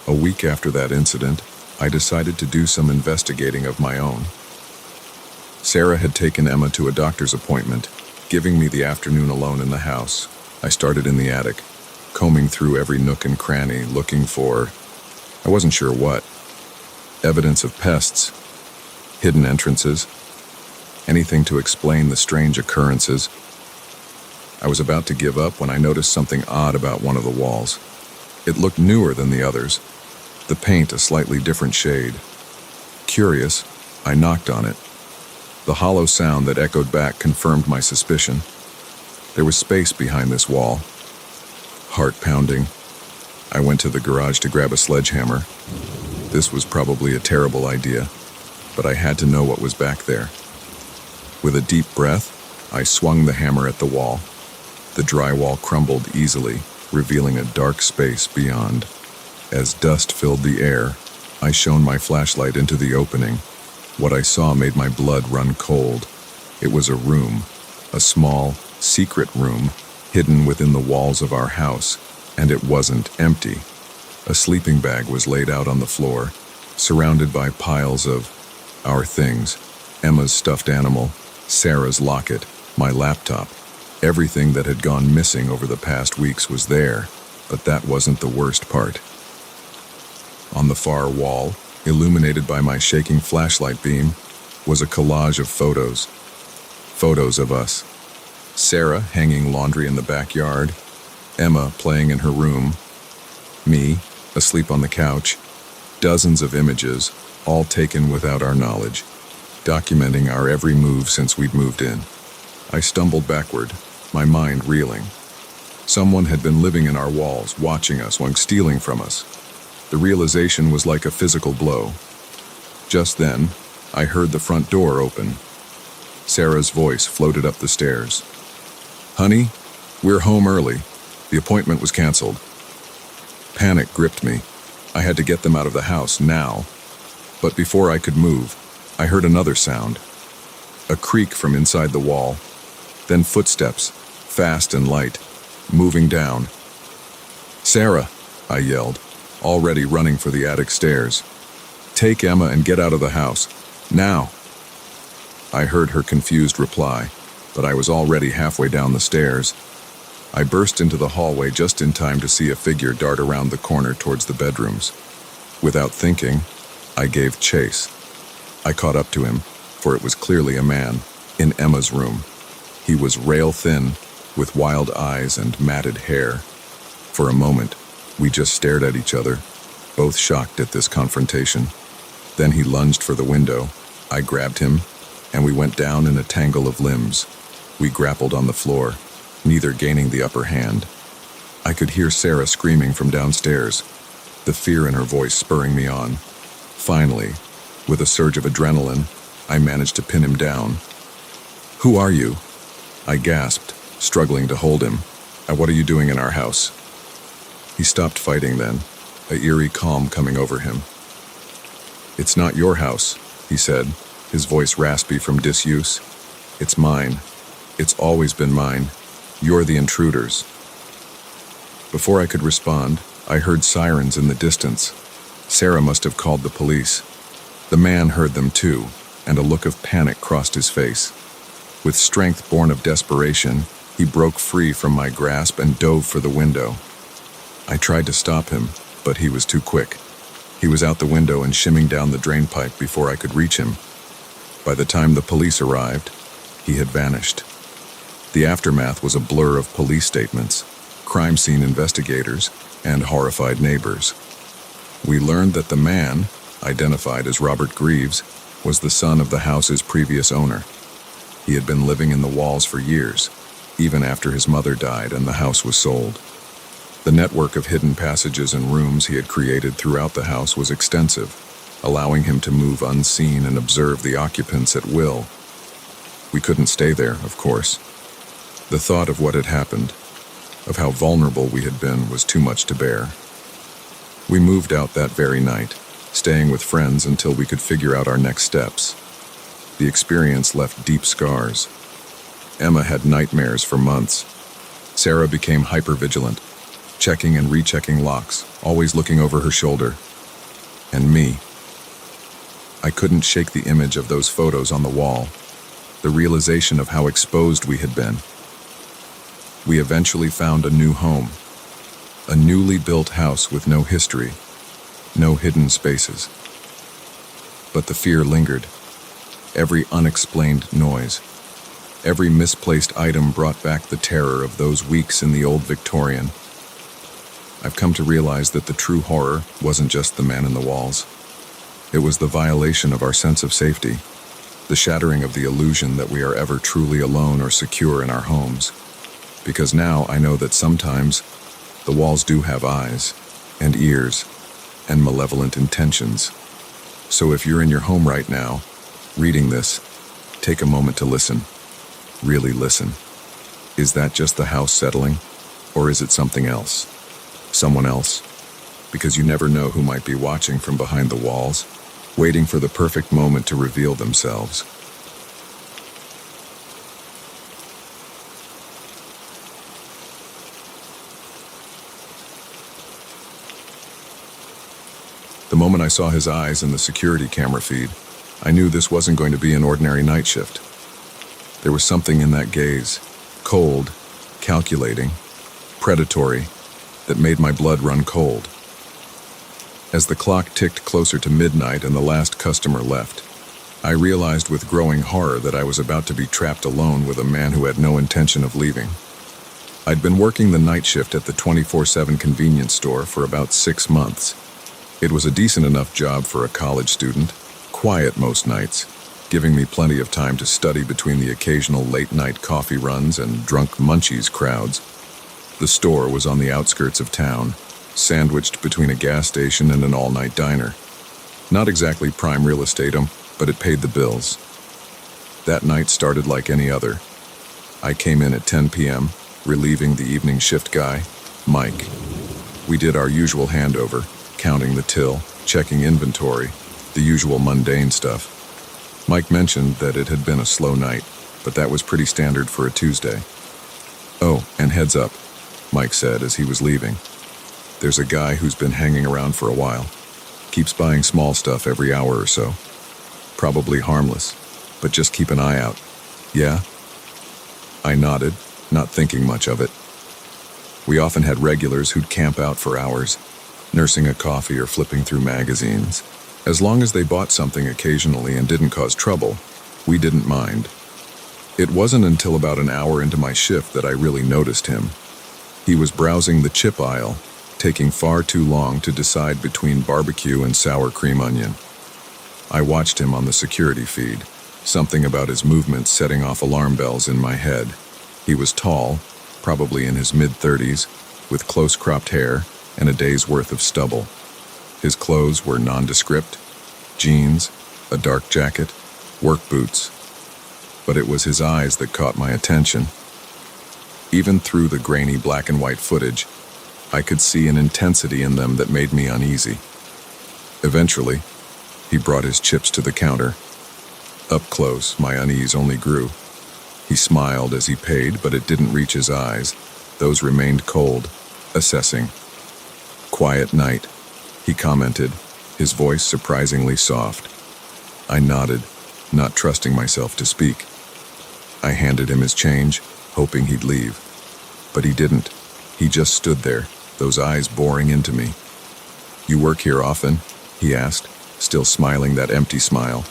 A week after that incident, I decided to do some investigating of my own. Sarah had taken Emma to a doctor's appointment, giving me the afternoon alone in the house. I started in the attic, combing through every nook and cranny, looking for, I wasn't sure what. Evidence of pests, hidden entrances, anything to explain the strange occurrences. I was about to give up when I noticed something odd about one of the walls. It looked newer than the others, the paint a slightly different shade. Curious, I knocked on it. The hollow sound that echoed back confirmed my suspicion. There was space behind this wall. Heart pounding. I went to the garage to grab a sledgehammer. This was probably a terrible idea, but I had to know what was back there. With a deep breath, I swung the hammer at the wall. The drywall crumbled easily, revealing a dark space beyond. As dust filled the air, I shone my flashlight into the opening. What I saw made my blood run cold. It was a room, a small, secret room, hidden within the walls of our house, and it wasn't empty. A sleeping bag was laid out on the floor, surrounded by piles of our things. Emma's stuffed animal, Sarah's locket, my laptop. Everything that had gone missing over the past weeks was there, but that wasn't the worst part. On the far wall, illuminated by my shaking flashlight beam, was a collage of photos. Photos of us. Sarah hanging laundry in the backyard, Emma playing in her room, me asleep on the couch, dozens of images, all taken without our knowledge, documenting our every move since we'd moved in. I stumbled backward, my mind reeling. Someone had been living in our walls, watching us while stealing from us. The realization was like a physical blow. Just then, I heard the front door open. Sarah's voice floated up the stairs. "Honey, we're home early. The appointment was canceled." Panic gripped me. I had to get them out of the house now. But before I could move, I heard another sound. A creak from inside the wall. Then footsteps, fast and light, moving down. "Sarah," I yelled, already running for the attic stairs. "Take Emma and get out of the house. Now." I heard her confused reply, but I was already halfway down the stairs. I burst into the hallway just in time to see a figure dart around the corner towards the bedrooms. Without thinking, I gave chase. I caught up to him, for it was clearly a man, in Emma's room. He was rail-thin, with wild eyes and matted hair. For a moment, we just stared at each other, both shocked at this confrontation. Then he lunged for the window. I grabbed him, and we went down in a tangle of limbs. We grappled on the floor, neither gaining the upper hand. I could hear Sarah screaming from downstairs, the fear in her voice spurring me on. Finally, with a surge of adrenaline, I managed to pin him down. "Who are you?" I gasped, struggling to hold him. "What are you doing in our house?" He stopped fighting then, a eerie calm coming over him. "It's not your house," he said, his voice raspy from disuse. "It's mine. It's always been mine. You're the intruders." Before I could respond, I heard sirens in the distance. Sarah must have called the police. The man heard them too, and a look of panic crossed his face. With strength born of desperation, he broke free from my grasp and dove for the window. I tried to stop him, but he was too quick. He was out the window and shimming down the drain pipe before I could reach him. By the time the police arrived, he had vanished. The aftermath was a blur of police statements, crime scene investigators, and horrified neighbors. We learned that the man, identified as Robert Greaves, was the son of the house's previous owner. He had been living in the walls for years, even after his mother died and the house was sold. The network of hidden passages and rooms he had created throughout the house was extensive. allowing him to move unseen and observe the occupants at will. We couldn't stay there, of course. The thought of what had happened, of how vulnerable we had been, was too much to bear. We moved out that very night, staying with friends until we could figure out our next steps. The experience left deep scars. Emma had nightmares for months. Sarah became hypervigilant, checking and rechecking locks, always looking over her shoulder. And me. I couldn't shake the image of those photos on the wall, the realization of how exposed we had been. We eventually found a new home, a newly built house with no history, no hidden spaces. But the fear lingered. Every unexplained noise, every misplaced item brought back the terror of those weeks in the old Victorian. I've come to realize that the true horror wasn't just the man in the walls. It was the violation of our sense of safety, the shattering of the illusion that we are ever truly alone or secure in our homes. Because now I know that sometimes the walls do have eyes and ears and malevolent intentions. So if you're in your home right now, reading this, take a moment to listen. Really listen. Is that just the house settling? Or is it something else? Someone else? Because you never know who might be watching from behind the walls, waiting for the perfect moment to reveal themselves. The moment I saw his eyes in the security camera feed, I knew this wasn't going to be an ordinary night shift. There was something in that gaze, cold, calculating, predatory, that made my blood run cold. As the clock ticked closer to midnight and the last customer left, I realized with growing horror that I was about to be trapped alone with a man who had no intention of leaving. I'd been working the night shift at the 24/7 convenience store for about 6 months. It was a decent enough job for a college student, quiet most nights, giving me plenty of time to study between the occasional late-night coffee runs and drunk munchies crowds. The store was on the outskirts of town, sandwiched between a gas station and an all-night diner. Not exactly prime real estate, but it paid the bills. That night started like any other. I came in at 10 p.m., relieving the evening shift guy, Mike. We did our usual handover, counting the till, checking inventory, the usual mundane stuff. Mike mentioned that it had been a slow night, but that was pretty standard for a Tuesday. "Oh, and heads up," Mike said as he was leaving. "There's a guy who's been hanging around for a while. Keeps buying small stuff every hour or so. Probably harmless, but just keep an eye out. Yeah?" I nodded, not thinking much of it. We often had regulars who'd camp out for hours, nursing a coffee or flipping through magazines. As long as they bought something occasionally and didn't cause trouble, we didn't mind. It wasn't until about an hour into my shift that I really noticed him. He was browsing the chip aisle, taking far too long to decide between barbecue and sour cream onion. I watched him on the security feed, something about his movements setting off alarm bells in my head. He was tall, probably in his mid-30s, with close-cropped hair and a day's worth of stubble. His clothes were nondescript: jeans, a dark jacket, work boots. But it was his eyes that caught my attention. Even through the grainy black and white footage, I could see an intensity in them that made me uneasy. Eventually, he brought his chips to the counter. Up close, my unease only grew. He smiled as he paid, but it didn't reach his eyes. Those remained cold, assessing. "Quiet night," he commented, his voice surprisingly soft. I nodded, not trusting myself to speak. I handed him his change, hoping he'd leave. But he didn't. He just stood there, those eyes boring into me. "You work here often?" he asked, still smiling that empty smile.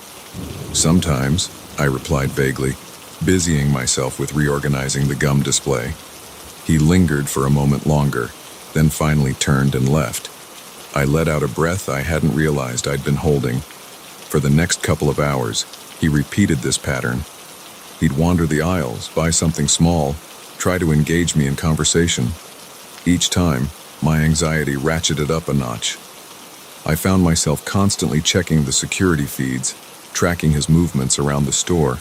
"Sometimes," I replied vaguely, busying myself with reorganizing the gum display. He lingered for a moment longer, then finally turned and left. I let out a breath I hadn't realized I'd been holding. For the next couple of hours, he repeated this pattern. He'd wander the aisles, buy something small, try to engage me in conversation. Each time, my anxiety ratcheted up a notch. I found myself constantly checking the security feeds, tracking his movements around the store.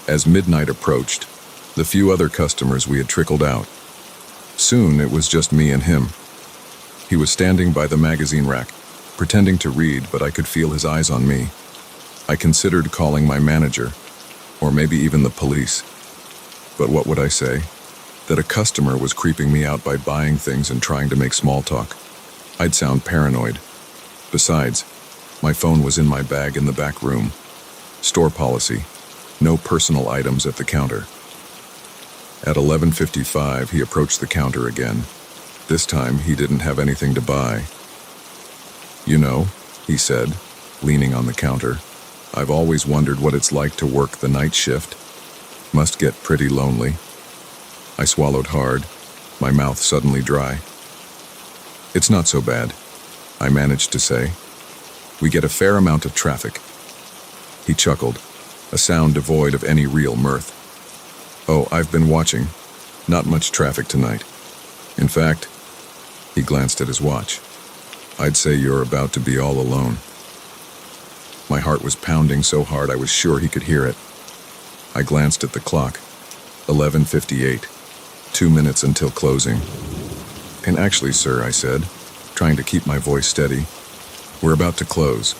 As midnight approached, the few other customers we had trickled out. Soon it was just me and him. He was standing by the magazine rack, pretending to read, but I could feel his eyes on me. I considered calling my manager, or maybe even the police. But what would I say? That a customer was creeping me out by buying things and trying to make small talk. I'd sound paranoid. Besides, my phone was in my bag in the back room. Store policy: no personal items at the counter. At 11:55, he approached the counter again. This time, he didn't have anything to buy. "You know," he said, leaning on the counter, "I've always wondered what it's like to work the night shift. Must get pretty lonely." I swallowed hard, my mouth suddenly dry. "It's not so bad," I managed to say. "We get a fair amount of traffic." He chuckled, a sound devoid of any real mirth. "Oh, I've been watching. Not much traffic tonight. In fact," he glanced at his watch, "I'd say you're about to be all alone." My heart was pounding so hard I was sure he could hear it. I glanced at the clock. 11:58. 2 minutes until closing. "And actually, sir," I said, trying to keep my voice steady, "we're about to close.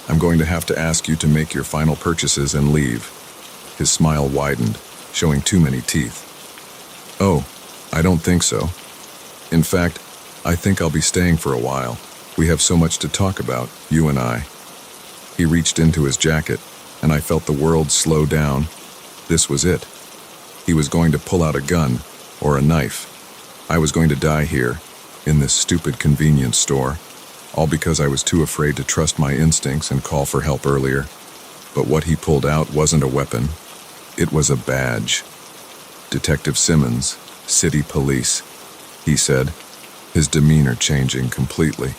I'm going to have to ask you to make your final purchases and leave." His smile widened, showing too many teeth. "Oh, I don't think so. In fact, I think I'll be staying for a while. We have so much to talk about, you and I." He reached into his jacket, and I felt the world slow down. This was it. He was going to pull out a gun, or a knife. I was going to die here, in this stupid convenience store, all because I was too afraid to trust my instincts and call for help earlier. But what he pulled out wasn't a weapon. It was a badge. "Detective Simmons, City Police," he said, his demeanor changing completely.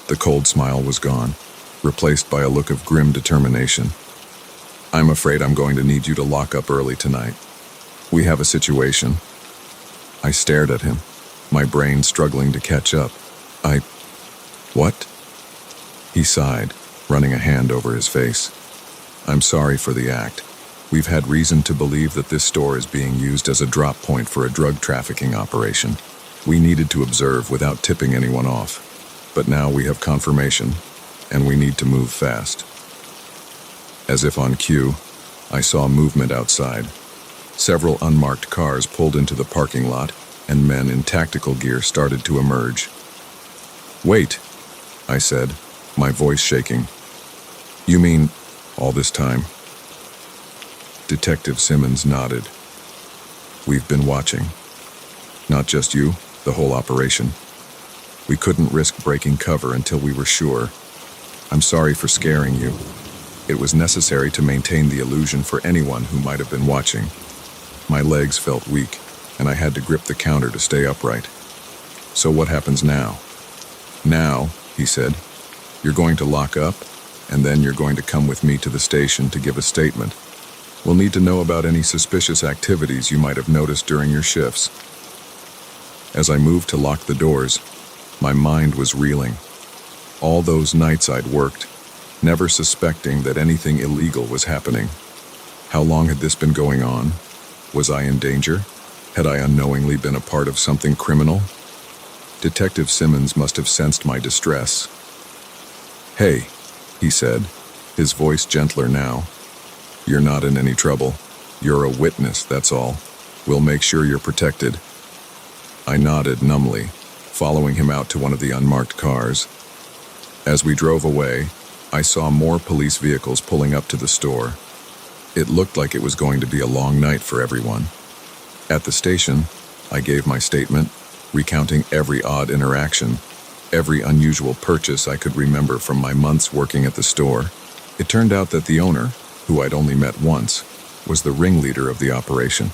The cold smile was gone, replaced by a look of grim determination. "I'm afraid I'm going to need you to lock up early tonight. We have a situation." I stared at him, my brain struggling to catch up. What?" He sighed, running a hand over his face. "I'm sorry for the act. We've had reason to believe that this store is being used as a drop point for a drug trafficking operation. We needed to observe without tipping anyone off. But now we have confirmation, and we need to move fast." As if on cue, I saw movement outside. Several unmarked cars pulled into the parking lot, and men in tactical gear started to emerge. "Wait," I said, my voice shaking. "You mean all this time?" Detective Simmons nodded. "We've been watching. Not just you, the whole operation. We couldn't risk breaking cover until we were sure. I'm sorry for scaring you. It was necessary to maintain the illusion for anyone who might have been watching." My legs felt weak, and I had to grip the counter to stay upright. "So what happens now?" "Now," he said, "you're going to lock up, and then you're going to come with me to the station to give a statement. We'll need to know about any suspicious activities you might have noticed during your shifts." As I moved to lock the doors, my mind was reeling. All those nights I'd worked, never suspecting that anything illegal was happening. How long had this been going on? Was I in danger? Had I unknowingly been a part of something criminal? Detective Simmons must have sensed my distress. "Hey," he said, his voice gentler now. "You're not in any trouble. You're a witness, that's all. We'll make sure you're protected." I nodded numbly, following him out to one of the unmarked cars. As we drove away, I saw more police vehicles pulling up to the store. It looked like it was going to be a long night for everyone. At the station, I gave my statement, recounting every odd interaction, every unusual purchase I could remember from my months working at the store. It turned out that the owner, who I'd only met once, was the ringleader of the operation.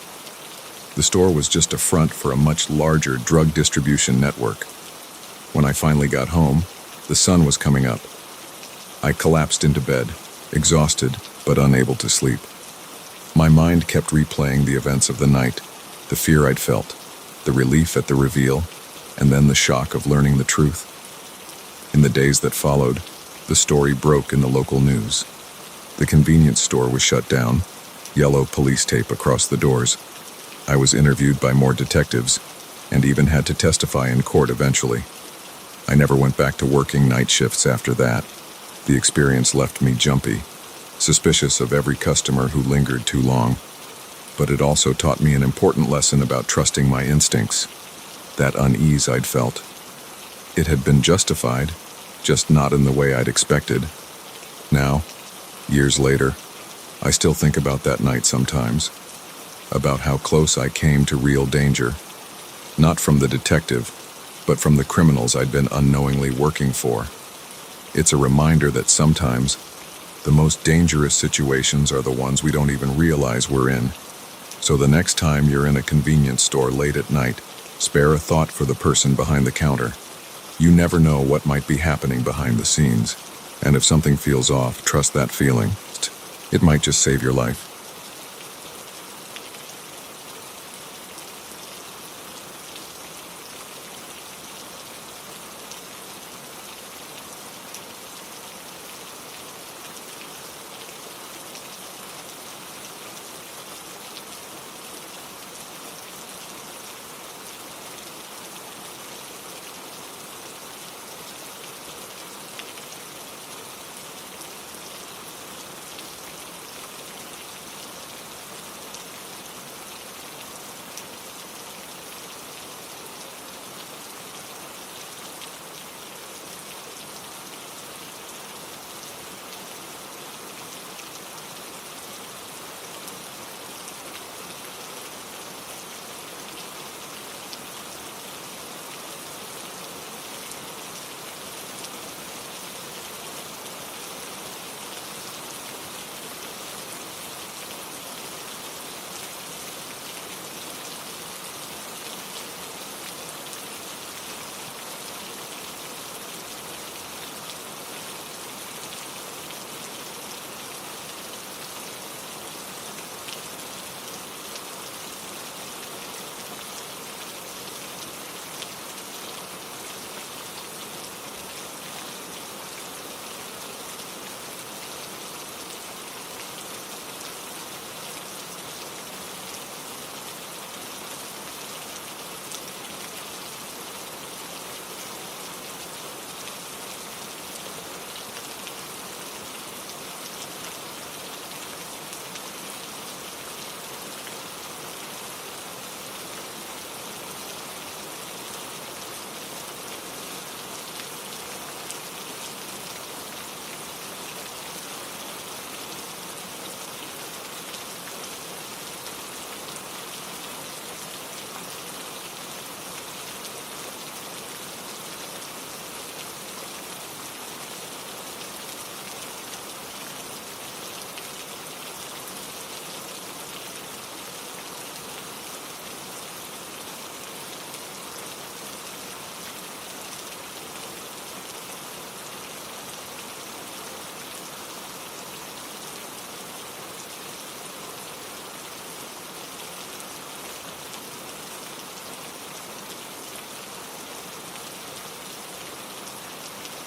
The store was just a front for a much larger drug distribution network. When I finally got home, the sun was coming up. I collapsed into bed, exhausted but unable to sleep. My mind kept replaying the events of the night, the fear I'd felt, the relief at the reveal, and then the shock of learning the truth. In the days that followed, the story broke in the local news. The convenience store was shut down, yellow police tape across the doors. I was interviewed by more detectives, and even had to testify in court eventually. I never went back to working night shifts after that. The experience left me jumpy, suspicious of every customer who lingered too long. But it also taught me an important lesson about trusting my instincts, that unease I'd felt. It had been justified, just not in the way I'd expected. Now, years later, I still think about that night sometimes, about how close I came to real danger, not from the detective, but from the criminals I'd been unknowingly working for. It's a reminder that sometimes the most dangerous situations are the ones we don't even realize we're in. So the next time you're in a convenience store late at night, spare a thought for the person behind the counter. You never know what might be happening behind the scenes. And if something feels off, trust that feeling. It might just save your life.